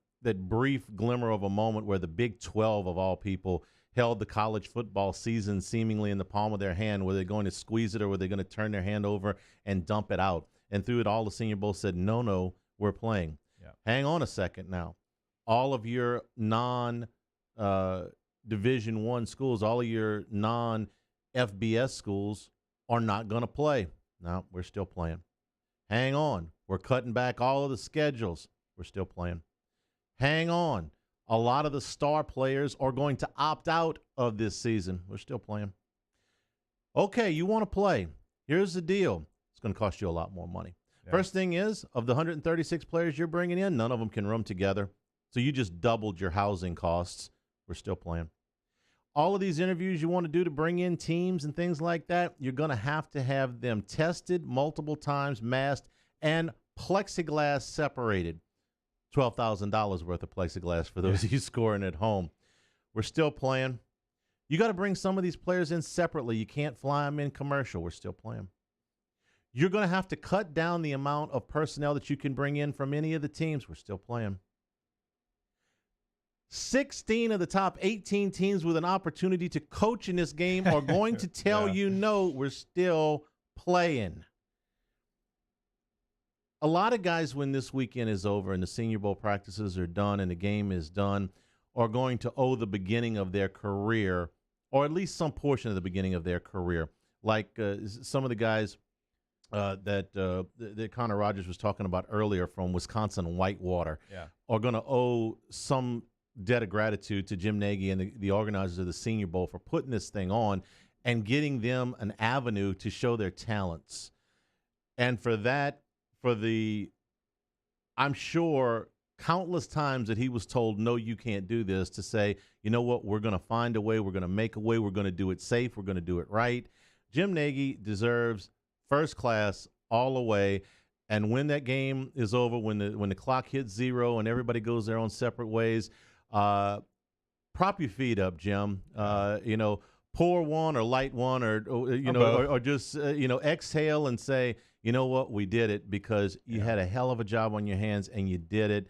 Speaker 2: brief glimmer of a moment where the Big 12, of all people, held the college football season seemingly in the palm of their hand, were they going to squeeze it or were they going to turn their hand over and dump it out? And through it all, the Senior Bowl said, no, we're playing. Yeah. Hang on a second now. All of your non-Division I schools, all of your non-FBS schools are not going to play. No, we're still playing. Hang on. We're cutting back all of the schedules. We're still playing. Hang on. A lot of the star players are going to opt out of this season. We're still playing. Okay, you want to play. Here's the deal. It's going to cost you a lot more money. Yeah. First thing is, of the 136 players you're bringing in, none of them can room together. So you just doubled your housing costs. We're still playing. All of these interviews you want to do to bring in teams and things like that, you're going to have them tested multiple times, masked, and plexiglass separated. $12,000 worth of plexiglass for those of you scoring at home. We're still playing. You got to bring some of these players in separately. You can't fly them in commercial. We're still playing. You're going to have to cut down the amount of personnel that you can bring in from any of the teams. We're still playing. 16 of the top 18 teams with an opportunity to coach in this game are going to tell you, no, we're still playing. A lot of guys, when this weekend is over and the Senior Bowl practices are done and the game is done, are going to owe the beginning of their career, or at least some portion of the beginning of their career. Like some of the guys that Connor Rogers was talking about earlier from Wisconsin Whitewater are going to owe some debt of gratitude to Jim Nagy and the organizers of the Senior Bowl for putting this thing on and getting them an avenue to show their talents. And for that, I'm sure countless times that he was told, no, you can't do this, to say, you know what, we're going to find a way, we're going to make a way, we're going to do it safe, we're going to do it right. Jim Nagy deserves first class all the way. And when that game is over, when the clock hits zero and everybody goes their own separate ways, prop your feet up, Jim. Pour one or light one or just exhale and say, you know what, we did it, because you had a hell of a job on your hands and you did it.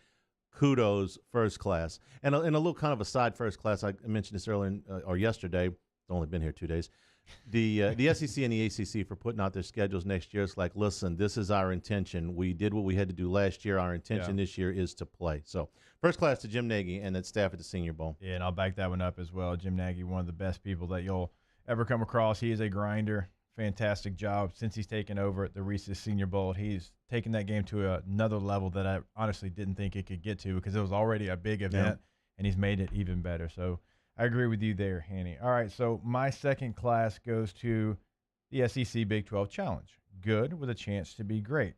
Speaker 2: Kudos, first class. And a little kind of a side first class, I mentioned this earlier or yesterday. It's only been here 2 days. The SEC and the ACC for putting out their schedules next year. It's like, listen, this is our intention. We did what we had to do last year. Our intention this year is to play. So first class to Jim Nagy and that staff at the Senior Bowl.
Speaker 3: Yeah, and I'll back that one up as well. Jim Nagy, one of the best people that you'll ever come across. He is a grinder. Fantastic job since he's taken over at the Reese's Senior Bowl. He's taken that game to another level that I honestly didn't think it could get to, because it was already a big event, and he's made it even better. So I agree with you there, Hanny. All right, so my second class goes to the SEC Big 12 Challenge. Good, with a chance to be great.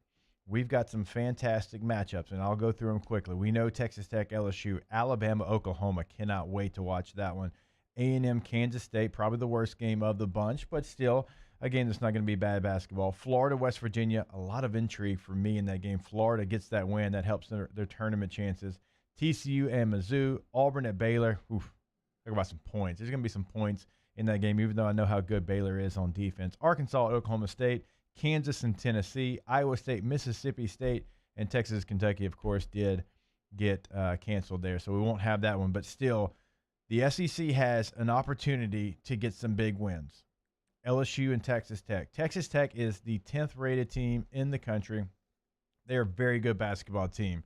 Speaker 3: We've got some fantastic matchups, and I'll go through them quickly. We know Texas Tech, LSU, Alabama, Oklahoma. Cannot wait to watch that one. A&M, Kansas State, probably the worst game of the bunch, but still, a game that's not going to be bad basketball. Florida, West Virginia, a lot of intrigue for me in that game. Florida gets that win. That helps their tournament chances. TCU and Mizzou, Auburn at Baylor. Oof, talk about some points. There's going to be some points in that game, even though I know how good Baylor is on defense. Arkansas, Oklahoma State, Kansas and Tennessee, Iowa State, Mississippi State, and Texas, Kentucky, of course, did get canceled there. So we won't have that one. But still, the SEC has an opportunity to get some big wins. LSU and Texas Tech. Texas Tech is the 10th rated team in the country. They're a very good basketball team.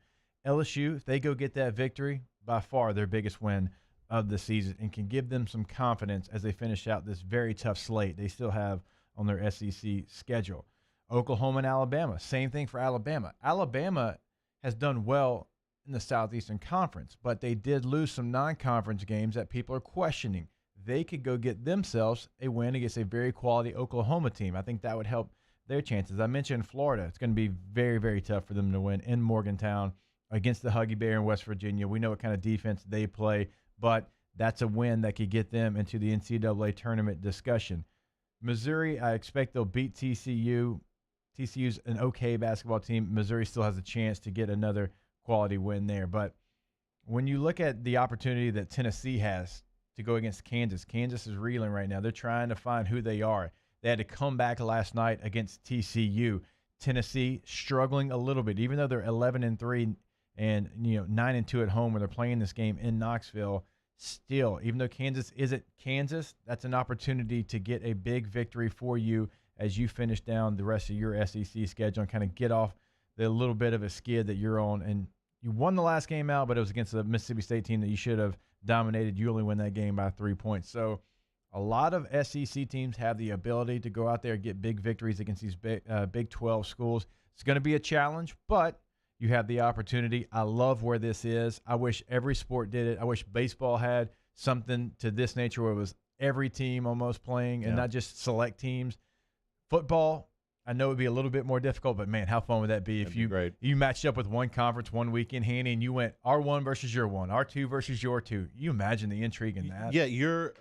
Speaker 3: LSU, if they go get that victory, by far their biggest win of the season, and can give them some confidence as they finish out this very tough slate they still have on their SEC schedule. Oklahoma and Alabama, same thing for Alabama. Alabama has done well in the Southeastern Conference, but they did lose some non-conference games that people are questioning. They could go get themselves a win against a very quality Oklahoma team. I think that would help their chances. I mentioned Florida. It's going to be very, very tough for them to win in Morgantown against the Huggy Bear in West Virginia. We know what kind of defense they play, but that's a win that could get them into the NCAA tournament discussion. Missouri, I expect they'll beat TCU. TCU's an okay basketball team. Missouri still has a chance to get another quality win there. But when you look at the opportunity that Tennessee has to go against Kansas, Kansas is reeling right now. They're trying to find who they are. They had to come back last night against TCU. Tennessee struggling a little bit, even though they're 11-3 and 9-2 at home when they're playing this game in Knoxville. Still, even though Kansas isn't Kansas, that's an opportunity to get a big victory for you as you finish down the rest of your SEC schedule and kind of get off the little bit of a skid that you're on. And you won the last game out, but it was against the Mississippi State team that you should have dominated. You only win that game by 3 points. So a lot of SEC teams have the ability to go out there and get big victories against these Big 12 schools. It's going to be a challenge, but you have the opportunity. I love where this is. I wish every sport did it. I wish baseball had something to this nature where it was every team almost playing and not just select teams. Football, I know it would be a little bit more difficult, but, man, how fun would that be if you matched up with one conference one weekend, Hanny, and you went R1 versus your one, R2 versus your two. You imagine the intrigue in that?
Speaker 2: Yeah, your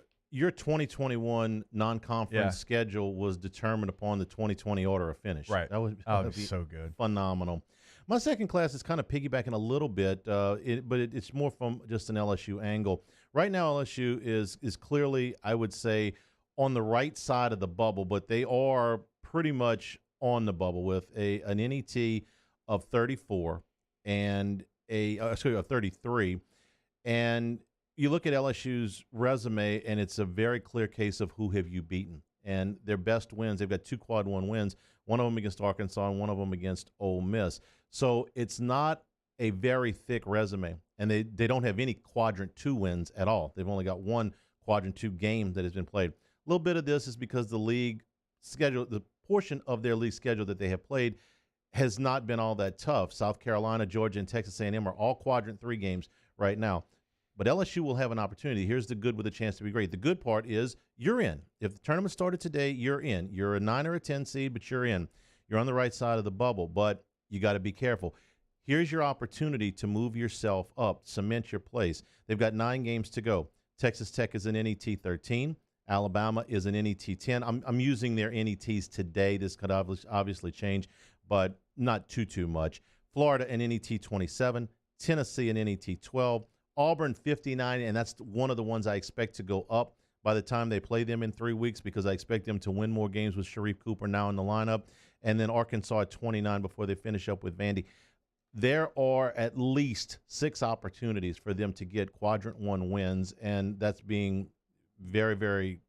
Speaker 2: 2021 non-conference schedule was determined upon the 2020 order of finish.
Speaker 3: Right.
Speaker 2: That would be
Speaker 3: so good.
Speaker 2: Phenomenal. My second class is kind of piggybacking a little bit, but it's more from just an LSU angle. Right now, LSU is clearly, I would say, on the right side of the bubble, but they are pretty much on the bubble with an NET of 34 and of 33. And you look at LSU's resume, and it's a very clear case of who have you beaten. And their best wins, they've got 2 quad 1 wins, one of them against Arkansas and one of them against Ole Miss. So it's not a very thick resume, and they don't have any quadrant 2 wins at all. They've only got one quadrant 2 game that has been played. A little bit of this is because the league schedule, the portion of their league schedule that they have played has not been all that tough. South Carolina, Georgia, and Texas A&M are all quadrant 3 games right now. But LSU will have an opportunity. Here's the good with a chance to be great. The good part is you're in. If the tournament started today, you're in. You're a 9 or a 10 seed, but you're in. You're on the right side of the bubble, but you got to be careful. Here's your opportunity to move yourself up, cement your place. They've got 9 games to go. Texas Tech is an NET 13. Alabama is an NET 10. I'm using their NETs today. This could obviously change, but not too much. Florida an NET 27. Tennessee an NET 12. Auburn 59, and that's one of the ones I expect to go up by the time they play them in 3 weeks because I expect them to win more games with Sharif Cooper now in the lineup. And then Arkansas at 29 before they finish up with Vandy. There are at least 6 opportunities for them to get quadrant 1 wins, and that's being very, very,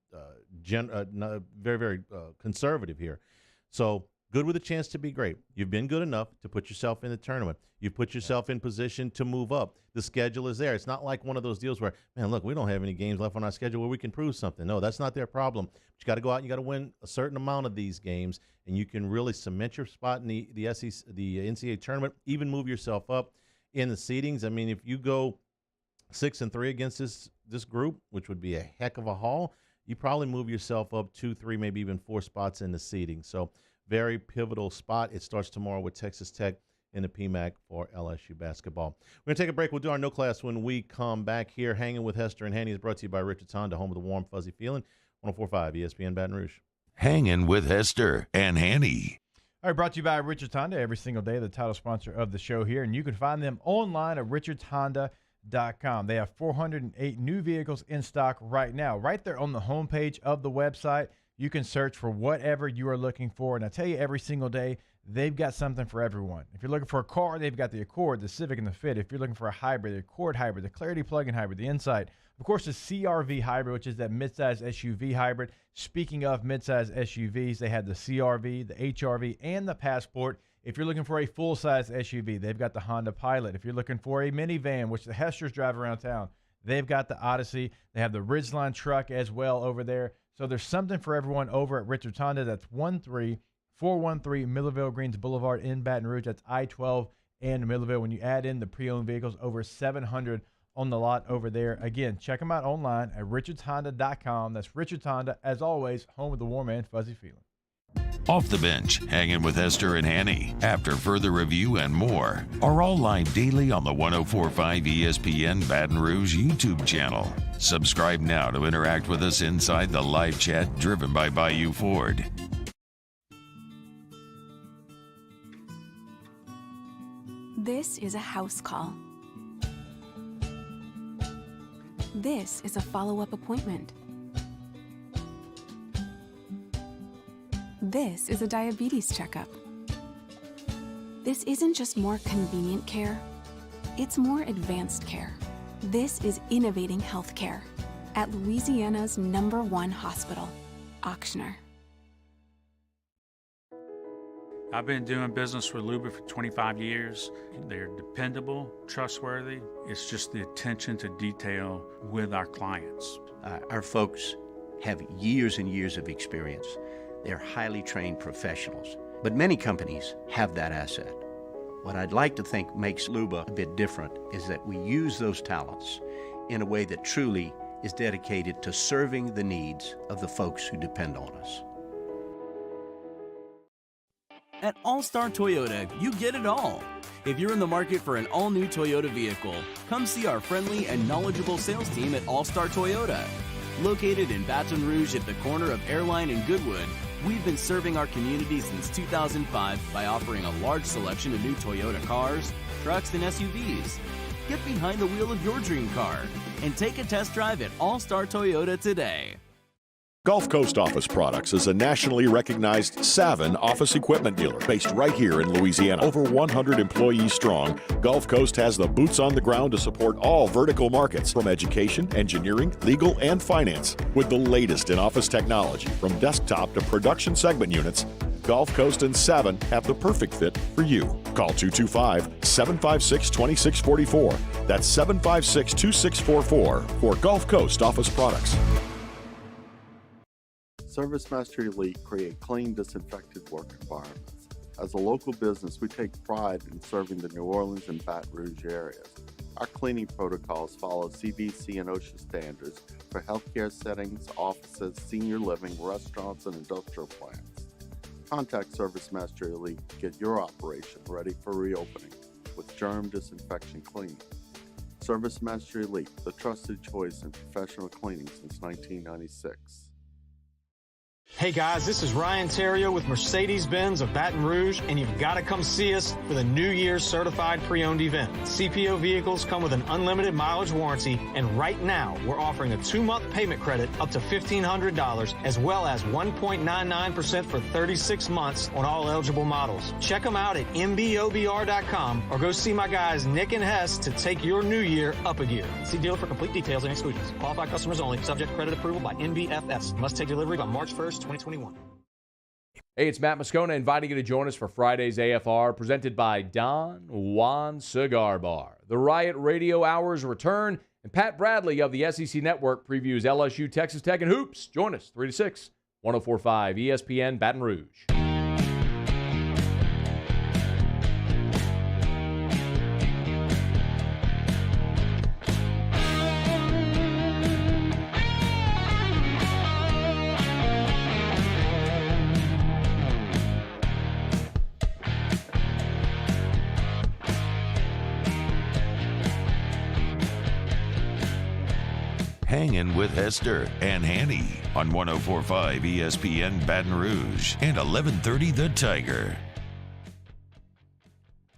Speaker 2: very conservative here. So good with a chance to be great. You've been good enough to put yourself in the tournament. You've put yourself in position to move up. The schedule is there. It's not like one of those deals where, man, look, we don't have any games left on our schedule where we can prove something. No, that's not their problem. But you got to go out and you got to win a certain amount of these games, and you can really cement your spot in the NCAA tournament, even move yourself up in the seedings. I mean, if you go 6-3 against this group, which would be a heck of a haul, you probably move yourself up 2, 3, maybe even 4 spots in the seeding. So very pivotal spot. It starts tomorrow with Texas Tech in the PMAC for LSU basketball. We're going to take a break. We'll do our no class when we come back here. Hanging with Hester and Hanny is brought to you by Richard's Honda, home of the warm, fuzzy feeling. 104.5 ESPN Baton Rouge.
Speaker 1: Hanging with Hester and Hanny.
Speaker 3: All right, brought to you by Richard's Honda every single day, the title sponsor of the show here. And you can find them online at richardshonda.com. They have 408 new vehicles in stock right now. Right there on the homepage of the website, You can search for whatever you are looking for. And I tell you, every single day, they've got something for everyone. If you're looking for a car, they've got the Accord, the Civic, and the Fit. If you're looking for a hybrid, the Accord hybrid, the Clarity plug-in hybrid, the Insight. Of course, the CRV hybrid, which is that midsize SUV hybrid. Speaking of midsize SUVs, they have the CRV, the HRV, and the Passport. If you're looking for a full-size SUV, they've got the Honda Pilot. If you're looking for a minivan, which the Hesters drive around town, they've got the Odyssey. They have the Ridgeline truck as well over there. So there's something for everyone over at Richards Honda. That's 13413 Millerville Greens Boulevard in Baton Rouge. That's I-12 and Millerville. When you add in the pre-owned vehicles, over 700 on the lot over there. Again, check them out online at richardshonda.com. That's Richards Honda, as always, home of the warm and fuzzy feeling.
Speaker 1: Off the Bench, Hangin with Hester and Hanny, after further review and more, are all live daily on the 104.5 ESPN Baton Rouge YouTube channel. Subscribe now to interact with us inside the live chat driven by Bayou Ford.
Speaker 15: This is a house call. This is a follow-up appointment. This is a diabetes checkup. This isn't just more convenient care, it's more advanced care. This is innovating healthcare at Louisiana's #1 hospital, Auctioner.
Speaker 9: I've been doing business with Luba for 25 years. They're dependable, trustworthy. It's just the attention to detail with our clients.
Speaker 10: Our folks have years and years of experience. They're highly trained professionals, but many companies have that asset. What I'd like to think makes Luba a bit different is that we use those talents in a way that truly is dedicated to serving the needs of the folks who depend on us.
Speaker 8: At All-Star Toyota, you get it all. If you're in the market for an all-new Toyota vehicle, come see our friendly and knowledgeable sales team at All-Star Toyota. Located in Baton Rouge at the corner of Airline and Goodwood, we've been serving our community since 2005 by offering a large selection of new Toyota cars, trucks, and SUVs. Get behind the wheel of your dream car and take a test drive at All-Star Toyota today.
Speaker 17: Gulf Coast Office Products is a nationally recognized Savin office equipment dealer based right here in Louisiana. Over 100 employees strong, Gulf Coast has the boots on the ground to support all vertical markets from education, engineering, legal, and finance. With the latest in office technology from desktop to production segment units, Gulf Coast and Savin have the perfect fit for you. Call 225-756-2644. That's 756-2644 for Gulf Coast Office Products.
Speaker 6: ServiceMaster Elite create clean, disinfected work environments. As a local business, we take pride in serving the New Orleans and Baton Rouge areas. Our cleaning protocols follow CDC and OSHA standards for healthcare settings, offices, senior living, restaurants, and industrial plants. Contact ServiceMaster Elite to get your operation ready for reopening with germ disinfection cleaning. ServiceMaster Elite, the trusted choice in professional cleaning since 1996.
Speaker 4: Hey guys, this is Ryan Terrio with Mercedes-Benz of Baton Rouge, and you've got to come see us for the New Year's Certified Pre-Owned event. CPO vehicles come with an unlimited mileage warranty, and right now we're offering a 2-month payment credit up to $1,500, as well as 1.99% for 36 months on all eligible models. Check them out at mbobr.com or go see my guys Nick and Hess to take your new year up a gear. See dealer for complete details and exclusions. Qualified customers only, subject to credit approval by NBFS. Must take delivery by March 1st. 2021.
Speaker 12: Hey, it's Matt Moscona inviting you to join us for Friday's AFR, presented by Don Juan Cigar Bar. The Riot Radio Hours return, and Pat Bradley of the SEC Network previews LSU, Texas Tech, and hoops. Join us 3 to 6, 104.5 ESPN Baton Rouge.
Speaker 1: Hangin with Hester and Hanny on 104.5 ESPN Baton Rouge and 1130 The Tiger.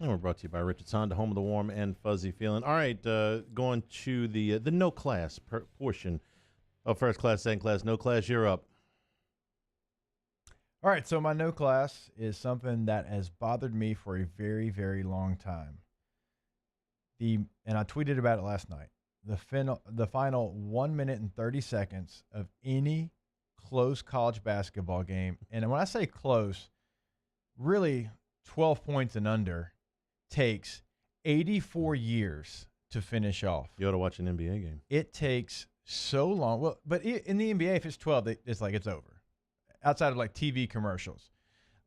Speaker 2: And we're brought to you by Richards Honda, home of the warm and fuzzy feeling. All right, going to the no class portion of first class, second class, no class. You're up.
Speaker 3: All right, so my no class is something that has bothered me for a very, very long time. And I tweeted about it last night. The final 1 minute and 30 seconds of any close college basketball game, and when I say close, really 12 points and under, takes 84 years to finish off.
Speaker 2: You ought to watch an NBA game.
Speaker 3: It takes so long. Well, but in the NBA, if it's 12, it's like it's over. Outside of like TV commercials.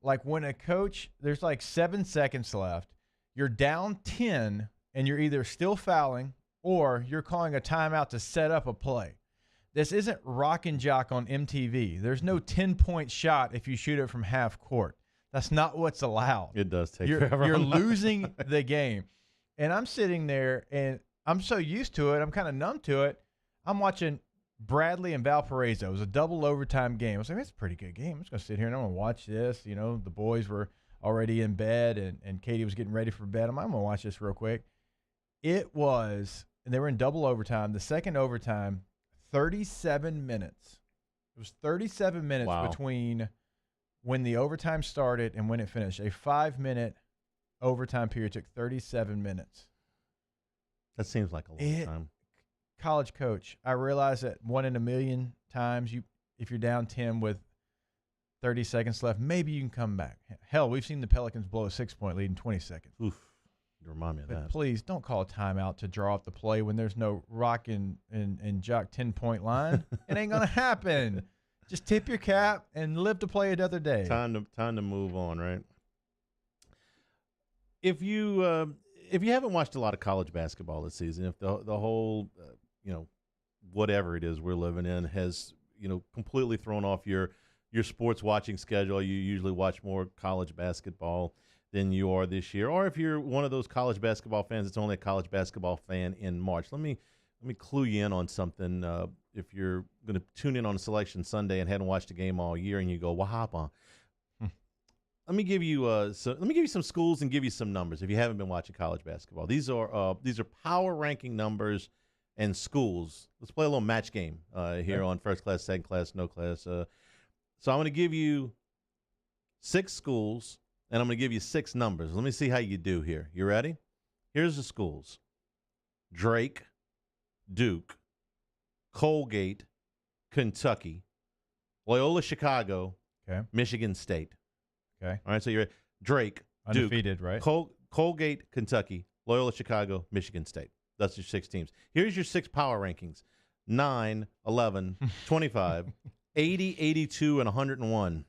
Speaker 3: Like when a coach, there's like 7 seconds left, you're down 10, and you're either still fouling or you're calling a timeout to set up a play. This isn't Rock and Jock on MTV. There's no 10-point shot if you shoot it from half court. That's not what's allowed.
Speaker 2: It does take
Speaker 3: forever. You're losing the game. And I'm sitting there, and I'm so used to it. I'm kind of numb to it. I'm watching Bradley and Valparaiso. It was a double overtime game. I was like, that's a pretty good game. I'm just going to sit here and I'm going to watch this. You know, the boys were already in bed, and Katie was getting ready for bed. I'm going to watch this real quick. It was, and they were in double overtime. The second overtime, 37 minutes. It was 37 minutes between when the overtime started and when it finished. A 5-minute overtime period took 37 minutes.
Speaker 2: That seems like a long time.
Speaker 3: College coach, I realize that 1 in a million times, if you're down 10 with 30 seconds left, maybe you can come back. Hell, we've seen the Pelicans blow a 6-point lead in 20 seconds.
Speaker 2: Oof. You remind me of that.
Speaker 3: Please don't call a timeout to draw up the play when there's no Rock and Jock 10-point line. It ain't going to happen. Just tip your cap and live to play another day.
Speaker 2: Time to move on, right? If you haven't watched a lot of college basketball this season, if the whole whatever it is we're living in has completely thrown off your sports watching schedule, you usually watch more college basketball than you are this year, or if you're one of those college basketball fans that's only a college basketball fan in March, let me clue you in on something. If you're going to tune in on Selection Sunday and hadn't watched a game all year, and you go, "Well, hop on." Let me give you some schools and give you some numbers. If you haven't been watching college basketball, these are power ranking numbers and schools. Let's play a little match game here on First Class, Second Class, No Class. So I'm going to give you 6 schools, and I'm going to give you 6 numbers. Let me see how you do here. You ready? Here's the schools: Drake, Duke, Colgate, Kentucky, Loyola Chicago, Michigan State.
Speaker 3: Okay.
Speaker 2: All right, so you're Drake,
Speaker 3: undefeated,
Speaker 2: Duke,
Speaker 3: right?
Speaker 2: Colgate, Kentucky, Loyola Chicago, Michigan State. That's your 6 teams. Here's your 6 power rankings: 9, 11, 25, 80, 82, and 101.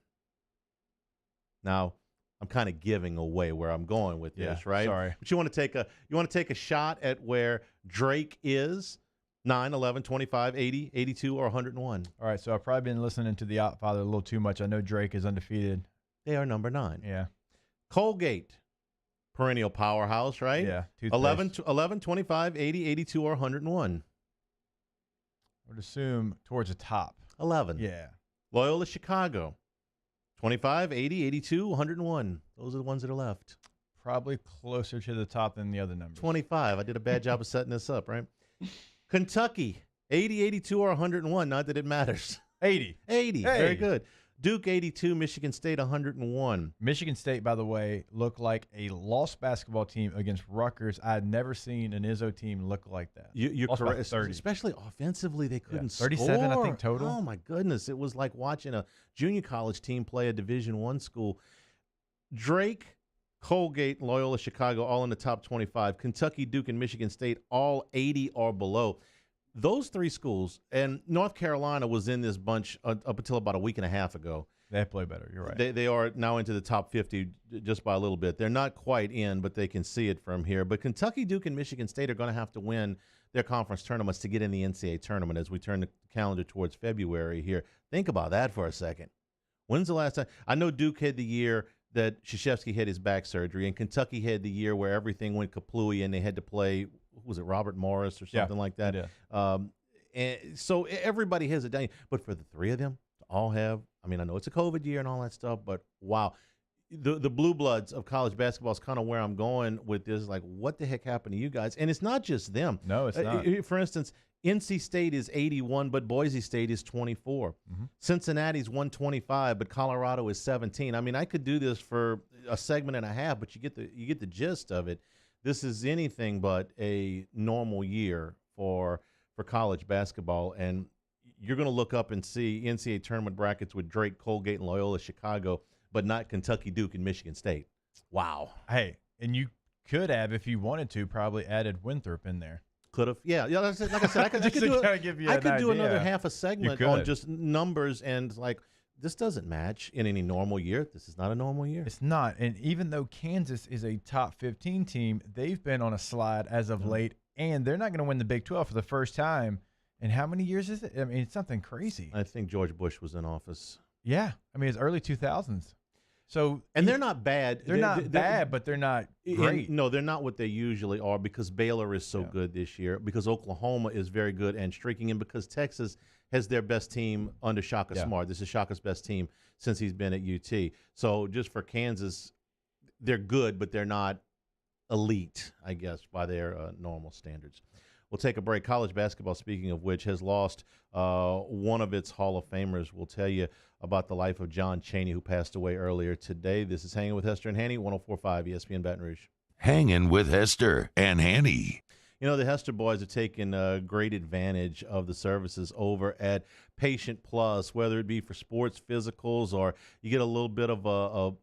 Speaker 2: Now, I'm kind of giving away where I'm going with this, right?
Speaker 3: Sorry.
Speaker 2: But you want to take a shot at where Drake is: 9, 11, 25, 80, 82, or 101.
Speaker 3: All right, so I've probably been listening to the Outfather a little too much. I know Drake is undefeated.
Speaker 2: They are number 9.
Speaker 3: Yeah.
Speaker 2: Colgate, perennial powerhouse, right?
Speaker 3: Yeah.
Speaker 2: 11, 25, 80, 82, or 101.
Speaker 3: I would assume towards the top.
Speaker 2: 11.
Speaker 3: Yeah.
Speaker 2: Loyola Chicago, 25, 80, 82, 101. Those are the ones that are left.
Speaker 3: Probably closer to the top than the other numbers.
Speaker 2: 25. I did a bad job of setting this up, right? Kentucky, 80, 82, or 101. Not that it matters.
Speaker 3: 80.
Speaker 2: 80.
Speaker 3: Hey.
Speaker 2: Very good. Duke, 82. Michigan State, 101.
Speaker 3: Michigan State, by the way, looked like a lost basketball team against Rutgers. I had never seen an Izzo team look like that.
Speaker 2: You're
Speaker 3: lost
Speaker 2: correct.
Speaker 3: 30.
Speaker 2: Especially offensively, they couldn't
Speaker 3: 37,
Speaker 2: score.
Speaker 3: I think, total.
Speaker 2: Oh, my goodness. It was like watching a junior college team play a Division I school. Drake, Colgate, Loyola Chicago, all in the top 25. Kentucky, Duke, and Michigan State, all 80 or below. Those 3 schools, and North Carolina was in this bunch up until about a week and a half ago.
Speaker 3: They play better. You're right.
Speaker 2: They are now into the top 50 just by a little bit. They're not quite in, but they can see it from here. But Kentucky, Duke, and Michigan State are going to have to win their conference tournaments to get in the NCAA tournament as we turn the calendar towards February here. Think about that for a second. When's the last time? I know Duke had the year that Krzyzewski had his back surgery, and Kentucky had the year where everything went kaplooey and they had to play, was it Robert Morris or something like that?
Speaker 3: Yeah.
Speaker 2: And so everybody has a day. But for the 3 of them to all have, I mean, I know it's a COVID year and all that stuff, but wow. The blue bloods of college basketball is kind of where I'm going with this. Like, what the heck happened to you guys? And it's not just them.
Speaker 3: No, it's not.
Speaker 2: For instance, NC State is 81, but Boise State is 24. Cincinnati's 125, but Colorado is 17. I mean, I could do this for a segment and a half, but you get the gist of it. This is anything but a normal year for college basketball, and you're going to look up and see NCAA tournament brackets with Drake, Colgate, and Loyola Chicago, but not Kentucky, Duke, and Michigan State. Wow.
Speaker 3: Hey, and you could have, if you wanted to, probably added Winthrop in there.
Speaker 2: Could have, yeah. Like I said, I could do another half a segment on just numbers and like this doesn't match in any normal year. This is not a normal year.
Speaker 3: It's not, and even though Kansas is a top 15 team, they've been on a slide as of late, and they're not going to win the Big 12 for the first time. And how many years is it? I mean, it's something crazy.
Speaker 2: I think George Bush was in office.
Speaker 3: Yeah, I mean, it's early 2000s. So
Speaker 2: and they're not bad.
Speaker 3: They're not bad, but they're not great.
Speaker 2: No, they're not what they usually are because Baylor is so good this year, because Oklahoma is very good and streaking, and because Texas has their best team under Shaka Smart. This is Shaka's best team since he's been at UT. So just for Kansas, they're good, but they're not elite, I guess, by their normal standards. We'll take a break. College basketball, speaking of which, has lost one of its Hall of Famers. We'll tell you about the life of John Chaney, who passed away earlier today. This is Hangin' with Hester and Hanny, 104.5 ESPN Baton Rouge.
Speaker 1: Hangin' with Hester and Hanny.
Speaker 2: You know, the Hester boys are taking great advantage of the services over at Patient Plus, whether it be for sports physicals or you get a little bit of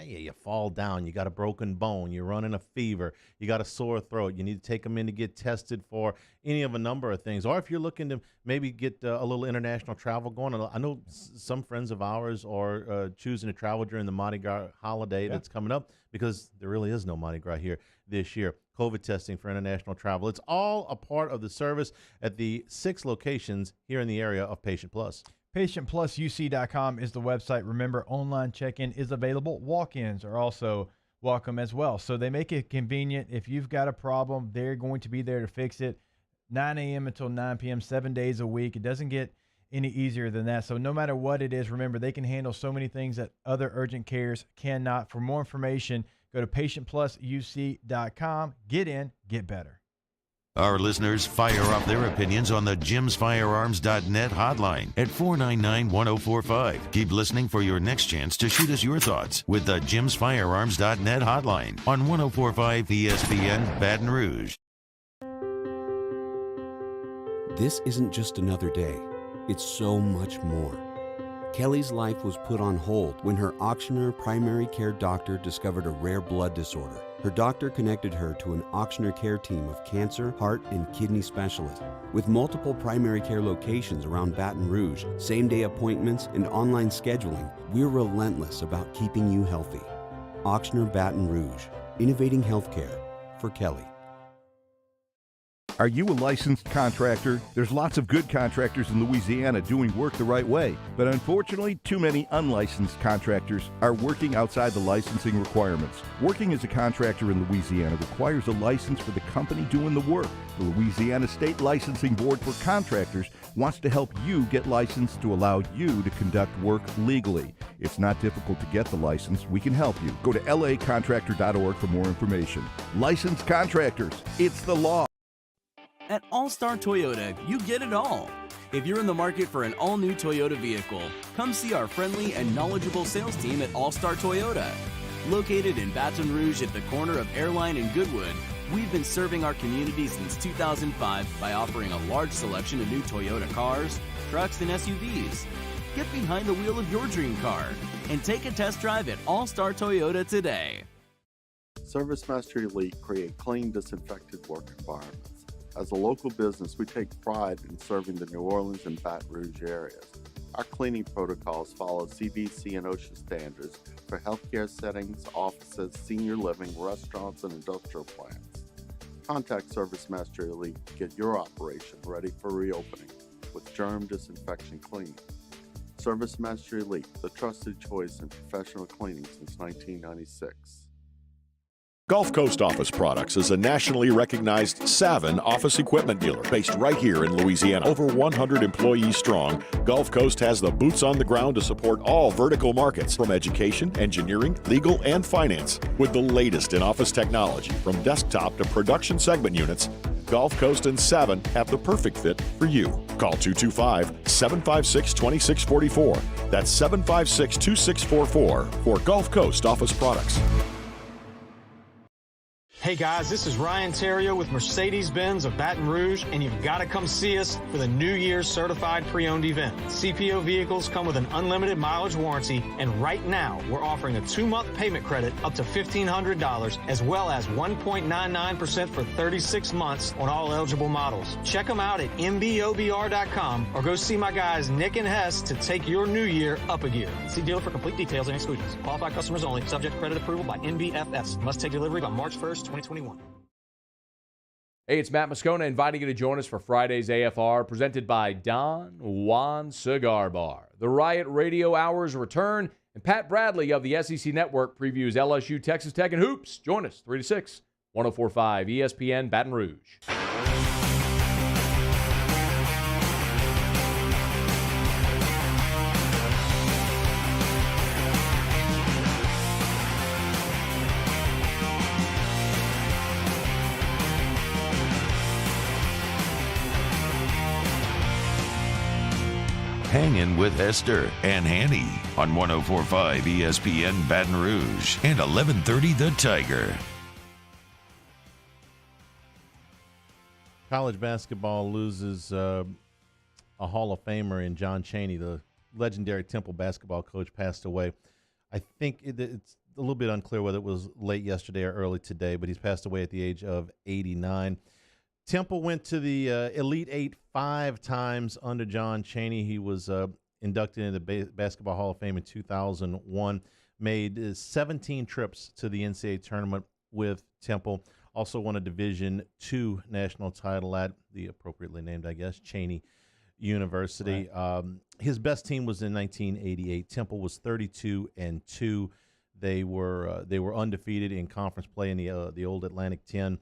Speaker 2: you fall down, you got a broken bone, you're running a fever, you got a sore throat, you need to take them in to get tested for any of a number of things. Or if you're looking to maybe get a little international travel going, I know some friends of ours are choosing to travel during the Mardi Gras holiday that's coming up because there really is no Mardi Gras here this year. COVID testing for international travel. It's all a part of the service at the 6 locations here in the area of Patient Plus.
Speaker 3: PatientPlusUC.com is the website. Remember, online check-in is available. Walk-ins are also welcome as well. So they make it convenient. If you've got a problem, they're going to be there to fix it. 9 a.m. until 9 p.m., 7 days a week. It doesn't get any easier than that. So no matter what it is, remember, they can handle so many things that other urgent cares cannot. For more information, go to PatientPlusUC.com. Get in, get better.
Speaker 1: Our listeners fire off their opinions on the JimsFirearms.net hotline at 499-1045. Keep listening for your next chance to shoot us your thoughts with the JimsFirearms.net hotline on 104.5 ESPN Baton Rouge.
Speaker 7: This isn't just another day. It's so much more. Kelly's life was put on hold when her auctioneer primary care doctor discovered a rare blood disorder. Her doctor connected her to an auctioneer care team of cancer, heart, and kidney specialists. With multiple primary care locations around Baton Rouge, same-day appointments, and online scheduling, we're relentless about keeping you healthy. Auctioneer Baton Rouge, innovating healthcare for Kelly.
Speaker 16: Are you a licensed contractor? There's lots of good contractors in Louisiana doing work the right way, but unfortunately, too many unlicensed contractors are working outside the licensing requirements. Working as a contractor in Louisiana requires a license for the company doing the work. The Louisiana State Licensing Board for Contractors wants to help you get licensed to allow you to conduct work legally. It's not difficult to get the license. We can help you. Go to lacontractor.org for more information. Licensed contractors, it's the law.
Speaker 8: At All-Star Toyota, you get it all. If you're in the market for an all-new Toyota vehicle, come see our friendly and knowledgeable sales team at All-Star Toyota. Located in Baton Rouge at the corner of Airline and Goodwood, we've been serving our community since 2005 by offering a large selection of new Toyota cars, trucks, and SUVs. Get behind the wheel of your dream car and take a test drive at All-Star Toyota today.
Speaker 6: ServiceMaster Elite create clean, disinfected work environments. As a local business, we take pride in serving the New Orleans and Baton Rouge areas. Our cleaning protocols follow CDC and OSHA standards for healthcare settings, offices, senior living, restaurants, and industrial plants. Contact ServiceMaster Elite to get your operation ready for reopening with germ disinfection cleaning. ServiceMaster Elite, the trusted choice in professional cleaning since 1996.
Speaker 17: Gulf Coast Office Products is a nationally recognized Savin office equipment dealer based right here in Louisiana. Over 100 employees strong, Gulf Coast has the boots on the ground to support all vertical markets from education, engineering, legal, and finance. With the latest in office technology, from desktop to production segment units, Gulf Coast and Savin have the perfect fit for you. Call 225-756-2644. That's 756-2644 for Gulf Coast Office Products.
Speaker 4: Hey guys, this is Ryan Terrio with Mercedes-Benz of Baton Rouge, and you've got to come see us for the New Year's Certified Pre-Owned event. CPO vehicles come with an unlimited mileage warranty, and right now we're offering a 2-month payment credit up to $1,500, as well as 1.99% for 36 months on all eligible models. Check them out at mbobr.com or go see my guys Nick and Hess to take your new year up a gear. See dealer for complete details and exclusions. Qualified customers only. Subject credit approval by NBFS. Must take delivery by March 1st, 2021.
Speaker 12: Hey, it's Matt Moscona inviting you to join us for Friday's AFR, presented by Don Juan Cigar Bar. The Riot Radio Hours return, and Pat Bradley of the SEC Network previews LSU, Texas Tech, and Hoops. Join us 3 to 6, 104.5 ESPN Baton Rouge.
Speaker 1: Hangin with Hester and Hanny on 104.5 ESPN Baton Rouge and 1130 The Tiger.
Speaker 2: College basketball loses a Hall of Famer in John Chaney, the legendary Temple basketball coach, passed away. I think it's a little bit unclear whether it was late yesterday or early today, but he's passed away at the age of 89. Temple went to the Elite Eight 5 times under John Chaney. He was inducted into the Basketball Hall of Fame in 2001, made 17 trips to the NCAA tournament with Temple, also won a Division II national title at the appropriately named, I guess, Chaney University. Right. His best team was in 1988. Temple was 32-2. They were undefeated in conference play in the old Atlantic 10,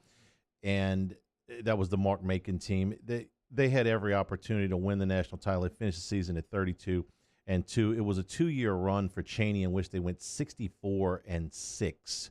Speaker 2: and that was the Mark Macon team. They had every opportunity to win the national title. They finished the season at 32-2. It was a 2-year run for Chaney in which they went 64-6,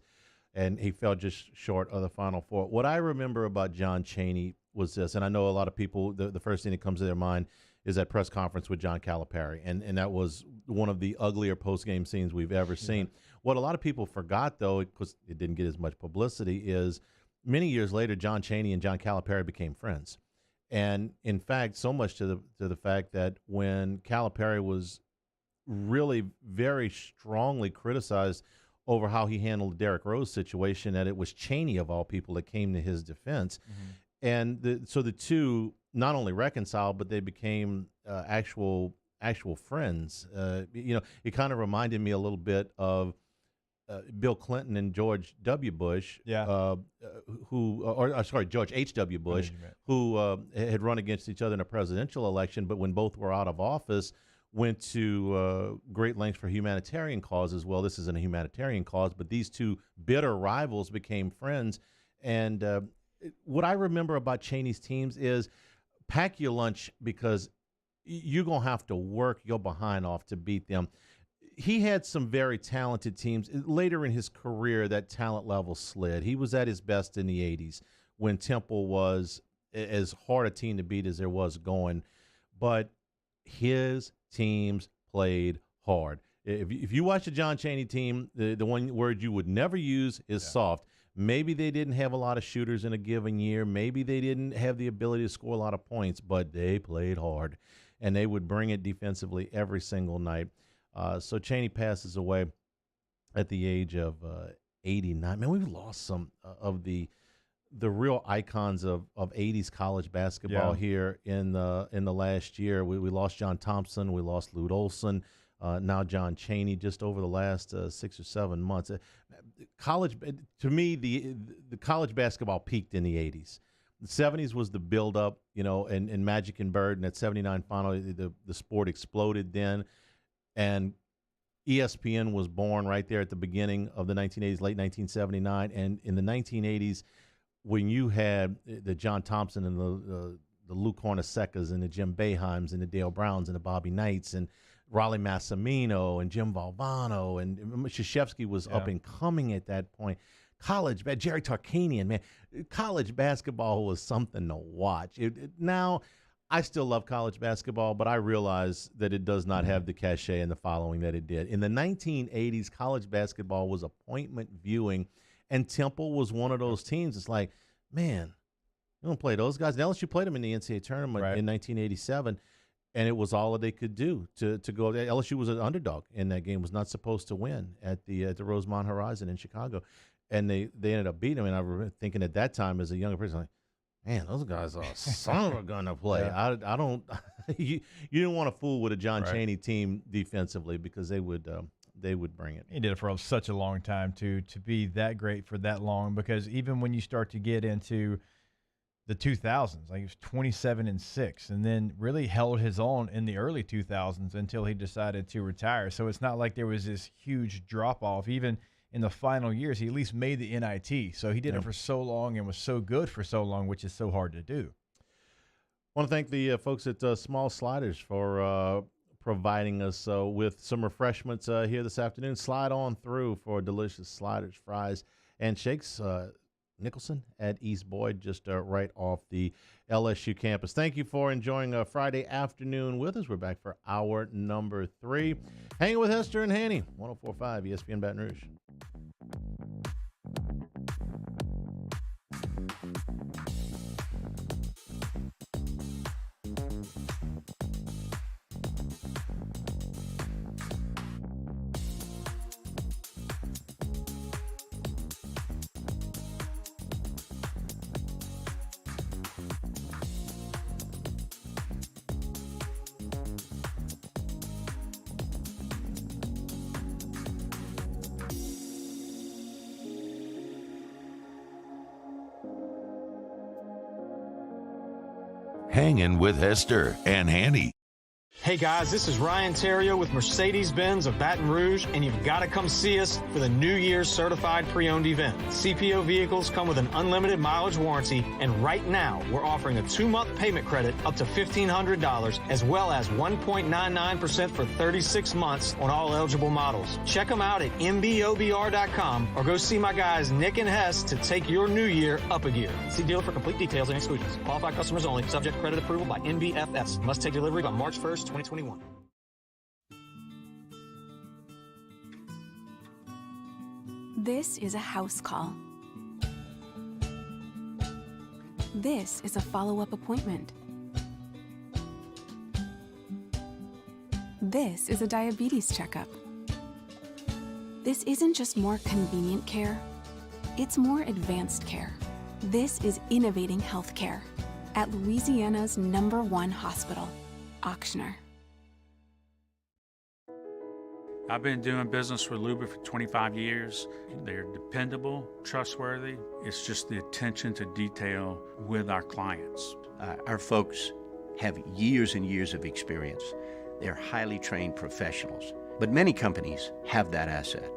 Speaker 2: and he fell just short of the Final Four. What I remember about John Chaney was this, and I know a lot of people, the first thing that comes to their mind is that press conference with John Calipari, and that was one of the uglier post-game scenes we've ever seen. What a lot of people forgot, though, because it didn't get as much publicity, is many years later, John Chaney and John Calipari became friends. And, in fact, so much to the fact that when Calipari was really very strongly criticized over how he handled the Derrick Rose situation, that it was Chaney, of all people, that came to his defense. Mm-hmm. And so the two not only reconciled, but they became actual friends. It kind of reminded me a little bit of Bill Clinton and George W. Bush, George H.W. Bush, who had run against each other in a presidential election, but when both were out of office, went to great lengths for humanitarian causes. Well, this isn't a humanitarian cause, but these two bitter rivals became friends. And what I remember about Chaney's teams is pack your lunch because you're going to have to work your behind off to beat them. He had some very talented teams. Later in his career, that talent level slid. He was at his best in the 80s when Temple was as hard a team to beat as there was going. But his teams played hard. If you watch the John Chaney team, the one word you would never use is soft. Maybe they didn't have a lot of shooters in a given year. Maybe they didn't have the ability to score a lot of points, but they played hard, and they would bring it defensively every single night. So Chaney passes away at the age of 89. Man, we've lost some of the real icons of 80s college basketball here in the last year. We lost John Thompson. We lost Lute Olson. Now John Chaney just over the last 6 or 7 months. To me, the college basketball peaked in the 80s. The 70s was the build-up, and Magic and Bird, and that 79 final, the sport exploded then. And ESPN was born right there at the beginning of the 1980s, late 1979. And in the 1980s, when you had the John Thompson and the Lou Cornacecas and the Jim Boeheims and the Dale Browns and the Bobby Knights and Raleigh Massimino and Jim Valvano and Krzyzewski was up and coming at that point. Jerry Tarkanian, man, college basketball was something to watch. Now, I still love college basketball, but I realize that it does not have the cachet and the following that it did. In the 1980s, college basketball was appointment viewing, and Temple was one of those teams. It's like, man, you don't play those guys. Now, LSU played them in the NCAA tournament in 1987, and it was all that they could do to go. LSU was an underdog in that game, was not supposed to win at the Rosemont Horizon in Chicago, and they ended up beating them. And I remember thinking at that time as a younger person, like, man, those guys are son of a gun to play. Yeah. I don't. You didn't want to fool with a John Chaney team defensively because they would bring it.
Speaker 3: He did it for such a long time to be that great for that long. Because even when you start to get into the 2000s, like he was 27-6, and then really held his own in the early 2000s until he decided to retire. So it's not like there was this huge drop off. Even in the final years, he at least made the NIT. So he did it for so long and was so good for so long, which is so hard to do.
Speaker 2: I want to thank the folks at Small Sliders for providing us with some refreshments here this afternoon. Slide on through for delicious sliders, fries, and shakes. Nicholson at East Boyd, just right off the LSU campus. Thank you for enjoying a Friday afternoon with us. We're back for hour number 3. Hanging with Hester and Hanny, 104.5 ESPN Baton Rouge.
Speaker 1: Hangin' with Hester and Hanny.
Speaker 4: Hey guys, this is Ryan Terrio with Mercedes-Benz of Baton Rouge, and you've got to come see us for the New Year's Certified Pre-Owned event. CPO vehicles come with an unlimited mileage warranty, and right now we're offering a 2-month payment credit up to $1,500, as well as 1.99% for 36 months on all eligible models. Check them out at mbobr.com or go see my guys Nick and Hess to take your new year up a gear. See dealer for complete details and exclusions. Qualified customers only. Subject to credit approval by NBFS. Must take delivery by March 1st, 2021.
Speaker 15: This is a house call. This is a follow-up appointment. This is a diabetes checkup. This isn't just more convenient care, it's more advanced care. This is innovating healthcare at Louisiana's #1 hospital, Auctioner.
Speaker 9: I've been doing business with Luba for 25 years. They're dependable, trustworthy. It's just the attention to detail with our clients.
Speaker 10: Our folks have years and years of experience. They're highly trained professionals. But many companies have that asset.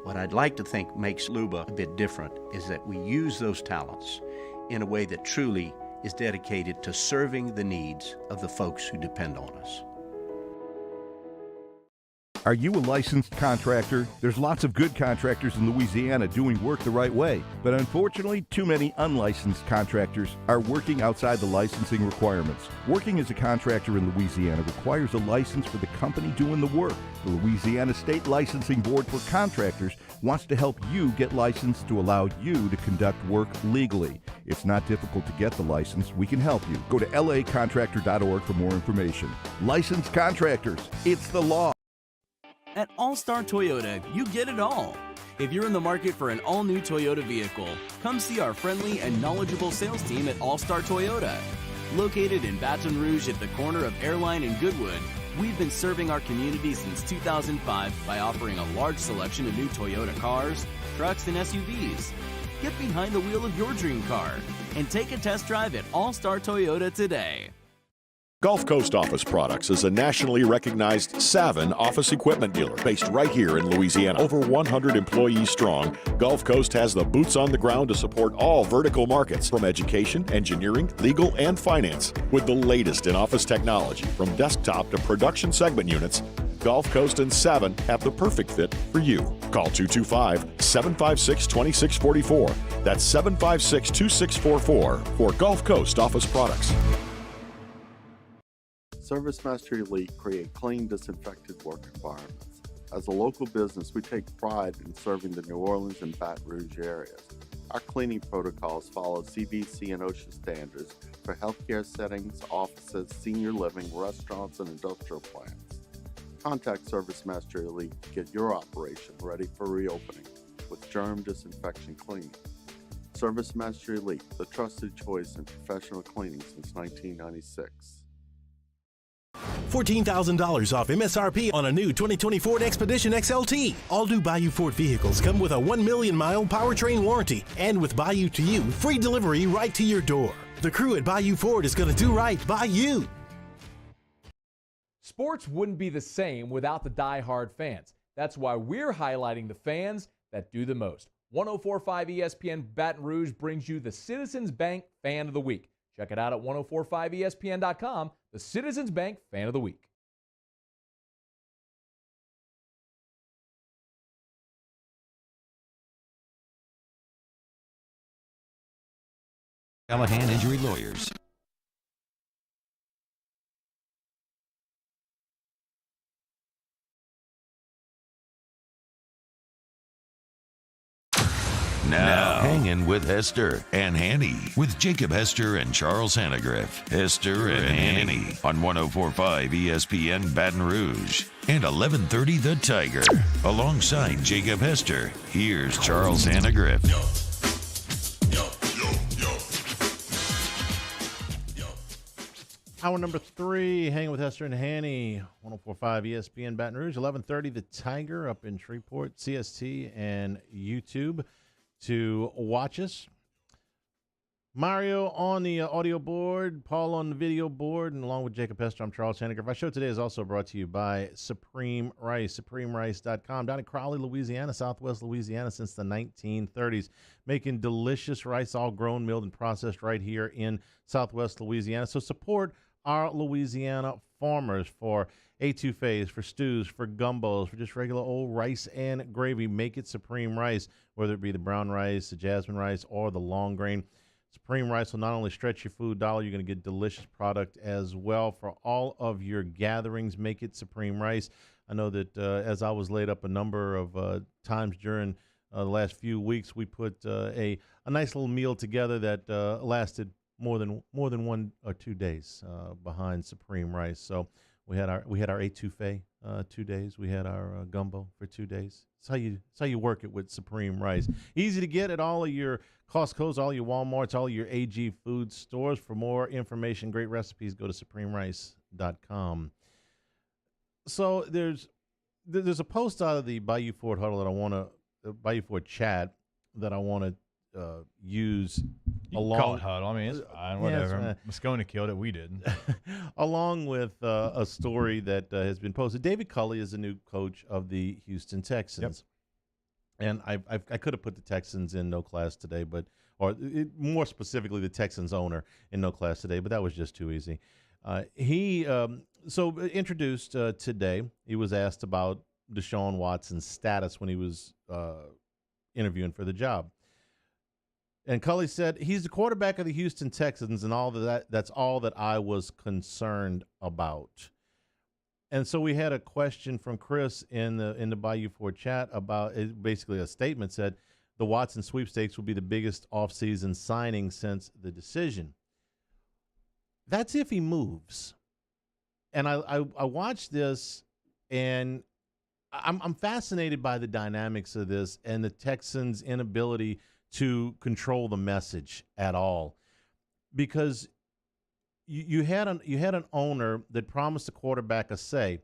Speaker 10: What I'd like to think makes Luba a bit different is that we use those talents in a way that truly is dedicated to serving the needs of the folks who depend on us.
Speaker 16: Are you a licensed contractor? There's lots of good contractors in Louisiana doing work the right way, but unfortunately, too many unlicensed contractors are working outside the licensing requirements. Working as a contractor in Louisiana requires a license for the company doing the work. The Louisiana State Licensing Board for Contractors wants to help you get licensed to allow you to conduct work legally. It's not difficult to get the license. We can help you. Go to lacontractor.org for more information. Licensed contractors, it's the law.
Speaker 8: At All-Star Toyota, you get it all. If you're in the market for an all-new Toyota vehicle, come see our friendly and knowledgeable sales team at All-Star Toyota. Located in Baton Rouge at the corner of Airline and Goodwood, we've been serving our community since 2005 by offering a large selection of new Toyota cars, trucks, and SUVs. Get behind the wheel of your dream car and take a test drive at All-Star Toyota today.
Speaker 17: Gulf Coast Office Products is a nationally recognized Savin office equipment dealer based right here in Louisiana. Over 100 employees strong, Gulf Coast has the boots on the ground to support all vertical markets, from education, engineering, legal, and finance. With the latest in office technology, from desktop to production segment units, Gulf Coast and Savin have the perfect fit for you. Call 225-756-2644. That's 756-2644 for Gulf Coast office products.
Speaker 6: ServiceMaster Elite create clean, disinfected work environments. As a local business, we take pride in serving the New Orleans and Baton Rouge areas. Our cleaning protocols follow CDC and OSHA standards for healthcare settings, offices, senior living, restaurants, and industrial plants. Contact ServiceMaster Elite to get your operation ready for reopening with germ disinfection cleaning. ServiceMaster Elite, the trusted choice in professional cleaning since 1996.
Speaker 18: $14,000 off MSRP on a new 2020 Ford Expedition XLT. All new Bayou Ford vehicles come with a 1 million mile powertrain warranty, and with Bayou to You, free delivery right to your door. The crew at Bayou Ford is going to do right by you.
Speaker 12: Sports wouldn't be the same without the die-hard fans. That's why we're highlighting the fans that do the most. 104.5 ESPN Baton Rouge brings you the Citizens Bank Fan of the Week. Check it out at 1045ESPN.com, the Citizens Bank Fan of the Week.
Speaker 1: Callahan Injury Lawyers. Now, Hangin with Hester and Hanny with Jacob Hester and Charles Hanagriff. Hester and Hanny on 104.5 ESPN Baton Rouge and 1130 The Tiger. Alongside Jacob Hester, here's Charles Hanagriff.
Speaker 2: Hour number 3, Hanging with Hester and Hanny, 104.5 ESPN Baton Rouge, 1130 The Tiger up in Shreveport, CST and YouTube to watch us. Mario on the audio board, Paul on the video board, and along with Jacob Hester, I'm Charles Hanagriff. Our show today is also brought to you by Supreme Rice, supremerice.com, down in Crowley, Louisiana, southwest Louisiana since the 1930s, making delicious rice, all grown, milled, and processed right here in southwest Louisiana. So support our Louisiana farmers for etouffees, for stews, for gumbos, for just regular old rice and gravy. Make it Supreme Rice, whether it be the brown rice, the jasmine rice, or the long grain. Supreme Rice will not only stretch your food dollar, you're going to get delicious product as well for all of your gatherings. Make it Supreme Rice. I know that as I was laid up a number of times during the last few weeks, we put a nice little meal together that lasted more than 1 or 2 days behind Supreme Rice. So we had our etouffee 2 days. We had our gumbo for 2 days. That's how you work it with Supreme Rice. Easy to get at all of your Costco's, all your Walmarts, all your AG food stores. For more information, great recipes, go to supremerice.com. So there's a post out of the Bayou Ford huddle that I want to Bayou Ford chat that I want to use.
Speaker 3: You can call it huddle. I mean, it's fine. Whatever. Yeah, Moscona killed it. We didn't.
Speaker 2: Along with a story that has been posted. David Culley is the new coach of the Houston Texans. Yep. And I could have put the Texans in no class today, more specifically the Texans owner in no class today, but that was just too easy. He introduced today. He was asked about Deshaun Watson's status when he was interviewing for the job. And Culley said, he's the quarterback of the Houston Texans, and all of that's all that I was concerned about. And so we had a question from Chris in the Bayou Ford chat about basically a statement said the Watson sweepstakes will be the biggest offseason signing since the decision. That's if he moves. And I watched this, and I'm fascinated by the dynamics of this and the Texans' inability to control the message at all, because you had an owner that promised the quarterback a say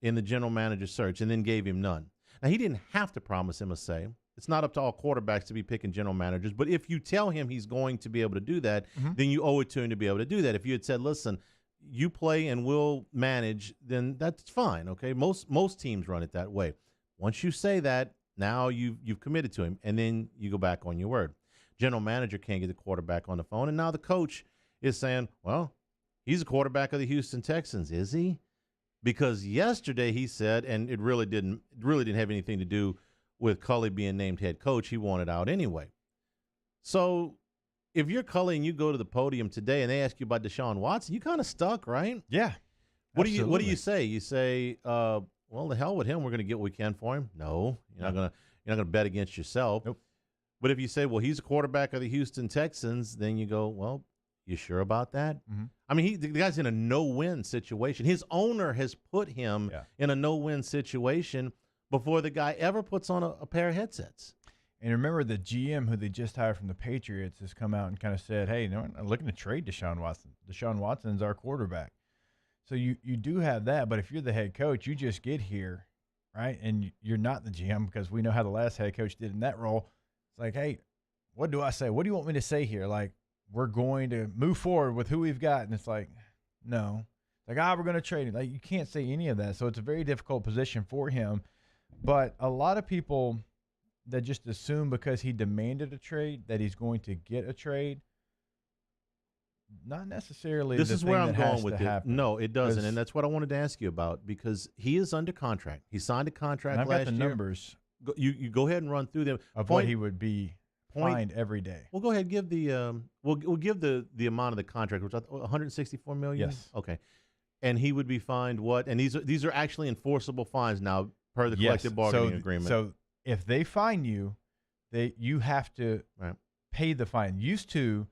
Speaker 2: in the general manager search and then gave him none. Now, he didn't have to promise him a say. It's not up to all quarterbacks to be picking general managers, but if you tell him he's going to be able to do that, then you owe it to him to be able to do that. If you had said, listen, you play and we'll manage, then that's fine, okay? Most teams run it that way. Once you say that, now you've committed to him, and then you go back on your word. General manager can't get the quarterback on the phone, and now the coach is saying, well, he's the quarterback of the Houston Texans. Is he? Because yesterday he said, and it really didn't have anything to do with Culley being named head coach. He wanted out anyway. So if you're Culley and you go to the podium today and they ask you about Deshaun Watson, you kind of stuck, right?
Speaker 3: Yeah.
Speaker 2: What do you say? You say, well, the hell with him. We're going to get what we can for him. No, you're not going to bet against yourself.
Speaker 3: Nope.
Speaker 2: But if you say, well, he's a quarterback of the Houston Texans, then you go, well, you sure about that?
Speaker 3: Mm-hmm.
Speaker 2: I mean, the guy's in a no-win situation. His owner has put him in a no-win situation before the guy ever puts on a pair of headsets.
Speaker 3: And remember, the GM who they just hired from the Patriots has come out and kind of said, hey, no, I'm looking to trade Deshaun Watson. Deshaun Watson's our quarterback. So you do have that, but if you're the head coach, you just get here, right? And you're not the GM, because we know how the last head coach did in that role. It's like, hey, what do I say? What do you want me to say here? Like, we're going to move forward with who we've got. And it's like, no. Like, we're going to trade him. Like, you can't say any of that. So it's a very difficult position for him. But a lot of people that just assume because he demanded a trade that he's going to get a trade, not necessarily.
Speaker 2: This is where I'm going with it.
Speaker 3: Happen.
Speaker 2: No, it doesn't. And that's what I wanted to ask you about, because he is under contract. He signed a contract last year.
Speaker 3: I've got the numbers.
Speaker 2: You go ahead and run through them.
Speaker 3: Of what he would be fined every day.
Speaker 2: Well, go ahead. Give the we'll give the amount of the contract, which is $164 million.
Speaker 3: Yes.
Speaker 2: Okay. And he would be fined what? And these are actually enforceable fines now per the collective bargaining agreement.
Speaker 3: So if they fine you, you have to pay the fine. Used to,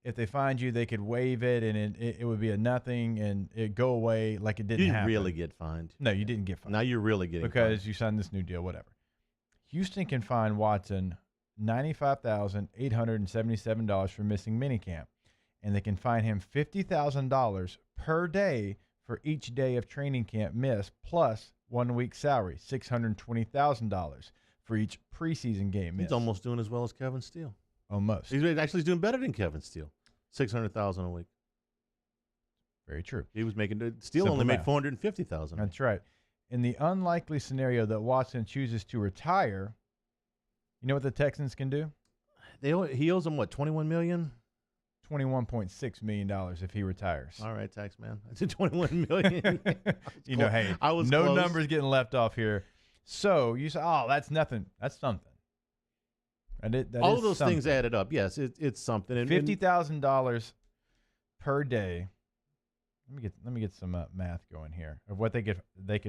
Speaker 3: if they find you, they could waive it, and it would be a nothing, and it'd go away like it didn't happen.
Speaker 2: You didn't really get fined.
Speaker 3: No, you didn't get fined.
Speaker 2: Now you're really getting
Speaker 3: because
Speaker 2: fined.
Speaker 3: You signed this new deal, whatever. Houston can fine Watson $95,877 for missing minicamp, and they can fine him $50,000 per day for each day of training camp missed, plus 1 week's salary, $620,000 for each preseason game missed.
Speaker 2: He's almost doing as well as Kevin Steele.
Speaker 3: Almost.
Speaker 2: He's actually doing better than Kevin Steele. $600,000 a week.
Speaker 3: Very true.
Speaker 2: He was making Steele only made $450,000.
Speaker 3: That's right. In the unlikely scenario that Watson chooses to retire, you know what the Texans can do?
Speaker 2: He owes them what, $21 million?
Speaker 3: $21.6 million if he retires.
Speaker 2: All right, tax man. I said $21 million.
Speaker 3: You know, hey,
Speaker 2: I was
Speaker 3: no
Speaker 2: close.
Speaker 3: numbers getting left off here. So you say, oh, that's nothing. That's something. And
Speaker 2: all of those things added up. Yes, it's something. And
Speaker 3: $50,000 per day. Let me get some math going here of what they could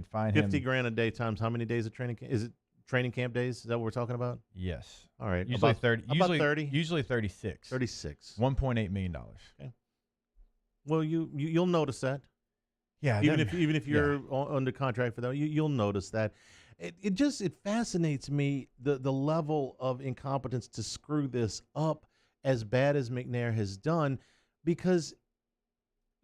Speaker 3: find him.
Speaker 2: $50,000 a day times how many days of training camp? Is it training camp days? Is that what we're talking about?
Speaker 3: Yes.
Speaker 2: All right.
Speaker 3: Usually
Speaker 2: about
Speaker 3: 30.
Speaker 2: About 30.
Speaker 3: Usually 36.
Speaker 2: 36.
Speaker 3: $1.8 million.
Speaker 2: Okay. Well, you'll notice that.
Speaker 3: Yeah.
Speaker 2: Even if you're under contract for that, you'll notice that. It fascinates me the level of incompetence to screw this up as bad as McNair has done, because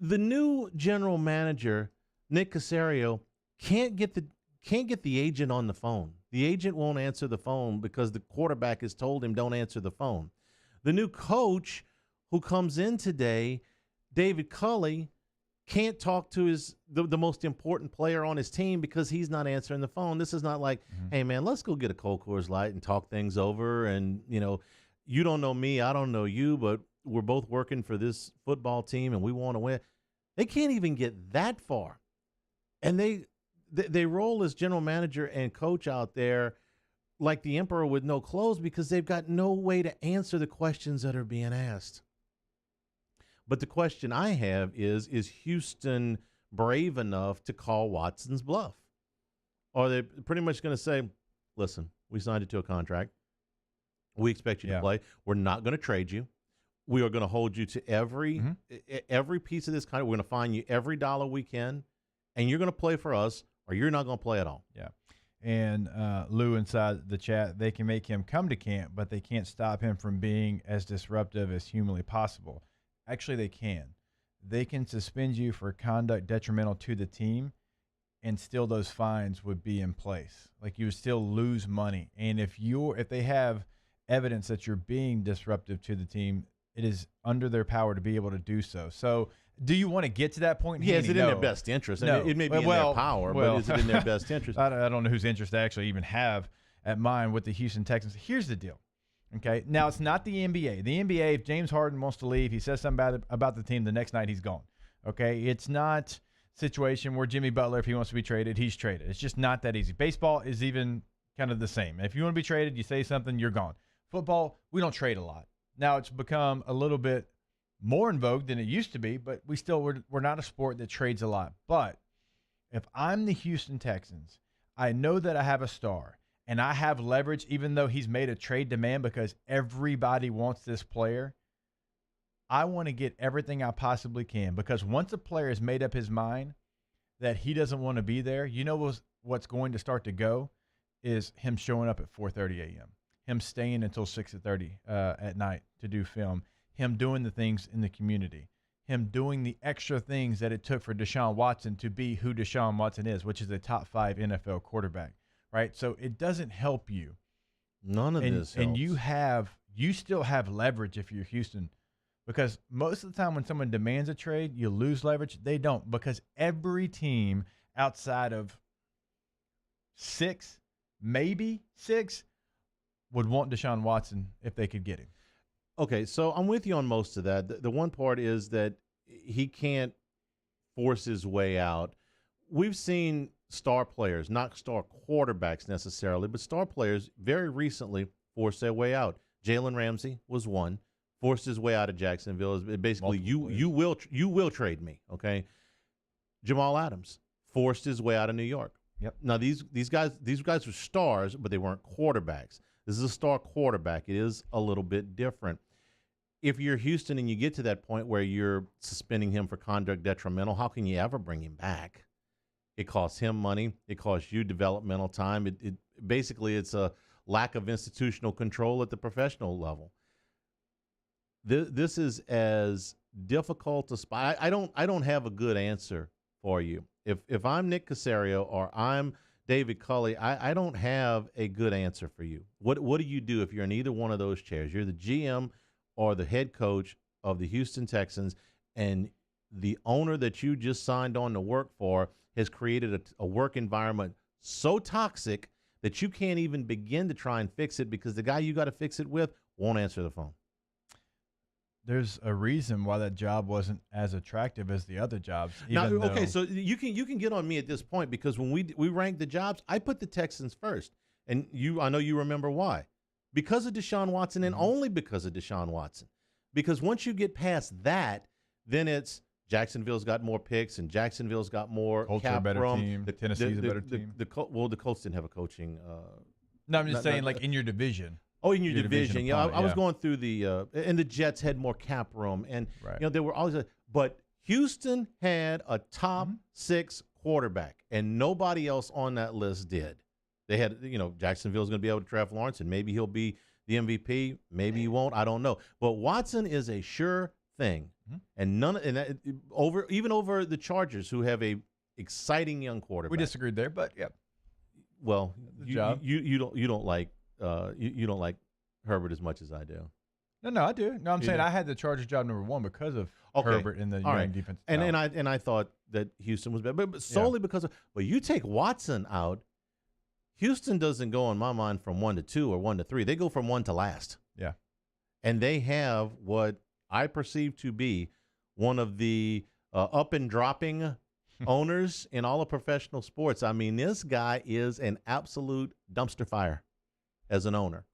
Speaker 2: the new general manager, Nick Caserio, can't get the agent on the phone. The agent won't answer the phone because the quarterback has told him don't answer the phone. The new coach who comes in today, David Culley, can't talk to the most important player on his team because he's not answering the phone. This is not like, hey, man, let's go get a Cold Coors Light and talk things over. And, you don't know me, I don't know you, but we're both working for this football team and we want to win. They can't even get that far. And they roll as general manager and coach out there like the emperor with no clothes because they've got no way to answer the questions that are being asked. But the question I have is Houston brave enough to call Watson's bluff? Or are they pretty much going to say, listen, we signed you to a contract. We expect you to play. We're not going to trade you. We are going to hold you to every piece of this contract. We're going to fine you every dollar we can, and you're going to play for us, or you're not going to play at all.
Speaker 3: Yeah. And Lou inside the chat, they can make him come to camp, but they can't stop him from being as disruptive as humanly possible. Actually, they can. They can suspend you for conduct detrimental to the team, and still those fines would be in place. Like, you would still lose money. And if they have evidence that you're being disruptive to the team, it is under their power to be able to do so. So, do you want to get to that point?
Speaker 2: Yeah, is it in their best interest?
Speaker 3: No.
Speaker 2: I mean, it may be in their power, but is it in their best interest?
Speaker 3: I don't know whose interest I actually even have at mine with the Houston Texans. Here's the deal. Okay, now it's not the NBA. The NBA, if James Harden wants to leave, he says something about the team, the next night he's gone. Okay, it's not situation where Jimmy Butler, if he wants to be traded, he's traded. It's just not that easy. Baseball is even kind of the same. If you want to be traded, you say something, you're gone. Football, we don't trade a lot. Now it's become a little bit more in vogue than it used to be, but we're not a sport that trades a lot. But if I'm the Houston Texans, I know that I have a star and I have leverage, even though he's made a trade demand because everybody wants this player. I want to get everything I possibly can, because once a player has made up his mind that he doesn't want to be there, you know what's going to start to go is him showing up at 4:30 a.m., him staying until 6:30 at night to do film, him doing the things in the community, him doing the extra things that it took for Deshaun Watson to be who Deshaun Watson is, which is a top 5 NFL quarterback, right? So it doesn't help you.
Speaker 2: None of this helps.
Speaker 3: And you still have leverage if you're Houston. Because most of the time when someone demands a trade, you lose leverage. They don't, because every team outside of 6, maybe 6, would want Deshaun Watson if they could get him.
Speaker 2: Okay, so I'm with you on most of that. The one part is that he can't force his way out. We've seen star players, not star quarterbacks necessarily, but star players very recently force their way out. Jalen Ramsey was one. Forced his way out of Jacksonville. Basically, you will trade me, okay? Jamal Adams forced his way out of New York.
Speaker 3: Yep.
Speaker 2: Now these guys were stars, but they weren't quarterbacks. This is a star quarterback. It is a little bit different. If you're Houston and you get to that point where you're suspending him for conduct detrimental, how can you ever bring him back? It costs him money. It costs you developmental time. It basically it's a lack of institutional control at the professional level. This is as difficult to spot. I don't have a good answer for you. If I'm Nick Caserio or I'm David Culley, I don't have a good answer for you. What do you do if you're in either one of those chairs? You're the GM or the head coach of the Houston Texans, and the owner that you just signed on to work for has created a work environment so toxic that you can't even begin to try and fix it because the guy you got to fix it with won't answer the phone.
Speaker 3: There's a reason why that job wasn't as attractive as the other jobs.
Speaker 2: Okay, so you can get on me at this point because when we ranked the jobs, I put the Texans first, and I know you remember why, because of Deshaun Watson and only because of Deshaun Watson. Because once you get past that, then it's Jacksonville's got more picks and Jacksonville's got more
Speaker 3: Colts
Speaker 2: cap
Speaker 3: are a better
Speaker 2: room.
Speaker 3: team. Tennessee's a better team.
Speaker 2: The Colts didn't have a coaching.
Speaker 3: No, I'm just saying, like in your division.
Speaker 2: Oh, in your division. Yeah, I was going through and the Jets had more cap room. And, there were always, but Houston had a top 6 quarterback, and nobody else on that list did. They had, Jacksonville's going to be able to draft Lawrence, and maybe he'll be the MVP. Maybe he won't. I don't know. But Watson is a sure thing. And even over the Chargers, who have a exciting young quarterback.
Speaker 3: We disagreed there, but yeah.
Speaker 2: Well, you don't like Herbert as much as I do.
Speaker 3: No, I do. No, I'm saying I had the Chargers job number 1 because of Herbert and the young defense.
Speaker 2: And I thought that Houston was better, but solely because of. But you take Watson out, Houston doesn't go in my mind from 1 to 2 or 1 to 3. They go from 1 to last.
Speaker 3: Yeah,
Speaker 2: and they have what I perceive to be one of the up and dropping owners in all of professional sports. I mean, this guy is an absolute dumpster fire as an owner,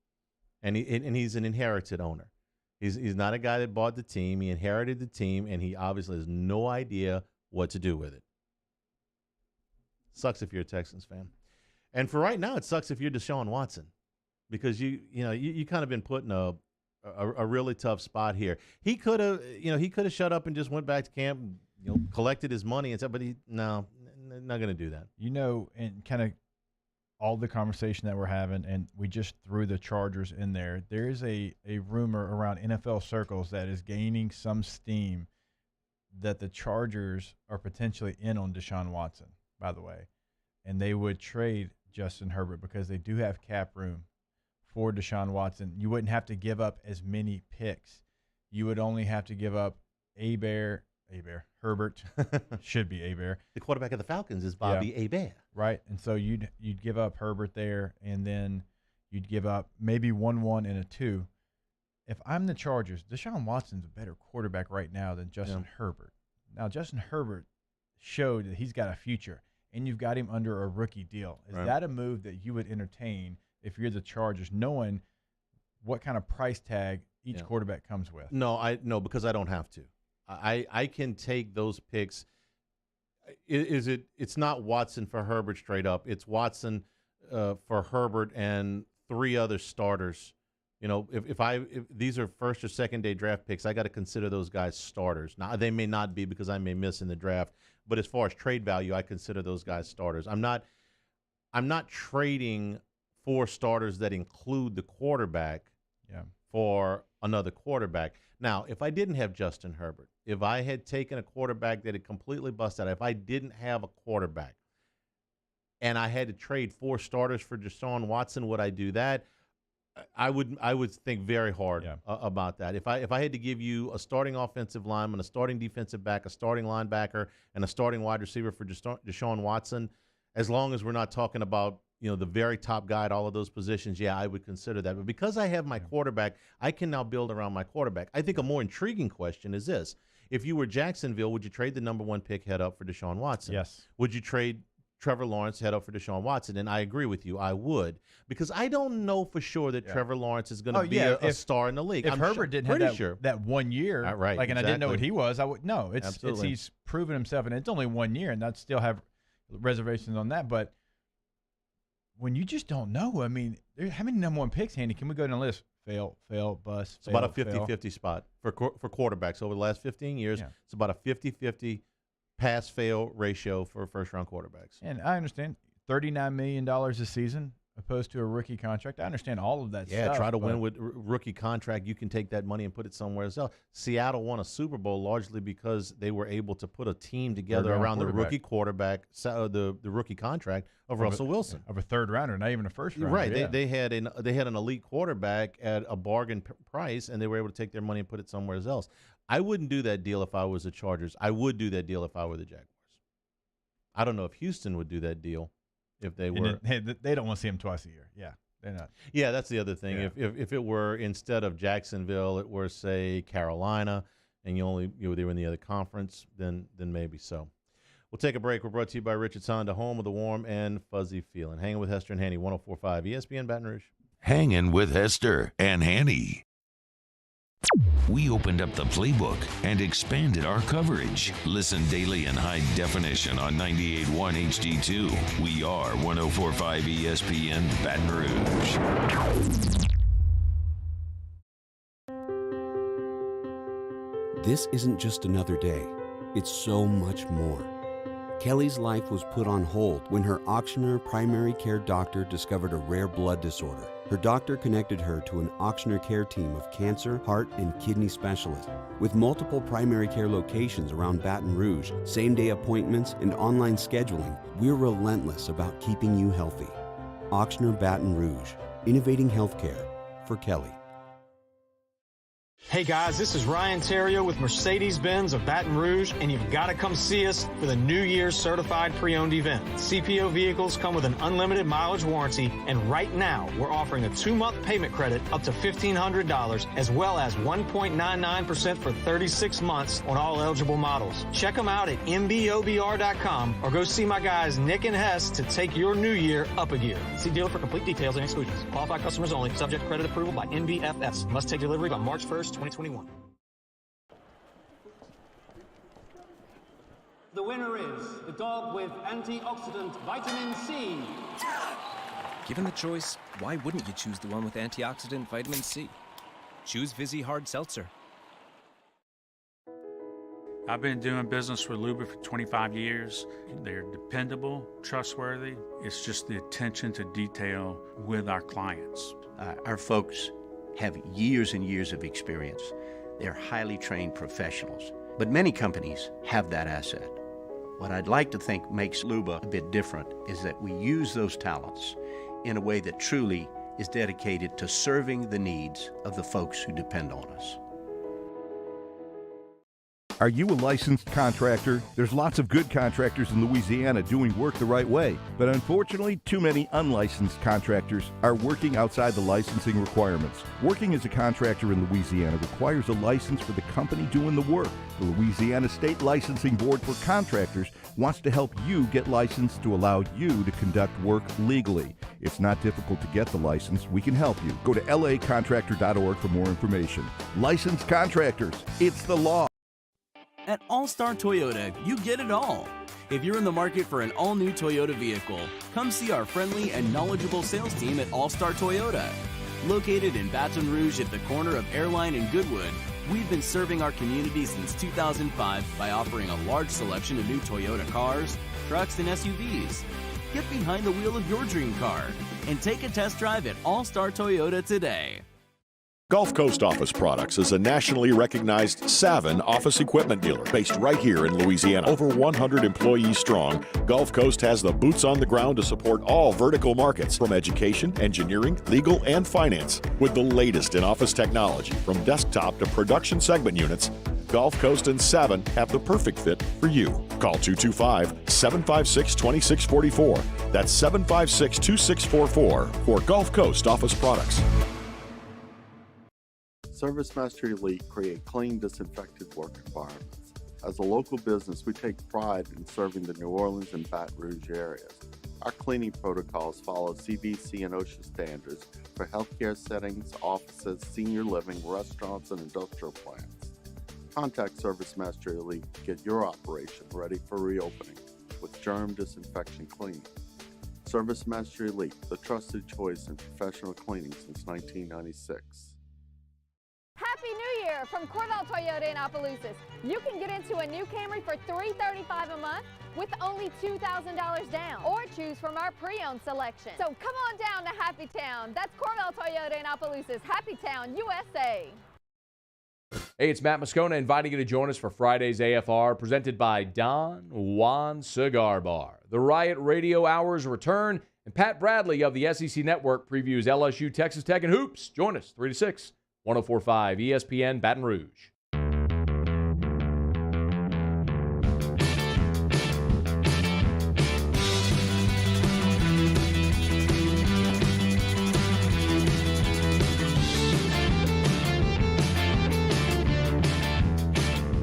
Speaker 2: and he's an inherited owner. He's not a guy that bought the team. He inherited the team, and he obviously has no idea what to do with it. Sucks if you're a Texans fan, and for right now, it sucks if you're Deshaun Watson, because you kind of been put in a really tough spot here. He could have shut up and just went back to camp, collected his money and stuff, but not going to do that.
Speaker 3: And kind of all the conversation that we're having, and we just threw the Chargers in there. There is a rumor around NFL circles that is gaining some steam that the Chargers are potentially in on Deshaun Watson, by the way, and they would trade Justin Herbert because they do have cap room for Deshaun Watson. You wouldn't have to give up as many picks. You would only have to give up Herbert should be Hebert.
Speaker 2: The quarterback of the Falcons is Bobby Hebert.
Speaker 3: Right, and so you'd give up Herbert there, and then you'd give up maybe 1-1 and a 2. If I'm the Chargers, Deshaun Watson's a better quarterback right now than Justin Herbert. Now, Justin Herbert showed that he's got a future, and you've got him under a rookie deal. Is that a move that you would entertain if you're the Chargers, knowing what kind of price tag each quarterback comes with?
Speaker 2: No, because I don't have to. I can take those picks. It's not Watson for Herbert straight up. It's Watson for Herbert and 3 other starters. You know, if these are first or second day draft picks, I got to consider those guys starters. Now they may not be because I may miss in the draft, but as far as trade value, I consider those guys starters. I'm not trading 4 starters that include the quarterback for another quarterback. Now, if I didn't have Justin Herbert, if I had taken a quarterback that had completely busted out, if I didn't have a quarterback and I had to trade 4 starters for Deshaun Watson, would I do that? I would think very hard about that. If I had to give you a starting offensive lineman, a starting defensive back, a starting linebacker, and a starting wide receiver for Deshaun Watson, as long as we're not talking about the very top guy at all of those positions, I would consider that. But because I have my quarterback, I can now build around my quarterback. I think a more intriguing question is this. If you were Jacksonville, would you trade the number 1 pick head up for Deshaun Watson?
Speaker 3: Yes.
Speaker 2: Would you trade Trevor Lawrence head up for Deshaun Watson? And I agree with you. I would. Because I don't know for sure that Trevor Lawrence is going to be a star in the league.
Speaker 3: If Herbert didn't have that 1 year, and I didn't know what he was, I would no. It's he's proven himself, and it's only 1 year, and I'd still have reservations on that. But when you just don't know, I mean, how many number 1 picks, Handy? Can we go down the list? Fail, bust.
Speaker 2: It's about a 50-50 spot for quarterbacks over the last 15 years. Yeah. It's about a 50-50 pass-fail ratio for first-round quarterbacks.
Speaker 3: And I understand $39 million a season opposed to a rookie contract. I understand all of that stuff.
Speaker 2: Yeah, try to win with rookie contract. You can take that money and put it somewhere else. Seattle won a Super Bowl largely because they were able to put a team together around the rookie quarterback, the rookie contract of Russell Wilson.
Speaker 3: Of a third rounder, not even a first rounder.
Speaker 2: Right.
Speaker 3: Yeah.
Speaker 2: They had an elite quarterback at a bargain price, and they were able to take their money and put it somewhere else. I wouldn't do that deal if I was the Chargers. I would do that deal if I were the Jaguars. I don't know if Houston would do that deal. If they were,
Speaker 3: they don't want to see him twice a year. Yeah, they're not.
Speaker 2: Yeah, that's the other thing. Yeah. If it were instead of Jacksonville, it were say Carolina, and they were in the other conference, then maybe so. We'll take a break. We're brought to you by Richards Honda, home of the warm and fuzzy feeling. Hanging with Hester and Hanny, 104.5 ESPN Baton Rouge.
Speaker 1: Hanging with Hester and Hanny. We opened up the playbook and expanded our coverage. Listen daily in high definition on 98.1 HD2. We are 104.5 ESPN Baton Rouge.
Speaker 7: This isn't just another day. It's so much more. Kelly's life was put on hold when her auctioneer primary care doctor discovered a rare blood disorder. Her doctor connected her to an auctioneer care team of cancer, heart, and kidney specialists. With multiple primary care locations around Baton Rouge, same-day appointments, and online scheduling, we're relentless about keeping you healthy. Auctioneer Baton Rouge, innovating healthcare for Kelly.
Speaker 4: Hey guys, this is Ryan Terrio with Mercedes-Benz of Baton Rouge, and you've got to come see us for the New Year's Certified Pre-Owned event. CPO vehicles come with an unlimited mileage warranty, and right now we're offering a 2-month payment credit up to $1,500, as well as 1.99% for 36 months on all eligible models. Check them out at mbobr.com or go see my guys Nick and Hess to take your new year up a gear. See dealer for complete details and exclusions. Qualified customers only. Subject to credit approval by NBFS. Must take delivery by March 1st, 2021.
Speaker 5: The winner is the dog with antioxidant vitamin C.
Speaker 19: Given the choice, why wouldn't you choose the one with antioxidant vitamin C? Choose Vizzy Hard Seltzer.
Speaker 9: I've been doing business with Luba for 25 years. They're dependable, trustworthy. It's just the attention to detail with our clients.
Speaker 10: Our folks have years and years of experience. They're highly trained professionals. But many companies have that asset. What I'd like to think makes Luba a bit different is that we use those talents in a way that truly is dedicated to serving the needs of the folks who depend on us.
Speaker 16: Are you a licensed contractor? There's lots of good contractors in Louisiana doing work the right way, but unfortunately, too many unlicensed contractors are working outside the licensing requirements. Working as a contractor in Louisiana requires a license for the company doing the work. The Louisiana State Licensing Board for Contractors wants to help you get licensed to allow you to conduct work legally. It's not difficult to get the license. We can help you. Go to lacontractor.org for more information. Licensed contractors, it's the law.
Speaker 8: At All-Star Toyota, you get it all. If you're in the market for an all-new Toyota vehicle, come see our friendly and knowledgeable sales team at All-Star Toyota. Located in Baton Rouge at the corner of Airline and Goodwood, we've been serving our community since 2005 by offering a large selection of new Toyota cars, trucks, and SUVs. Get behind the wheel of your dream car and take a test drive at All-Star Toyota today.
Speaker 17: Gulf Coast Office Products is a nationally recognized Savin office equipment dealer based right here in Louisiana. Over 100 employees strong, Gulf Coast has the boots on the ground to support all vertical markets from education, engineering, legal, and finance. With the latest in office technology from desktop to production segment units, Gulf Coast and Savin have the perfect fit for you. Call 225-756-2644. That's 756-2644 for Gulf Coast Office Products.
Speaker 6: ServiceMaster Elite create clean, disinfected work environments. As a local business, we take pride in serving the New Orleans and Baton Rouge areas. Our cleaning protocols follow CDC and OSHA standards for healthcare settings, offices, senior living, restaurants, and industrial plants. Contact ServiceMaster Elite to get your operation ready for reopening with germ disinfection cleaning. ServiceMaster Elite, the trusted choice in professional cleaning since 1996.
Speaker 11: Happy New Year from Corval Toyota in Opelousas. You can get into a new Camry for $335 a month with only $2,000 down, or choose from our pre-owned selection. So come on down to Happy Town. That's Corval Toyota in Opelousas, Happy Town, USA.
Speaker 12: Hey, it's Matt Moscona inviting you to join us for Friday's AFR, presented by Don Juan Cigar Bar. The Riot Radio Hours return, and Pat Bradley of the SEC Network previews LSU, Texas Tech, and hoops. Join us 3 to 6. 104.5 ESPN Baton Rouge.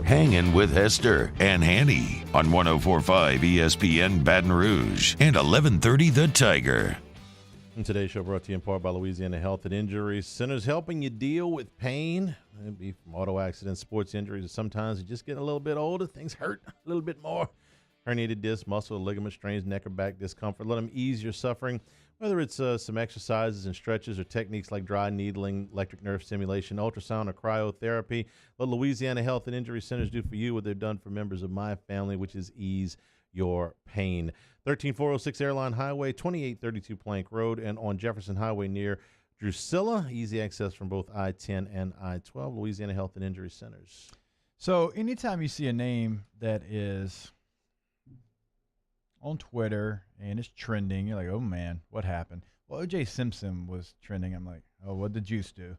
Speaker 1: Hangin with Hester and Hanny on 104.5 ESPN Baton Rouge and 1130 The Tiger.
Speaker 2: And today's show brought to you in part by Louisiana Health and Injury Centers, helping you deal with pain. It'd be from auto accidents, sports injuries. Sometimes you just get a little bit older, things hurt a little bit more. Herniated disc, muscle, ligament strains, neck or back discomfort. Let them ease your suffering, whether it's some exercises and stretches or techniques like dry needling, electric nerve stimulation, ultrasound, or cryotherapy. What Louisiana Health and Injury Centers do for you, what they've done for members of my family, which is ease your pain. 13406 Airline Highway, 2832 Plank Road, and on Jefferson Highway near Drusilla. Easy access from both I-10 and I-12. Louisiana Health and Injury Centers.
Speaker 3: So anytime you see a name that is on Twitter and it's trending, you're like, oh, man, what happened? Well, O.J. Simpson was trending. I'm like, oh, what did Juice do?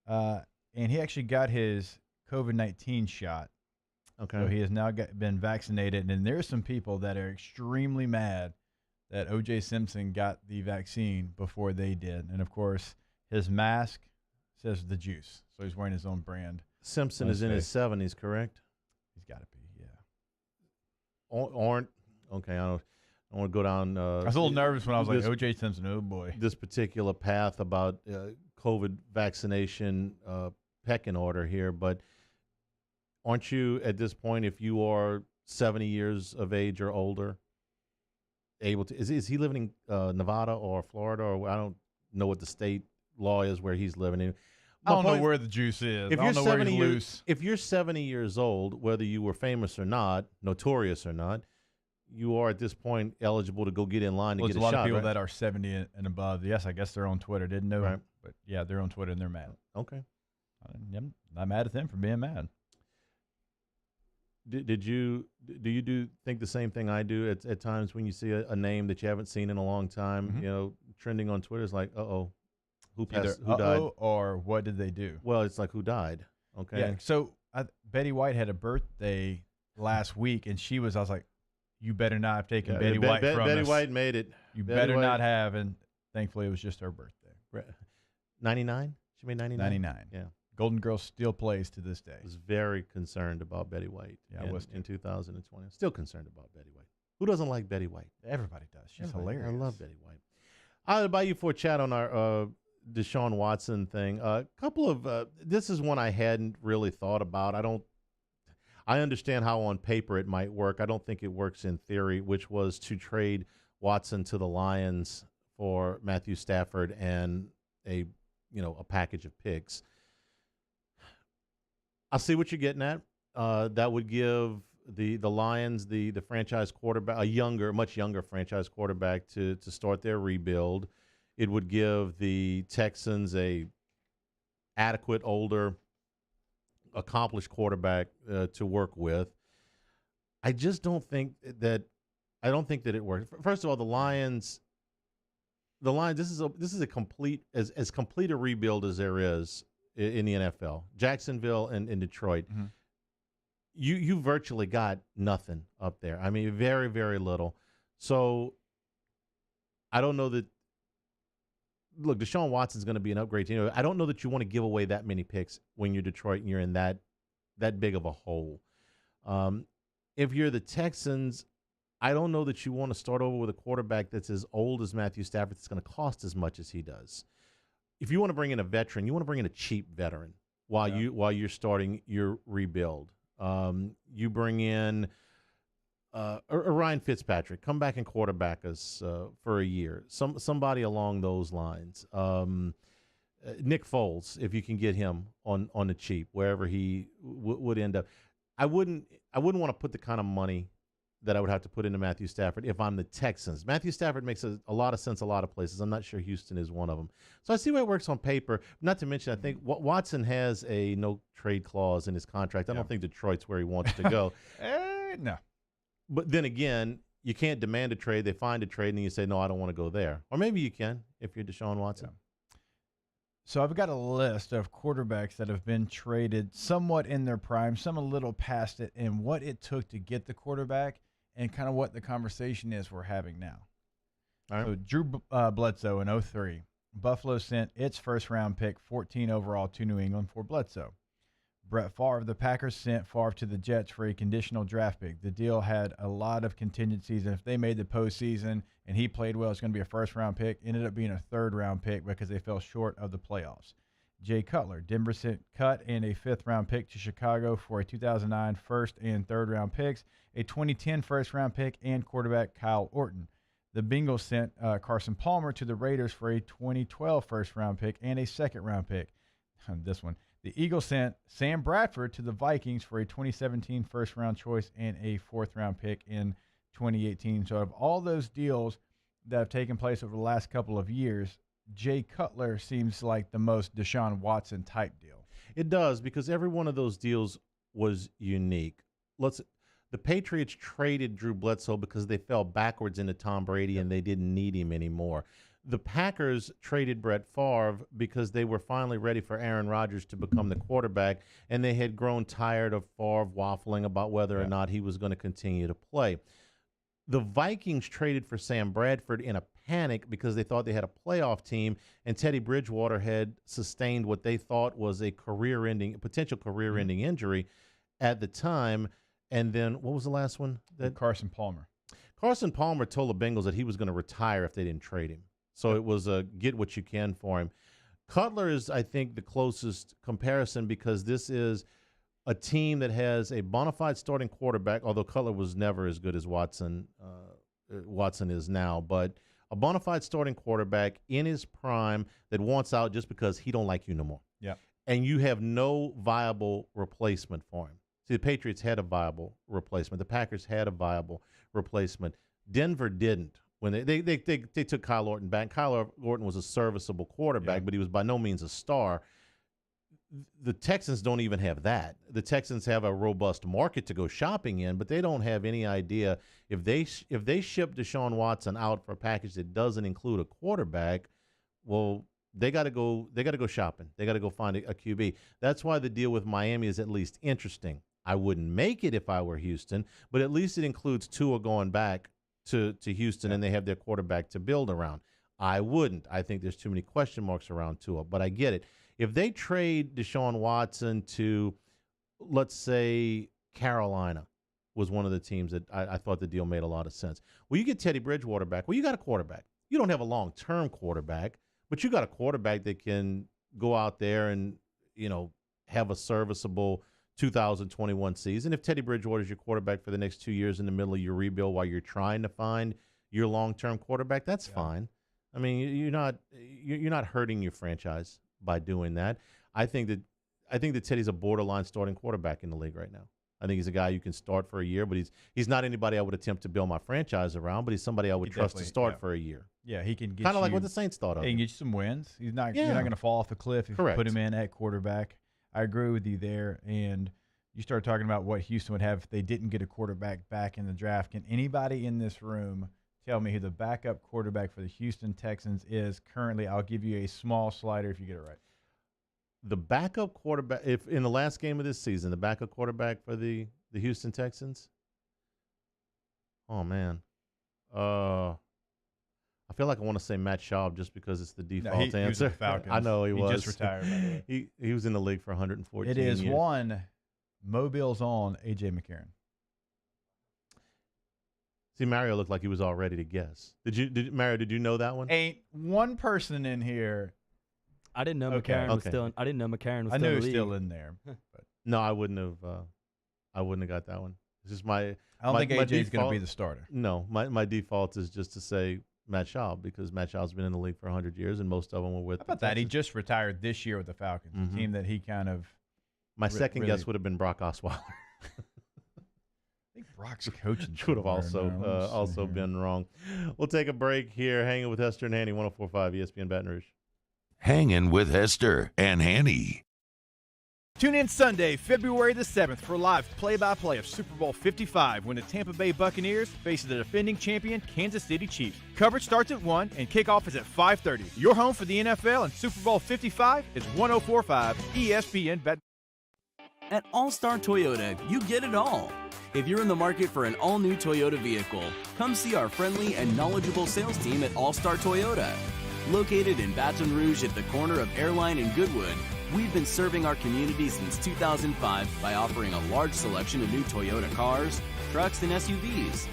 Speaker 3: And he actually got his COVID-19 shot.
Speaker 2: Okay.
Speaker 3: So he has now been vaccinated, and there's some people that are extremely mad that O.J. Simpson got the vaccine before they did. And, of course, his mask says the Juice, so he's wearing his own brand.
Speaker 2: Simpson is in his 70s, correct?
Speaker 3: He's got to be, yeah.
Speaker 2: Okay, I don't want to go down.
Speaker 3: I was a little nervous when I was like, O.J. Simpson, oh, boy.
Speaker 2: This particular path about COVID vaccination pecking order here, but aren't you at this point, if you are 70 years of age or older, able to? Is he living in Nevada or Florida, or I don't know what the state law is where he's living in.
Speaker 3: I don't know where the juice is. I don't know where he's loose.
Speaker 2: If you're 70 years old, whether you were famous or not, notorious or not, you are at this point eligible to go get in line to get a shot.
Speaker 3: There's a lot of people
Speaker 2: right?
Speaker 3: that are 70 and above. Yes, I guess they're on Twitter. Didn't know,
Speaker 2: right.
Speaker 3: But yeah, they're on Twitter and they're mad.
Speaker 2: Okay.
Speaker 3: I'm not mad at them for being mad.
Speaker 2: Do you think the same thing I do at times when you see a name that you haven't seen in a long time,
Speaker 3: Mm-hmm.
Speaker 2: trending on Twitter? It's like, who passed?
Speaker 3: Either
Speaker 2: who died?
Speaker 3: or what did they do?
Speaker 2: Well, it's like, who died? Okay.
Speaker 3: Yeah. So Betty White had a birthday last week, and I was like, you better not have taken Betty White from
Speaker 2: Betty
Speaker 3: us.
Speaker 2: White made it.
Speaker 3: You
Speaker 2: Betty
Speaker 3: better
Speaker 2: White.
Speaker 3: not have, and thankfully it was just her birthday.
Speaker 2: 99? She made 99?
Speaker 3: 99.
Speaker 2: Yeah.
Speaker 3: Golden Girl still plays to this day.
Speaker 2: I was very concerned about Betty White
Speaker 3: I was
Speaker 2: in 2020. I'm still concerned about Betty White. Who doesn't like Betty White?
Speaker 3: Everybody does. She's hilarious.
Speaker 2: I love Betty White. I'll invite you for a chat on our Deshaun Watson thing. Couple of this is one I hadn't really thought about. I understand how on paper it might work. I don't think it works in theory, which was to trade Watson to the Lions for Matthew Stafford and a package of picks. I see what you're getting at. That would give the Lions the franchise quarterback, much younger franchise quarterback to start their rebuild. It would give the Texans a adequate, older, accomplished quarterback to work with. I just don't think that it works. First of all, the Lions. This is a complete as complete a rebuild as there is in the NFL. Jacksonville and Detroit.
Speaker 3: Mm-hmm.
Speaker 2: You virtually got nothing up there. I mean, very, very little. So I don't know that. Look, Deshaun Watson's going to be an upgrade team. I don't know that you want to give away that many picks when you're Detroit and you're in that big of a hole. If you're the Texans, I don't know that you want to start over with a quarterback that's as old as Matthew Stafford that's going to cost as much as he does. If you want to bring in a veteran, you want to bring in a cheap veteran while you're starting your rebuild. You bring in Ryan Fitzpatrick, come back and quarterback us for a year. Somebody along those lines. Nick Foles, if you can get him on the cheap, wherever he would end up. I wouldn't want to put the kind of money that I would have to put into Matthew Stafford if I'm the Texans. Matthew Stafford makes a lot of sense a lot of places. I'm not sure Houston is one of them. So I see where it works on paper. Not to mention, I think Watson has a no trade clause in his contract. I don't think Detroit's where he wants to go.
Speaker 3: No.
Speaker 2: But then again, you can't demand a trade. They find a trade, and you say, no, I don't want to go there. Or maybe you can if you're Deshaun Watson.
Speaker 3: Yeah. So I've got a list of quarterbacks that have been traded somewhat in their prime, some a little past it, and what it took to get the quarterback and kind of what the conversation is we're having now.
Speaker 2: All right.
Speaker 3: So Drew Bledsoe in 2003. Buffalo sent its first-round pick, 14 overall, to New England for Bledsoe. Brett Favre, the Packers sent Favre to the Jets for a conditional draft pick. The deal had a lot of contingencies, and if they made the postseason and he played well, it's going to be a first-round pick. Ended up being a third-round pick because they fell short of the playoffs. Jay Cutler, Denver sent Cut and a fifth-round pick to Chicago for a 2009 first and third-round picks, a 2010 first-round pick, and quarterback Kyle Orton. The Bengals sent Carson Palmer to the Raiders for a 2012 first-round pick and a second-round pick. This one. The Eagles sent Sam Bradford to the Vikings for a 2017 first-round choice and a fourth-round pick in 2018. So of all those deals that have taken place over the last couple of years, Jay Cutler seems like the most Deshaun Watson type deal.
Speaker 2: It does, because every one of those deals was unique. The Patriots traded Drew Bledsoe because they fell backwards into Tom Brady and they didn't need him anymore. The Packers traded Brett Favre because they were finally ready for Aaron Rodgers to become the quarterback, and they had grown tired of Favre waffling about whether or not he was going to continue to play. The Vikings traded for Sam Bradford in a panic because they thought they had a playoff team, and Teddy Bridgewater had sustained what they thought was a potential career-ending injury at the time. And then what was the last one?
Speaker 3: Carson Palmer.
Speaker 2: Carson Palmer told the Bengals that he was going to retire if they didn't trade him. So it was a get what you can for him. Cutler is, I think, the closest comparison because this is a team that has a bona fide starting quarterback, although Cutler was never as good as Watson is now, but a bona fide starting quarterback in his prime that wants out just because he don't like you no more.
Speaker 3: Yeah.
Speaker 2: And you have no viable replacement for him. See, the Patriots had a viable replacement. The Packers had a viable replacement. Denver didn't. When they took Kyle Orton back. Kyle Orton was a serviceable quarterback, but he was by no means a star. The Texans don't even have that. The Texans have a robust market to go shopping in, but they don't have any idea if they ship Deshaun Watson out for a package that doesn't include a quarterback, well, They got to go. They got to go shopping. They got to go find a QB. That's why the deal with Miami is at least interesting. I wouldn't make it if I were Houston, but at least it includes Tua going back to Houston, and they have their quarterback to build around. I wouldn't. I think there's too many question marks around Tua, but I get it. If they trade Deshaun Watson to, let's say, Carolina was one of the teams that I thought the deal made a lot of sense. Well, you get Teddy Bridgewater back. Well, you got a quarterback. You don't have a long-term quarterback, but you got a quarterback that can go out there and, have a serviceable 2021 season. If Teddy Bridgewater is your quarterback for the next 2 years in the middle of your rebuild while you're trying to find your long-term quarterback, that's fine. I mean, you're not hurting your franchise by doing that. I think that Teddy's a borderline starting quarterback in the league right now. I think he's a guy you can start for a year, but he's not anybody I would attempt to build my franchise around, but he's somebody I would trust to start for a year.
Speaker 3: Yeah, he can get
Speaker 2: kind of like what the Saints thought of.
Speaker 3: He can get you some wins. You're not going to fall off a cliff if you put him in at quarterback. I agree with you there. And you start talking about what Houston would have if they didn't get a quarterback back in the draft. Can anybody in this room tell me who the backup quarterback for the Houston Texans is currently? I'll give you a small slider if you get it right.
Speaker 2: The backup quarterback, if in the last game of this season, the backup quarterback for the Houston Texans. Oh man, I feel like I want to say Matt Schaub just because it's the default answer.
Speaker 3: He was the Falcons.
Speaker 2: I know he was.
Speaker 3: Just retired. By the way.
Speaker 2: He was in the league for 114
Speaker 3: It is
Speaker 2: years.
Speaker 3: one Mobile's on AJ McCarron.
Speaker 2: See, Mario looked like he was all ready to guess. Mario? Did you know that one?
Speaker 3: Ain't one person in here.
Speaker 13: I didn't know McCarron was still. I didn't know McCarron was.
Speaker 3: I knew he was
Speaker 13: in the
Speaker 3: still in there. But.
Speaker 2: No, I wouldn't have. I wouldn't have got that one. It's just my.
Speaker 3: I don't think AJ's going to be the starter.
Speaker 2: No, my default is just to say Matt Schaub because Matt Schaub's been in the league for 100 years, and most of them were with.
Speaker 3: How about that? He just retired this year with the Falcons, a team that he kind of.
Speaker 2: My second guess would have been Brock Osweiler.
Speaker 3: I think Brock's coaching
Speaker 2: would have also been wrong. We'll take a break here. Hanging with Hester and Hanny, 104.5 ESPN Baton Rouge.
Speaker 1: Hanging with Hester and Hanny.
Speaker 20: Tune in Sunday, February the 7th for live play-by-play of Super Bowl 55 when the Tampa Bay Buccaneers face the defending champion Kansas City Chiefs. Coverage starts at 1 and kickoff is at 5:30. Your home for the NFL and Super Bowl 55 is 104.5 ESPN Baton.
Speaker 8: At All-Star Toyota, you get it all. If you're in the market for an all-new Toyota vehicle, come see our friendly and knowledgeable sales team at All-Star Toyota. Located in Baton Rouge at the corner of Airline and Goodwood, we've been serving our community since 2005 by offering a large selection of new Toyota cars, trucks, and SUVs.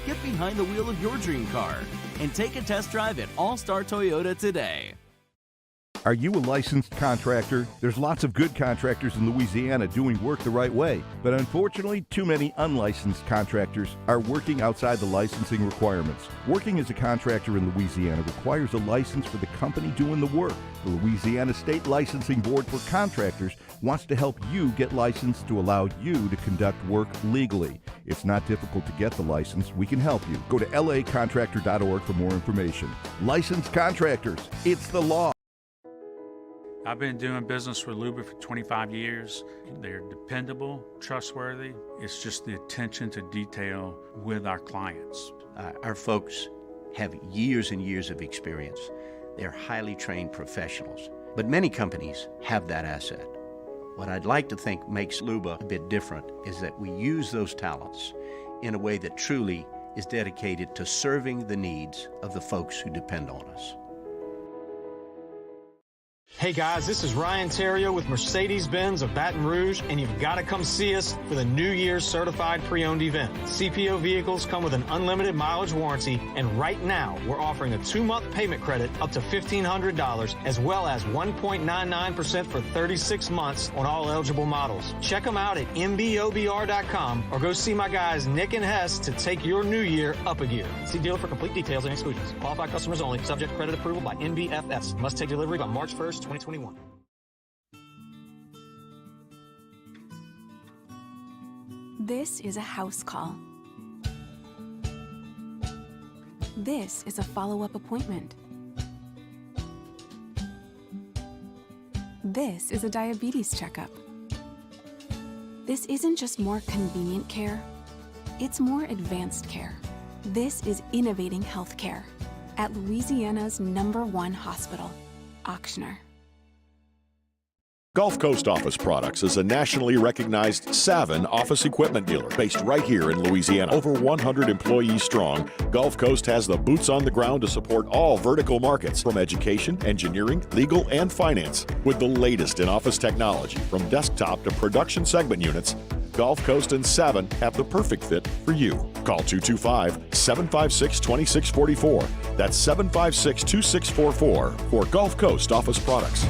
Speaker 8: Get behind the wheel of your dream car and take a test drive at All-Star Toyota today.
Speaker 16: Are you a licensed contractor? There's lots of good contractors in Louisiana doing work the right way, but unfortunately, too many unlicensed contractors are working outside the licensing requirements. Working as a contractor in Louisiana requires a license for the company doing the work. The Louisiana State Licensing Board for Contractors wants to help you get licensed to allow you to conduct work legally. It's not difficult to get the license. We can help you. Go to lacontractor.org for more information. Licensed contractors, it's the law.
Speaker 9: I've been doing business with Luba for 25 years. They're dependable, trustworthy. It's just the attention to detail with our clients.
Speaker 10: Our folks have years and years of experience. They're highly trained professionals, but many companies have that asset. What I'd like to think makes Luba a bit different is that we use those talents in a way that truly is dedicated to serving the needs of the folks who depend on us.
Speaker 4: Hey guys, this is Ryan Terrio with Mercedes-Benz of Baton Rouge, and you've got to come see us for the New Year's Certified Pre-Owned event. CPO vehicles come with an unlimited mileage warranty, and right now we're offering a 2-month payment credit up to $1,500, as well as 1.99% for 36 months on all eligible models. Check them out at mbobr.com or go see my guys Nick and Hess to take your new year up a gear. See dealer for complete details and exclusions. Qualified customers only. Subject to credit approval by NBFS. Must take delivery by March 1st, 2021.
Speaker 15: This is a house call. This is a follow-up appointment. This is a diabetes checkup. This isn't just more convenient care, it's more advanced care. This is innovating healthcare at Louisiana's #1 hospital. auctioneer.
Speaker 17: Gulf Coast Office Products is a nationally recognized Savin office equipment dealer based right here in Louisiana. Over 100 employees strong, Gulf Coast has the boots on the ground to support all vertical markets, from education, engineering, legal, and finance. With the latest in office technology, from desktop to production segment units, Gulf Coast and Savin have the perfect fit for you. Call 225-756-2644. That's 756-2644 for Gulf Coast Office Products.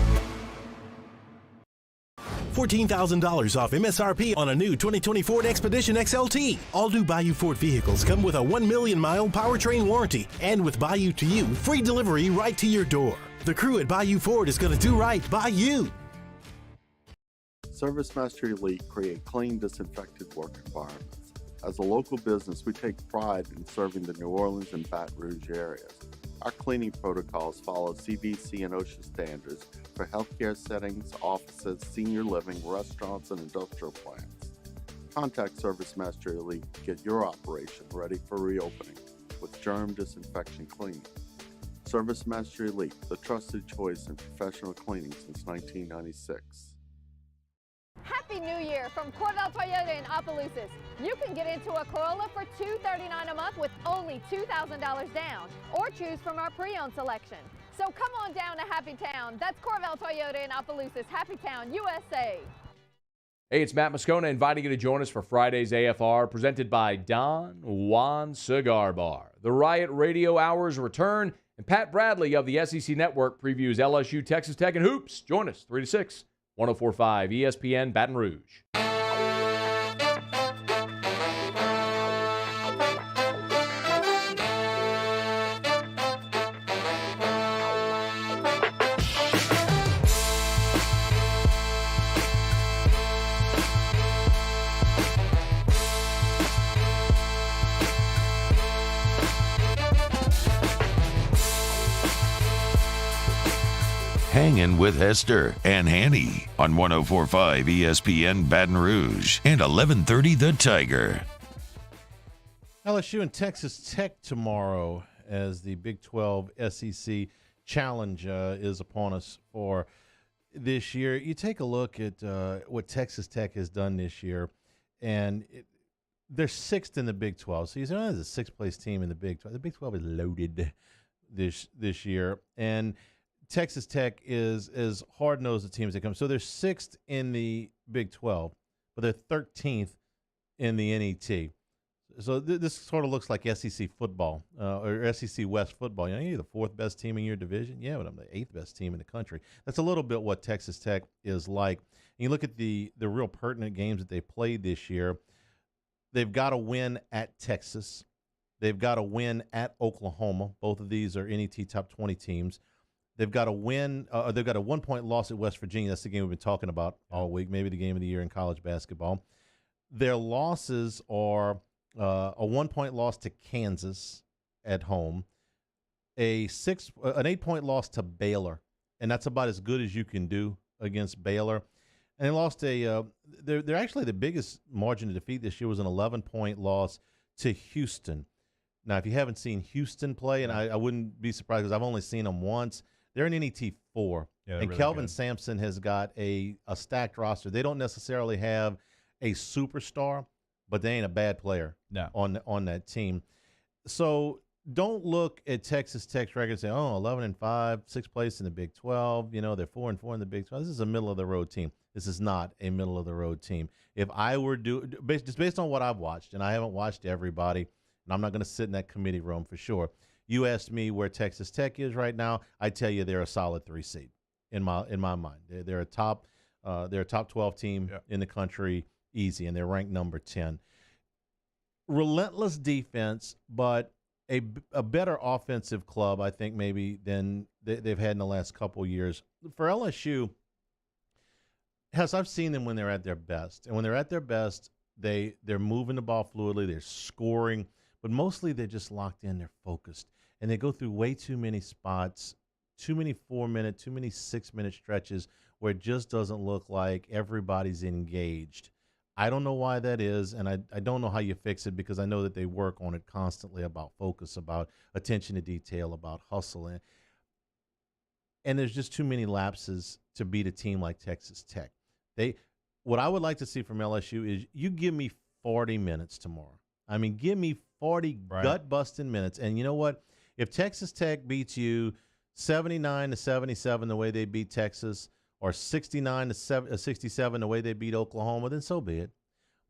Speaker 18: $14,000 off MSRP on a new 2020 Ford Expedition XLT. All new Bayou Ford vehicles come with a 1 million mile powertrain warranty. And with Bayou to You, free delivery right to your door. The crew at Bayou Ford is going to do right by you.
Speaker 6: ServiceMaster Elite create clean, disinfected work environments. As a local business, we take pride in serving the New Orleans and Baton Rouge areas. Our cleaning protocols follow CDC and OSHA standards for healthcare settings, offices, senior living, restaurants, and industrial plants. Contact ServiceMaster Elite to get your operation ready for reopening with germ disinfection cleaning. ServiceMaster Elite, the trusted choice in professional cleaning since 1996.
Speaker 11: Happy New Year from Cordell Toyota in Opelousas. You can get into a Corolla for $239 a month with only $2,000 down, or choose from our pre-owned selection. So come on down to Happy Town. That's Cordell Toyota in Opelousas, Happy Town, USA.
Speaker 12: Hey, it's Matt Moscona inviting you to join us for Friday's AFR, presented by Don Juan Cigar Bar. The Riot Radio Hours return, and Pat Bradley of the SEC Network previews LSU, Texas Tech, and hoops. Join us 3 to 6. 104.5 ESPN Baton Rouge.
Speaker 1: Hangin with Hester and Hanny on 104.5 ESPN Baton Rouge and 1130 The Tiger.
Speaker 2: LSU and Texas Tech tomorrow as the Big 12 SEC Challenge is upon us for this year. You take a look at what Texas Tech has done this year, and they're sixth in the Big 12. So you say, oh, there's a sixth-place team in the Big 12. The Big 12 is loaded this year, and Texas Tech is as hard-nosed a team as they come. So they're sixth in the Big 12, but they're 13th in the NET. So this sort of looks like SEC football or SEC West football. You know, you're the fourth best team in your division. Yeah, but I'm the eighth best team in the country. That's a little bit what Texas Tech is like. And you look at the real pertinent games that they played this year. They've got to win at Texas. They've got to win at Oklahoma. Both of these are NET top 20 teams. They've got to win. They've got a 1-point loss at West Virginia. That's the game we've been talking about all week, maybe the game of the year in college basketball. Their losses are a 1-point loss to Kansas at home, an 8-point loss to Baylor, and that's about as good as you can do against Baylor. And they lost they're actually the biggest margin of defeat this year was an 11-point loss to Houston. Now, if you haven't seen Houston play, and I wouldn't be surprised because I've only seen them once, they're in NET 4.
Speaker 3: Yeah,
Speaker 2: and
Speaker 3: really
Speaker 2: Kelvin
Speaker 3: good.
Speaker 2: Sampson has got a stacked roster. They don't necessarily have a superstar, but they ain't a bad player on that team. So don't look at Texas Tech's record and say, 11-5, sixth place in the Big 12. You know, they're 4-4 in the Big 12. This is a middle-of-the-road team. This is not a middle-of-the-road team. If I were just based on what I've watched, and I haven't watched everybody, and I'm not going to sit in that committee room for sure. You asked me where Texas Tech is right now. I tell you they're a solid 3 seed in my mind. They're a top 12 team in the country, easy, and they're ranked number 10. Relentless defense, but a better offensive club, I think, maybe than they've had in the last couple of years. For LSU, I've seen them when they're at their best, and when they're at their best, they're moving the ball fluidly, they're scoring, but mostly they're just locked in, they're focused. And they go through way too many spots, too many 4-minute, too many 6-minute stretches where it just doesn't look like everybody's engaged. I don't know why that is, and I don't know how you fix it because I know that they work on it constantly about focus, about attention to detail, about hustle. and there's just too many lapses to beat a team like Texas Tech. What I would like to see from LSU is you give me 40 minutes tomorrow. I mean, give me 40 gut-busting minutes. And you know what? If Texas Tech beats you 79-77 the way they beat Texas, or 69-67 the way they beat Oklahoma, then so be it.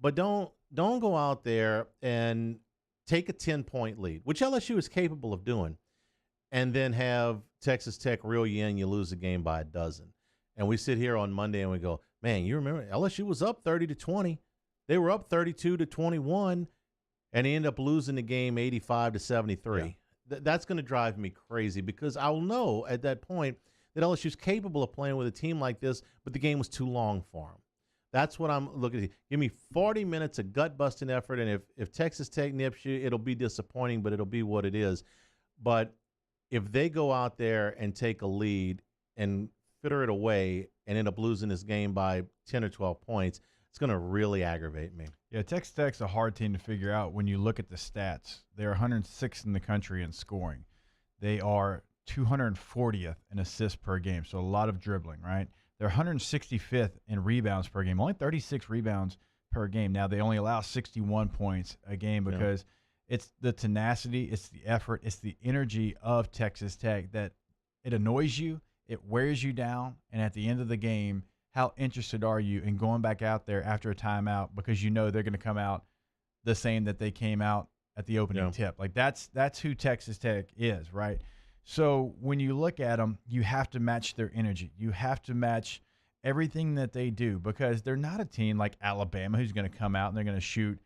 Speaker 2: But don't go out there and take a 10-point lead, which LSU is capable of doing, and then have Texas Tech reel you in, you lose the game by a dozen. And we sit here on Monday and we go, man, you remember LSU was up 30-20. They were up 32-21, and they ended up losing the game 85-73. Yeah. That's going to drive me crazy because I'll know at that point that LSU is capable of playing with a team like this, but the game was too long for them. That's what I'm looking at. Give me 40 minutes of gut-busting effort, and if Texas Tech nips you, it'll be disappointing, but it'll be what it is. But if they go out there and take a lead and fitter it away and end up losing this game by 10 or 12 points, it's going to really aggravate me.
Speaker 3: Yeah, Texas Tech's a hard team to figure out when you look at the stats. They're 106th in the country in scoring. They are 240th in assists per game, so a lot of dribbling, right? They're 165th in rebounds per game, only 36 rebounds per game. Now, they only allow 61 points a game because it's the tenacity, it's the effort, it's the energy of Texas Tech that it annoys you, it wears you down, and at the end of the game, how interested are you in going back out there after a timeout because you know they're going to come out the same that they came out at the opening tip? Like that's who Texas Tech is, right? So when you look at them, you have to match their energy. You have to match everything that they do because they're not a team like Alabama who's going to come out and they're going to shoot,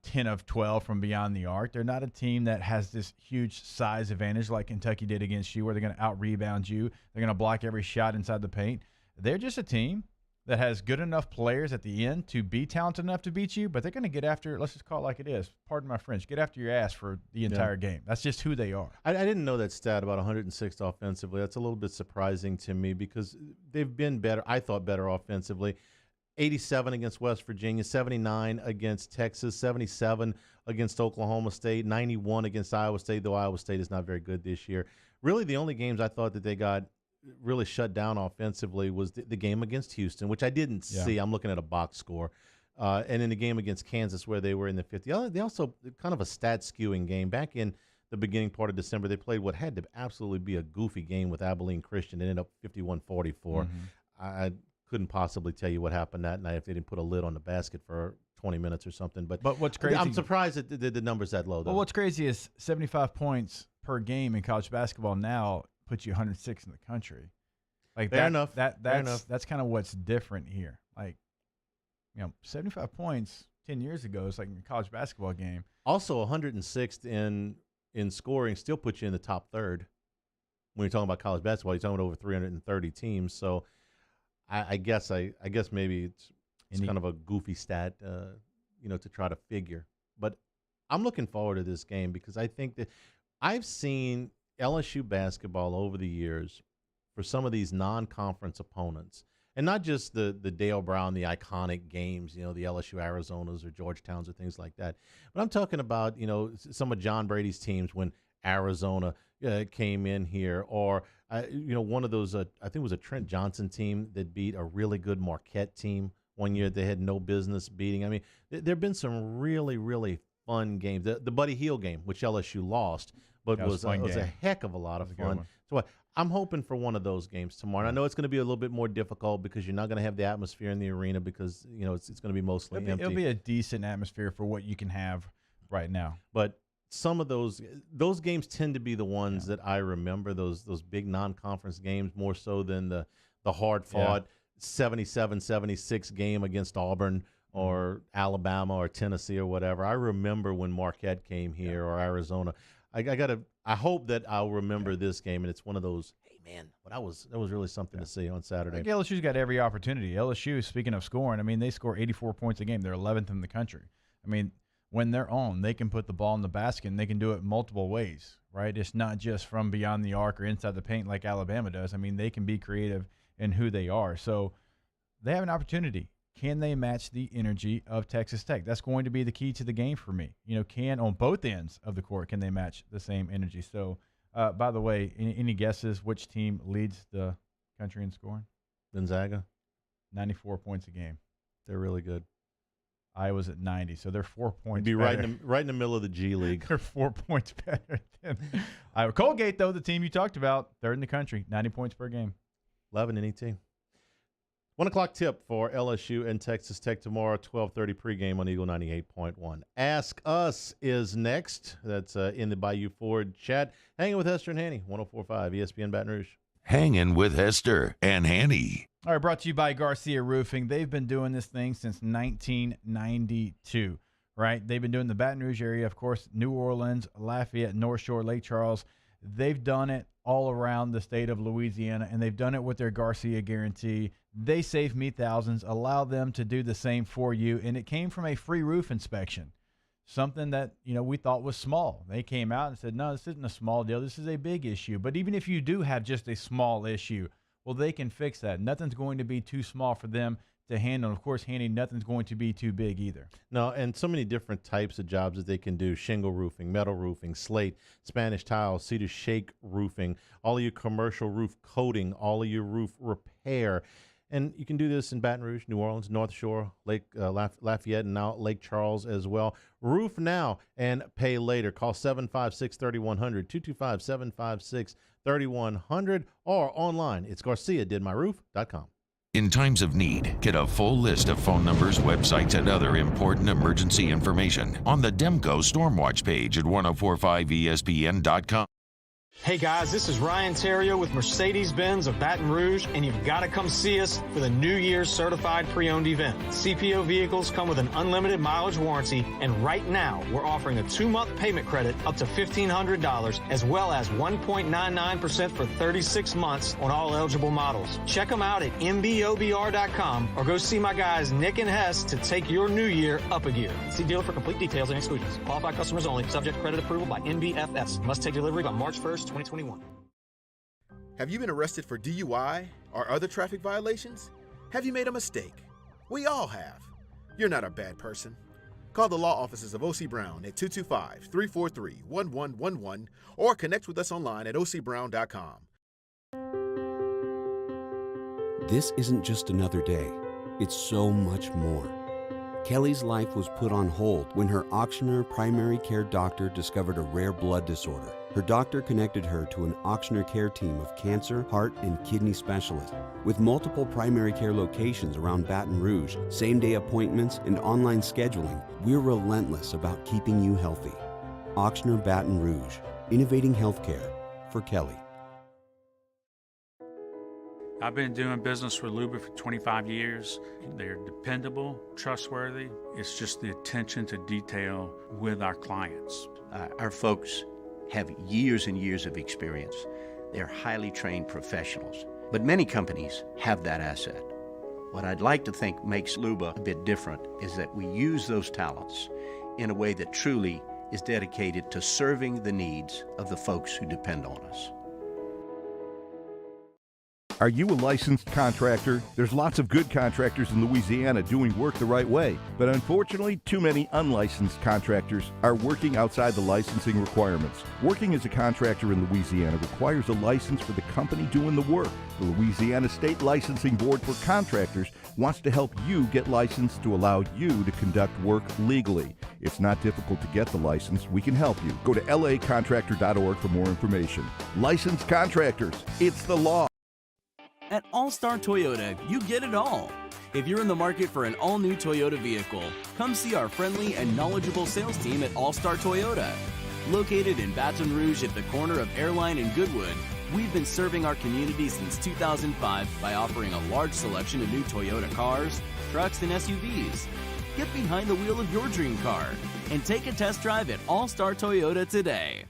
Speaker 3: 10 of 12 from beyond the arc. They're not a team that has this huge size advantage like Kentucky did against you where they're going to out-rebound you. They're going to block every shot inside the paint. They're just a team that has good enough players at the end to be talented enough to beat you, but they're going to get after, let's just call it like it is, pardon my French, get after your ass for the entire game. That's just who they are.
Speaker 2: I didn't know that stat about 106th offensively. That's a little bit surprising to me because they've been better, I thought better offensively. 87 against West Virginia, 79 against Texas, 77 against Oklahoma State, 91 against Iowa State, though Iowa State is not very good this year. Really the only games I thought that they got really shut down offensively was the game against Houston, which I didn't see. I'm looking at a box score. And in the game against Kansas where they were in the 50. They also kind of a stat skewing game. Back in the beginning part of December, they played what had to absolutely be a goofy game with Abilene Christian. It ended up 51-44. I couldn't possibly tell you what happened that night if they didn't put a lid on the basket for 20 minutes or something. But
Speaker 3: what's crazy,
Speaker 2: I'm surprised that the number's that low, though.
Speaker 3: Well, what's crazy is 75 points per game in college basketball now puts you 106 in the country. Like
Speaker 2: Fair enough.
Speaker 3: That's kind of what's different here. Like, 75 points 10 years ago is like in a college basketball game.
Speaker 2: Also, 106th in scoring still puts you in the top third. When you're talking about college basketball, you're talking about over 330 teams. So, I guess maybe it's kind of a goofy stat, to try to figure. But I'm looking forward to this game because I think that I've seen LSU basketball over the years for some of these non-conference opponents, and not just the Dale Brown, the iconic games, the LSU Arizonas or Georgetowns or things like that. But I'm talking about, some of John Brady's teams when Arizona came in here, or, one of those, I think it was a Trent Johnson team that beat a really good Marquette team one year they had no business beating. I mean, there have been some really, really fun games. The Buddy Hield game, which LSU lost, but was a heck of a lot of fun. So I'm hoping for one of those games tomorrow. And I know it's going to be a little bit more difficult because you're not going to have the atmosphere in the arena because it's going to be mostly empty.
Speaker 3: It'll be a decent atmosphere for what you can have right now.
Speaker 2: But some of those games tend to be the ones that I remember. Those big non-conference games more so than the hard-fought 77-76 game against Auburn or Alabama or Tennessee or whatever. I remember when Marquette came here or Arizona. I hope that I'll remember this game, and it's one of those, hey, man, but that was really something to see on Saturday.
Speaker 3: I think LSU's got every opportunity. LSU, speaking of scoring, I mean, they score 84 points a game. They're 11th in the country. I mean, when they're on, they can put the ball in the basket, and they can do it multiple ways, right? It's not just from beyond the arc or inside the paint like Alabama does. I mean, they can be creative in who they are. So they have an opportunity. Can they match the energy of Texas Tech? That's going to be the key to the game for me. On both ends of the court, can they match the same energy? So By the way, any guesses which team leads the country in scoring?
Speaker 2: Gonzaga.
Speaker 3: 94 points a game.
Speaker 2: They're really good.
Speaker 3: Iowa's at 90, so they're 4 points
Speaker 2: Be
Speaker 3: better.
Speaker 2: right in the middle of the G League.
Speaker 3: They're 4 points better than Iowa. Colgate, though, the team you talked about, third in the country, 90 points per game.
Speaker 2: 11 any team. 1 o'clock tip for LSU and Texas Tech tomorrow, 12:30 pregame on Eagle 98.1. Ask Us is next. That's in the Bayou Ford chat. Hanging with Hester and Hanny, 104.5 ESPN Baton Rouge.
Speaker 1: Hangin' with Hester and Hanny.
Speaker 3: All right, brought to you by Garcia Roofing. They've been doing this thing since 1992, right? They've been doing the Baton Rouge area, of course, New Orleans, Lafayette, North Shore, Lake Charles. They've done it all around the state of Louisiana, and they've done it with their Garcia guarantee. They save me thousands, allow them to do the same for you, and it came from a free roof inspection, something that, we thought was small. They came out and said, no, this isn't a small deal. This is a big issue. But even if you do have just a small issue, well, they can fix that. Nothing's going to be too small for them to handle. Of course, Hanny, nothing's going to be too big either.
Speaker 2: No, and so many different types of jobs that they can do: shingle roofing, metal roofing, slate, Spanish tile, cedar shake roofing, all of your commercial roof coating, all of your roof repair. And you can do this in Baton Rouge, New Orleans, North Shore, Lake Lafayette, and now Lake Charles as well. Roof now and pay later. Call 756-3100, 225-756-3100, or online. It's GarciaDidMyRoof.com.
Speaker 1: In times of need, get a full list of phone numbers, websites, and other important emergency information on the Demco Stormwatch page at 1045ESPN.com.
Speaker 4: Hey guys, this is Ryan Terrio with Mercedes-Benz of Baton Rouge, and you've got to come see us for the New Year's Certified Pre-Owned event. CPO vehicles come with an unlimited mileage warranty, and right now we're offering a 2-month payment credit up to $1,500, as well as 1.99% for 36 months on all eligible models. Check them out at mbobr.com or go see my guys Nick and Hess to take your new year up a gear. See dealer for complete details and exclusions. Qualified customers only. Subject credit approval by NBFS. Must take delivery by March 1st. 2021.
Speaker 14: Have you been arrested for DUI or other traffic violations? Have you made a mistake? We all have. You're not a bad person. Call the law offices of O.C. Brown at 225-343-1111 or connect with us online at ocbrown.com.
Speaker 7: This isn't just another day. It's so much more. Kelly's life was put on hold when her auctioneer primary care doctor discovered a rare blood disorder. Her doctor connected her to an auctioneer care team of cancer, heart, and kidney specialists. With multiple primary care locations around Baton Rouge, same-day appointments, and online scheduling, we're relentless about keeping you healthy. Auctioneer Baton Rouge, innovating healthcare for Kelly.
Speaker 9: I've been doing business with Luba for 25 years. They're dependable, trustworthy. It's just the attention to detail with our clients.
Speaker 10: Our folks have years and years of experience. They're highly trained professionals. But many companies have that asset. What I'd like to think makes Luba a bit different is that we use those talents in a way that truly is dedicated to serving the needs of the folks who depend on us.
Speaker 16: Are you a licensed contractor? There's lots of good contractors in Louisiana doing work the right way, but unfortunately, too many unlicensed contractors are working outside the licensing requirements. Working as a contractor in Louisiana requires a license for the company doing the work. The Louisiana State Licensing Board for Contractors wants to help you get licensed to allow you to conduct work legally. It's not difficult to get the license. We can help you. Go to lacontractor.org for more information. Licensed contractors, it's the law.
Speaker 8: At All-Star Toyota, you get it all. If you're in the market for an all-new Toyota vehicle, come see our friendly and knowledgeable sales team at All-Star Toyota. Located in Baton Rouge at the corner of Airline and Goodwood, we've been serving our community since 2005 by offering a large selection of new Toyota cars, trucks, and SUVs. Get behind the wheel of your dream car and take a test drive at All-Star Toyota today.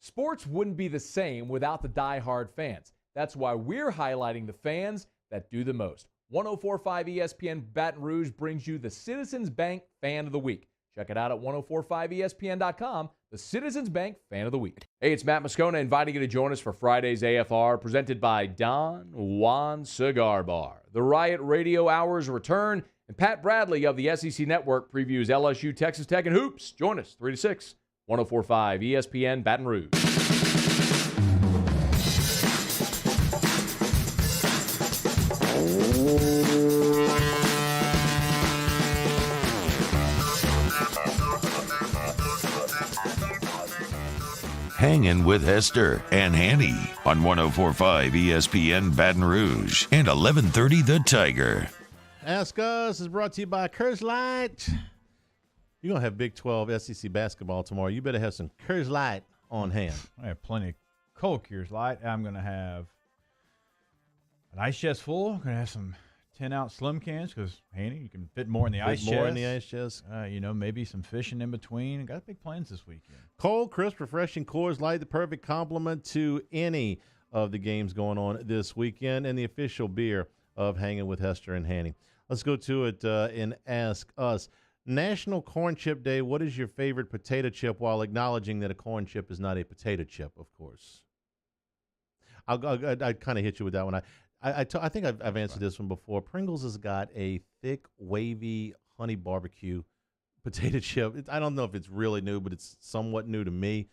Speaker 12: Sports wouldn't be the same without the die-hard fans. That's why we're highlighting the fans that do the most. 104.5 ESPN Baton Rouge brings you the Citizens Bank Fan of the Week. Check it out at 1045ESPN.com, the Citizens Bank Fan of the Week. Hey, it's Matt Moscona inviting you to join us for Friday's AFR, presented by Don Juan Cigar Bar. The Riot Radio Hours return, and Pat Bradley of the SEC Network previews LSU, Texas Tech, and Hoops. Join us 3 to 6, 104.5 ESPN Baton Rouge.
Speaker 1: Hangin' with Hester and Hanny on 104.5 ESPN Baton Rouge and 1130 The Tiger.
Speaker 2: Ask Us is brought to you by Coors Light. You're going to have Big 12 SEC basketball tomorrow. You better have some Coors Light on hand.
Speaker 3: I have plenty of cold Coors Light. I'm going to have an ice chest full. I'm going to have some 10-ounce slim cans because, Hanny, you can fit more in the ice chest.
Speaker 2: More in the ice chest.
Speaker 3: Maybe some fishing in between. Got big plans this weekend.
Speaker 2: Cold, crisp, refreshing Coors Light, the perfect complement to any of the games going on this weekend, and the official beer of Hanging with Hester and Hanny. Let's go to it and Ask Us. National Corn Chip Day. What is your favorite potato chip, while acknowledging that a corn chip is not a potato chip, of course? I'd kind of hit you with that one. I think I've answered this one before. Pringles has got a thick, wavy honey barbecue potato chip. I don't know if it's really new, but it's somewhat new to me.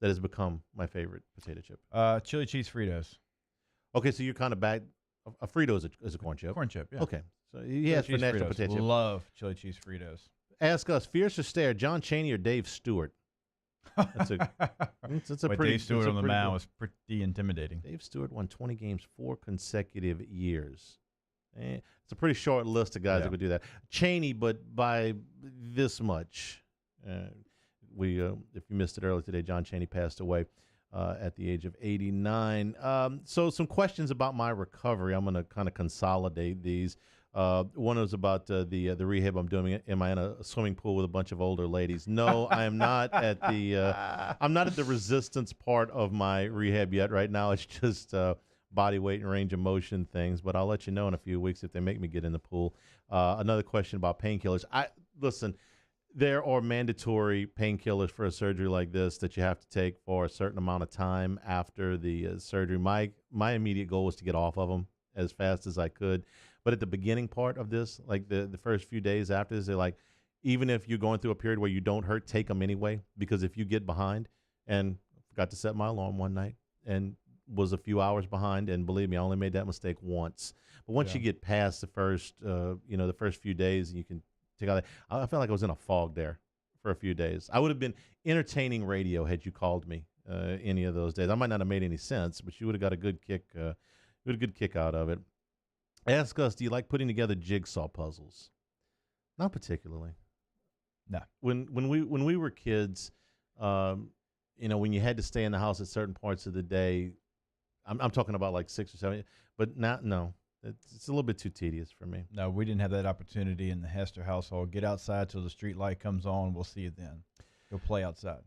Speaker 2: That has become my favorite potato chip.
Speaker 3: Chili cheese Fritos.
Speaker 2: Okay, so you're kind of back. A Frito is a corn chip.
Speaker 3: Corn chip, yeah.
Speaker 2: Okay, so he has for national
Speaker 3: Fritos.
Speaker 2: potato chip.
Speaker 3: Love chili cheese Fritos.
Speaker 2: Ask Us, fierce or stare, John Chaney or Dave Stewart? That's a pretty.
Speaker 3: Dave Stewart on the mound was pretty intimidating.
Speaker 2: Dave Stewart won 20 games 4 consecutive years. It's a pretty short list of guys that would do that. Chaney, but by this much. If you missed it earlier today, John Chaney passed away at the age of 89. So some questions about my recovery. I'm going to kind of consolidate these. One was about the rehab I'm doing. Am I in a swimming pool with a bunch of older ladies? No, I am not at the I'm not at the resistance part of my rehab yet. Right now, it's just body weight and range of motion things. But I'll let you know in a few weeks if they make me get in the pool. Another question about painkillers. Listen. There are mandatory painkillers for a surgery like this that you have to take for a certain amount of time after the surgery. My immediate goal was to get off of them as fast as I could. But at the beginning part of this, like the first few days after this, they're like, even if you're going through a period where you don't hurt, take them anyway. Because if you get behind, and forgot to set my alarm one night and was a few hours behind, and believe me, I only made that mistake once. But once you get past the first, the first few days, and you can take out. I felt like I was in a fog there for a few days. I would have been entertaining radio had you called me any of those days. I might not have made any sense, but you would have got a good kick. Out of it. Ask Us, do you like putting together jigsaw puzzles? Not particularly.
Speaker 3: No.
Speaker 2: When we were kids, when you had to stay in the house at certain parts of the day, I'm talking about like 6 or 7, but no. It's a little bit too tedious for me.
Speaker 3: No, we didn't have that opportunity in the Hester household. Get outside till the street light comes on. We'll see you then. Go play outside.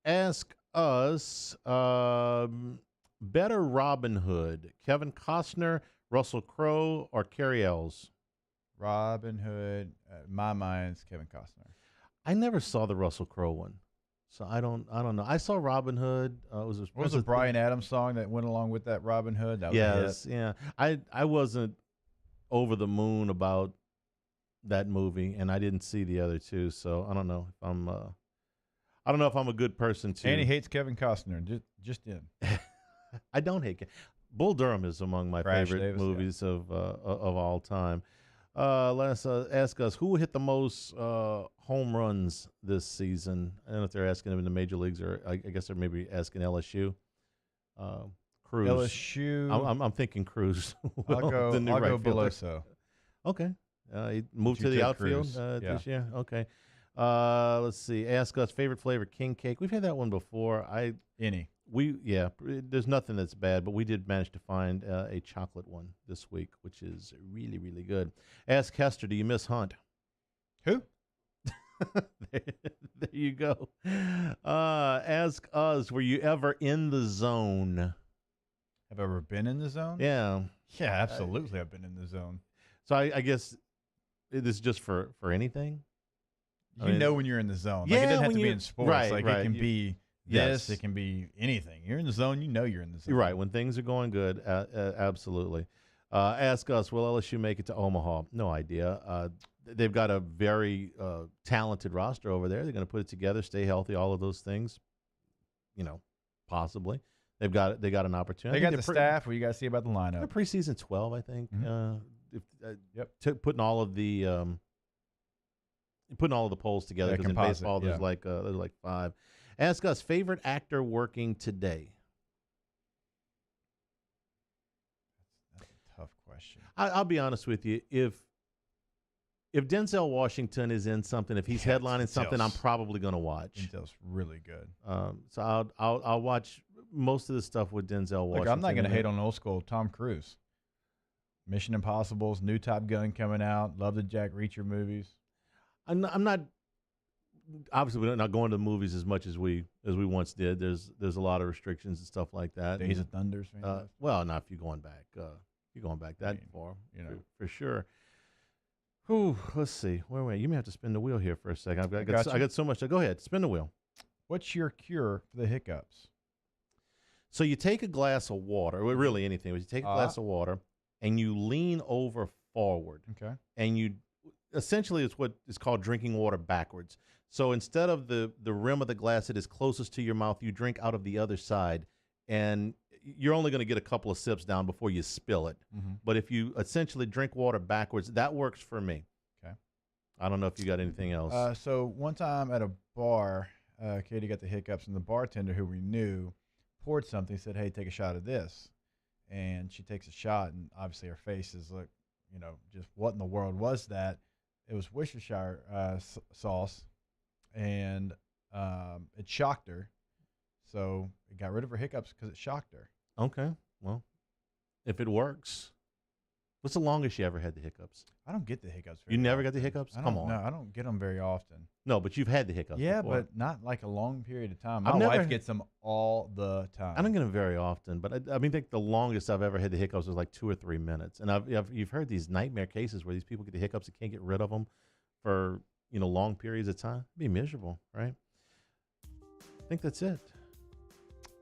Speaker 2: Ask Us, better Robin Hood, Kevin Costner, Russell Crowe, or Carrie Ells?
Speaker 3: Robin Hood, my mind's Kevin Costner.
Speaker 2: I never saw the Russell Crowe one, so I don't know. I saw Robin Hood.
Speaker 3: What was the Bryan Adams song that went along with that Robin Hood? That was
Speaker 2: yeah. I wasn't over the moon about that movie, and I didn't see the other two, so I don't know if I'm. I don't know if I'm a good person to.
Speaker 3: And he hates Kevin Costner. Just in.
Speaker 2: I don't hate. Bull Durham is among my favorite
Speaker 3: Davis,
Speaker 2: movies of all time. Let's ask Us, who hit the most home runs this season? I don't know if they're asking them in the major leagues, or I guess they're maybe asking LSU. Cruz.
Speaker 3: LSU.
Speaker 2: I'm thinking Cruz.
Speaker 3: I'll go Beloso.
Speaker 2: Okay. He moved to the outfield this year. Okay. Let's see. Ask Us, favorite flavor, king cake. We've had that one before.
Speaker 3: Any.
Speaker 2: There's nothing that's bad, but we did manage to find a chocolate one this week, which is really, really good. Ask Hester, do you miss Hunt?
Speaker 3: Who?
Speaker 2: There you go. Ask Us, were you ever in the zone?
Speaker 3: Have I ever been in the zone?
Speaker 2: Yeah.
Speaker 3: Yeah, absolutely. I've been in the zone.
Speaker 2: So I guess it is just for anything?
Speaker 3: You know when you're in the zone. Like, it doesn't have to be in sports.
Speaker 2: Right,
Speaker 3: it can be
Speaker 2: Yes.
Speaker 3: It can be anything. You're in the zone, you know you're in the zone.
Speaker 2: You're right. When things are going good, absolutely. Ask Us, will LSU make it to Omaha? No idea. They've got a very talented roster over there. They're going to put it together, stay healthy, all of those things. Possibly. They got an opportunity.
Speaker 3: They got the staff. Well, you got to see about the lineup.
Speaker 2: They're preseason 12, I think.
Speaker 3: Yep.
Speaker 2: Putting all of the polls together, because in baseball there's like 5. Ask us, favorite actor working today.
Speaker 3: That's a tough question.
Speaker 2: I'll be honest with you. If Denzel Washington is in something, if he's headlining something, I'm probably going to watch.
Speaker 3: Denzel's really good.
Speaker 2: So I'll watch most of the stuff with Denzel Washington.
Speaker 3: Look, I'm not going to hate on old school Tom Cruise. Mission Impossible's new Top Gun coming out. Love the Jack Reacher movies.
Speaker 2: I'm not. Obviously, we're not going to the movies as much as we once did. There's a lot of restrictions and stuff like that.
Speaker 3: Days of Thunder's.
Speaker 2: Well, not if you're going back. That far, for sure. Whew, let's see. Wait. You may have to spin the wheel here for a second. I got so much. Go ahead, spin the wheel.
Speaker 3: What's your cure for the hiccups?
Speaker 2: So you take a glass of water, or really anything. But you take a glass of water and you lean over forward.
Speaker 3: Okay.
Speaker 2: And you essentially, it's what is called drinking water backwards. So instead of the rim of the glass that is closest to your mouth, you drink out of the other side, and you're only going to get a couple of sips down before you spill it.
Speaker 3: Mm-hmm.
Speaker 2: But if you essentially drink water backwards, that works for me.
Speaker 3: Okay.
Speaker 2: I don't know if you got anything else.
Speaker 3: So one time at a bar, Katie got the hiccups, and the bartender, who we knew, poured something, said, "Hey, take a shot of this." And she takes a shot, and obviously her face is like, just what in the world was that? It was Worcestershire sauce, and it shocked her. So it got rid of her hiccups because it shocked her.
Speaker 2: Okay. Well, if it works. What's the longest you ever had the hiccups?
Speaker 3: I don't get the hiccups
Speaker 2: You never got the hiccups? Come on.
Speaker 3: No, I don't get them very often.
Speaker 2: No, but you've had the hiccups
Speaker 3: Yeah,
Speaker 2: before.
Speaker 3: but not like a long period of time. My wife gets them all the time.
Speaker 2: I don't get them very often, but I think the longest I've ever had the hiccups was like 2 or 3 minutes. And you've heard these nightmare cases where these people get the hiccups and can't get rid of them for long periods of time. It'd be miserable, right? I think that's it.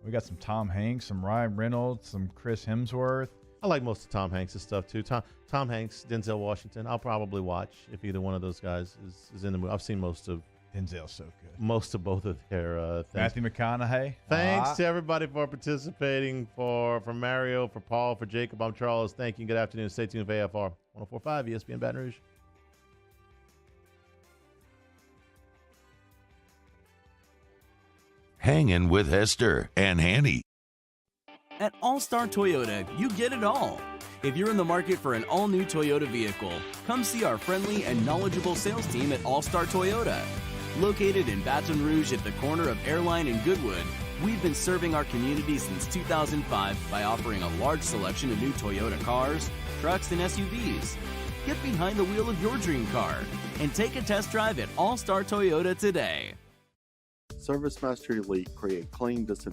Speaker 3: We got some Tom Hanks, some Ryan Reynolds, some Chris Hemsworth.
Speaker 2: I like most of Tom Hanks' stuff too. Tom Hanks, Denzel Washington. I'll probably watch if either one of those guys is in the movie. I've seen most of
Speaker 3: Denzel's so good.
Speaker 2: Most of both of their things.
Speaker 3: Matthew McConaughey.
Speaker 2: Thanks to everybody for participating. For Mario, for Paul, for Jacob. I'm Charles. Thank you. Good afternoon. Stay tuned for AFR 104.5 ESPN Baton Rouge.
Speaker 1: Hangin' with Hester and Hanny.
Speaker 8: At All-Star Toyota, you get it all. If you're in the market for an all-new Toyota vehicle, come see our friendly and knowledgeable sales team at All-Star Toyota. Located in Baton Rouge at the corner of Airline and Goodwood, we've been serving our community since 2005 by offering a large selection of new Toyota cars, trucks, and SUVs. Get behind the wheel of your dream car and take a test drive at All-Star Toyota today.
Speaker 6: ServiceMaster Elite create clean, disinfectant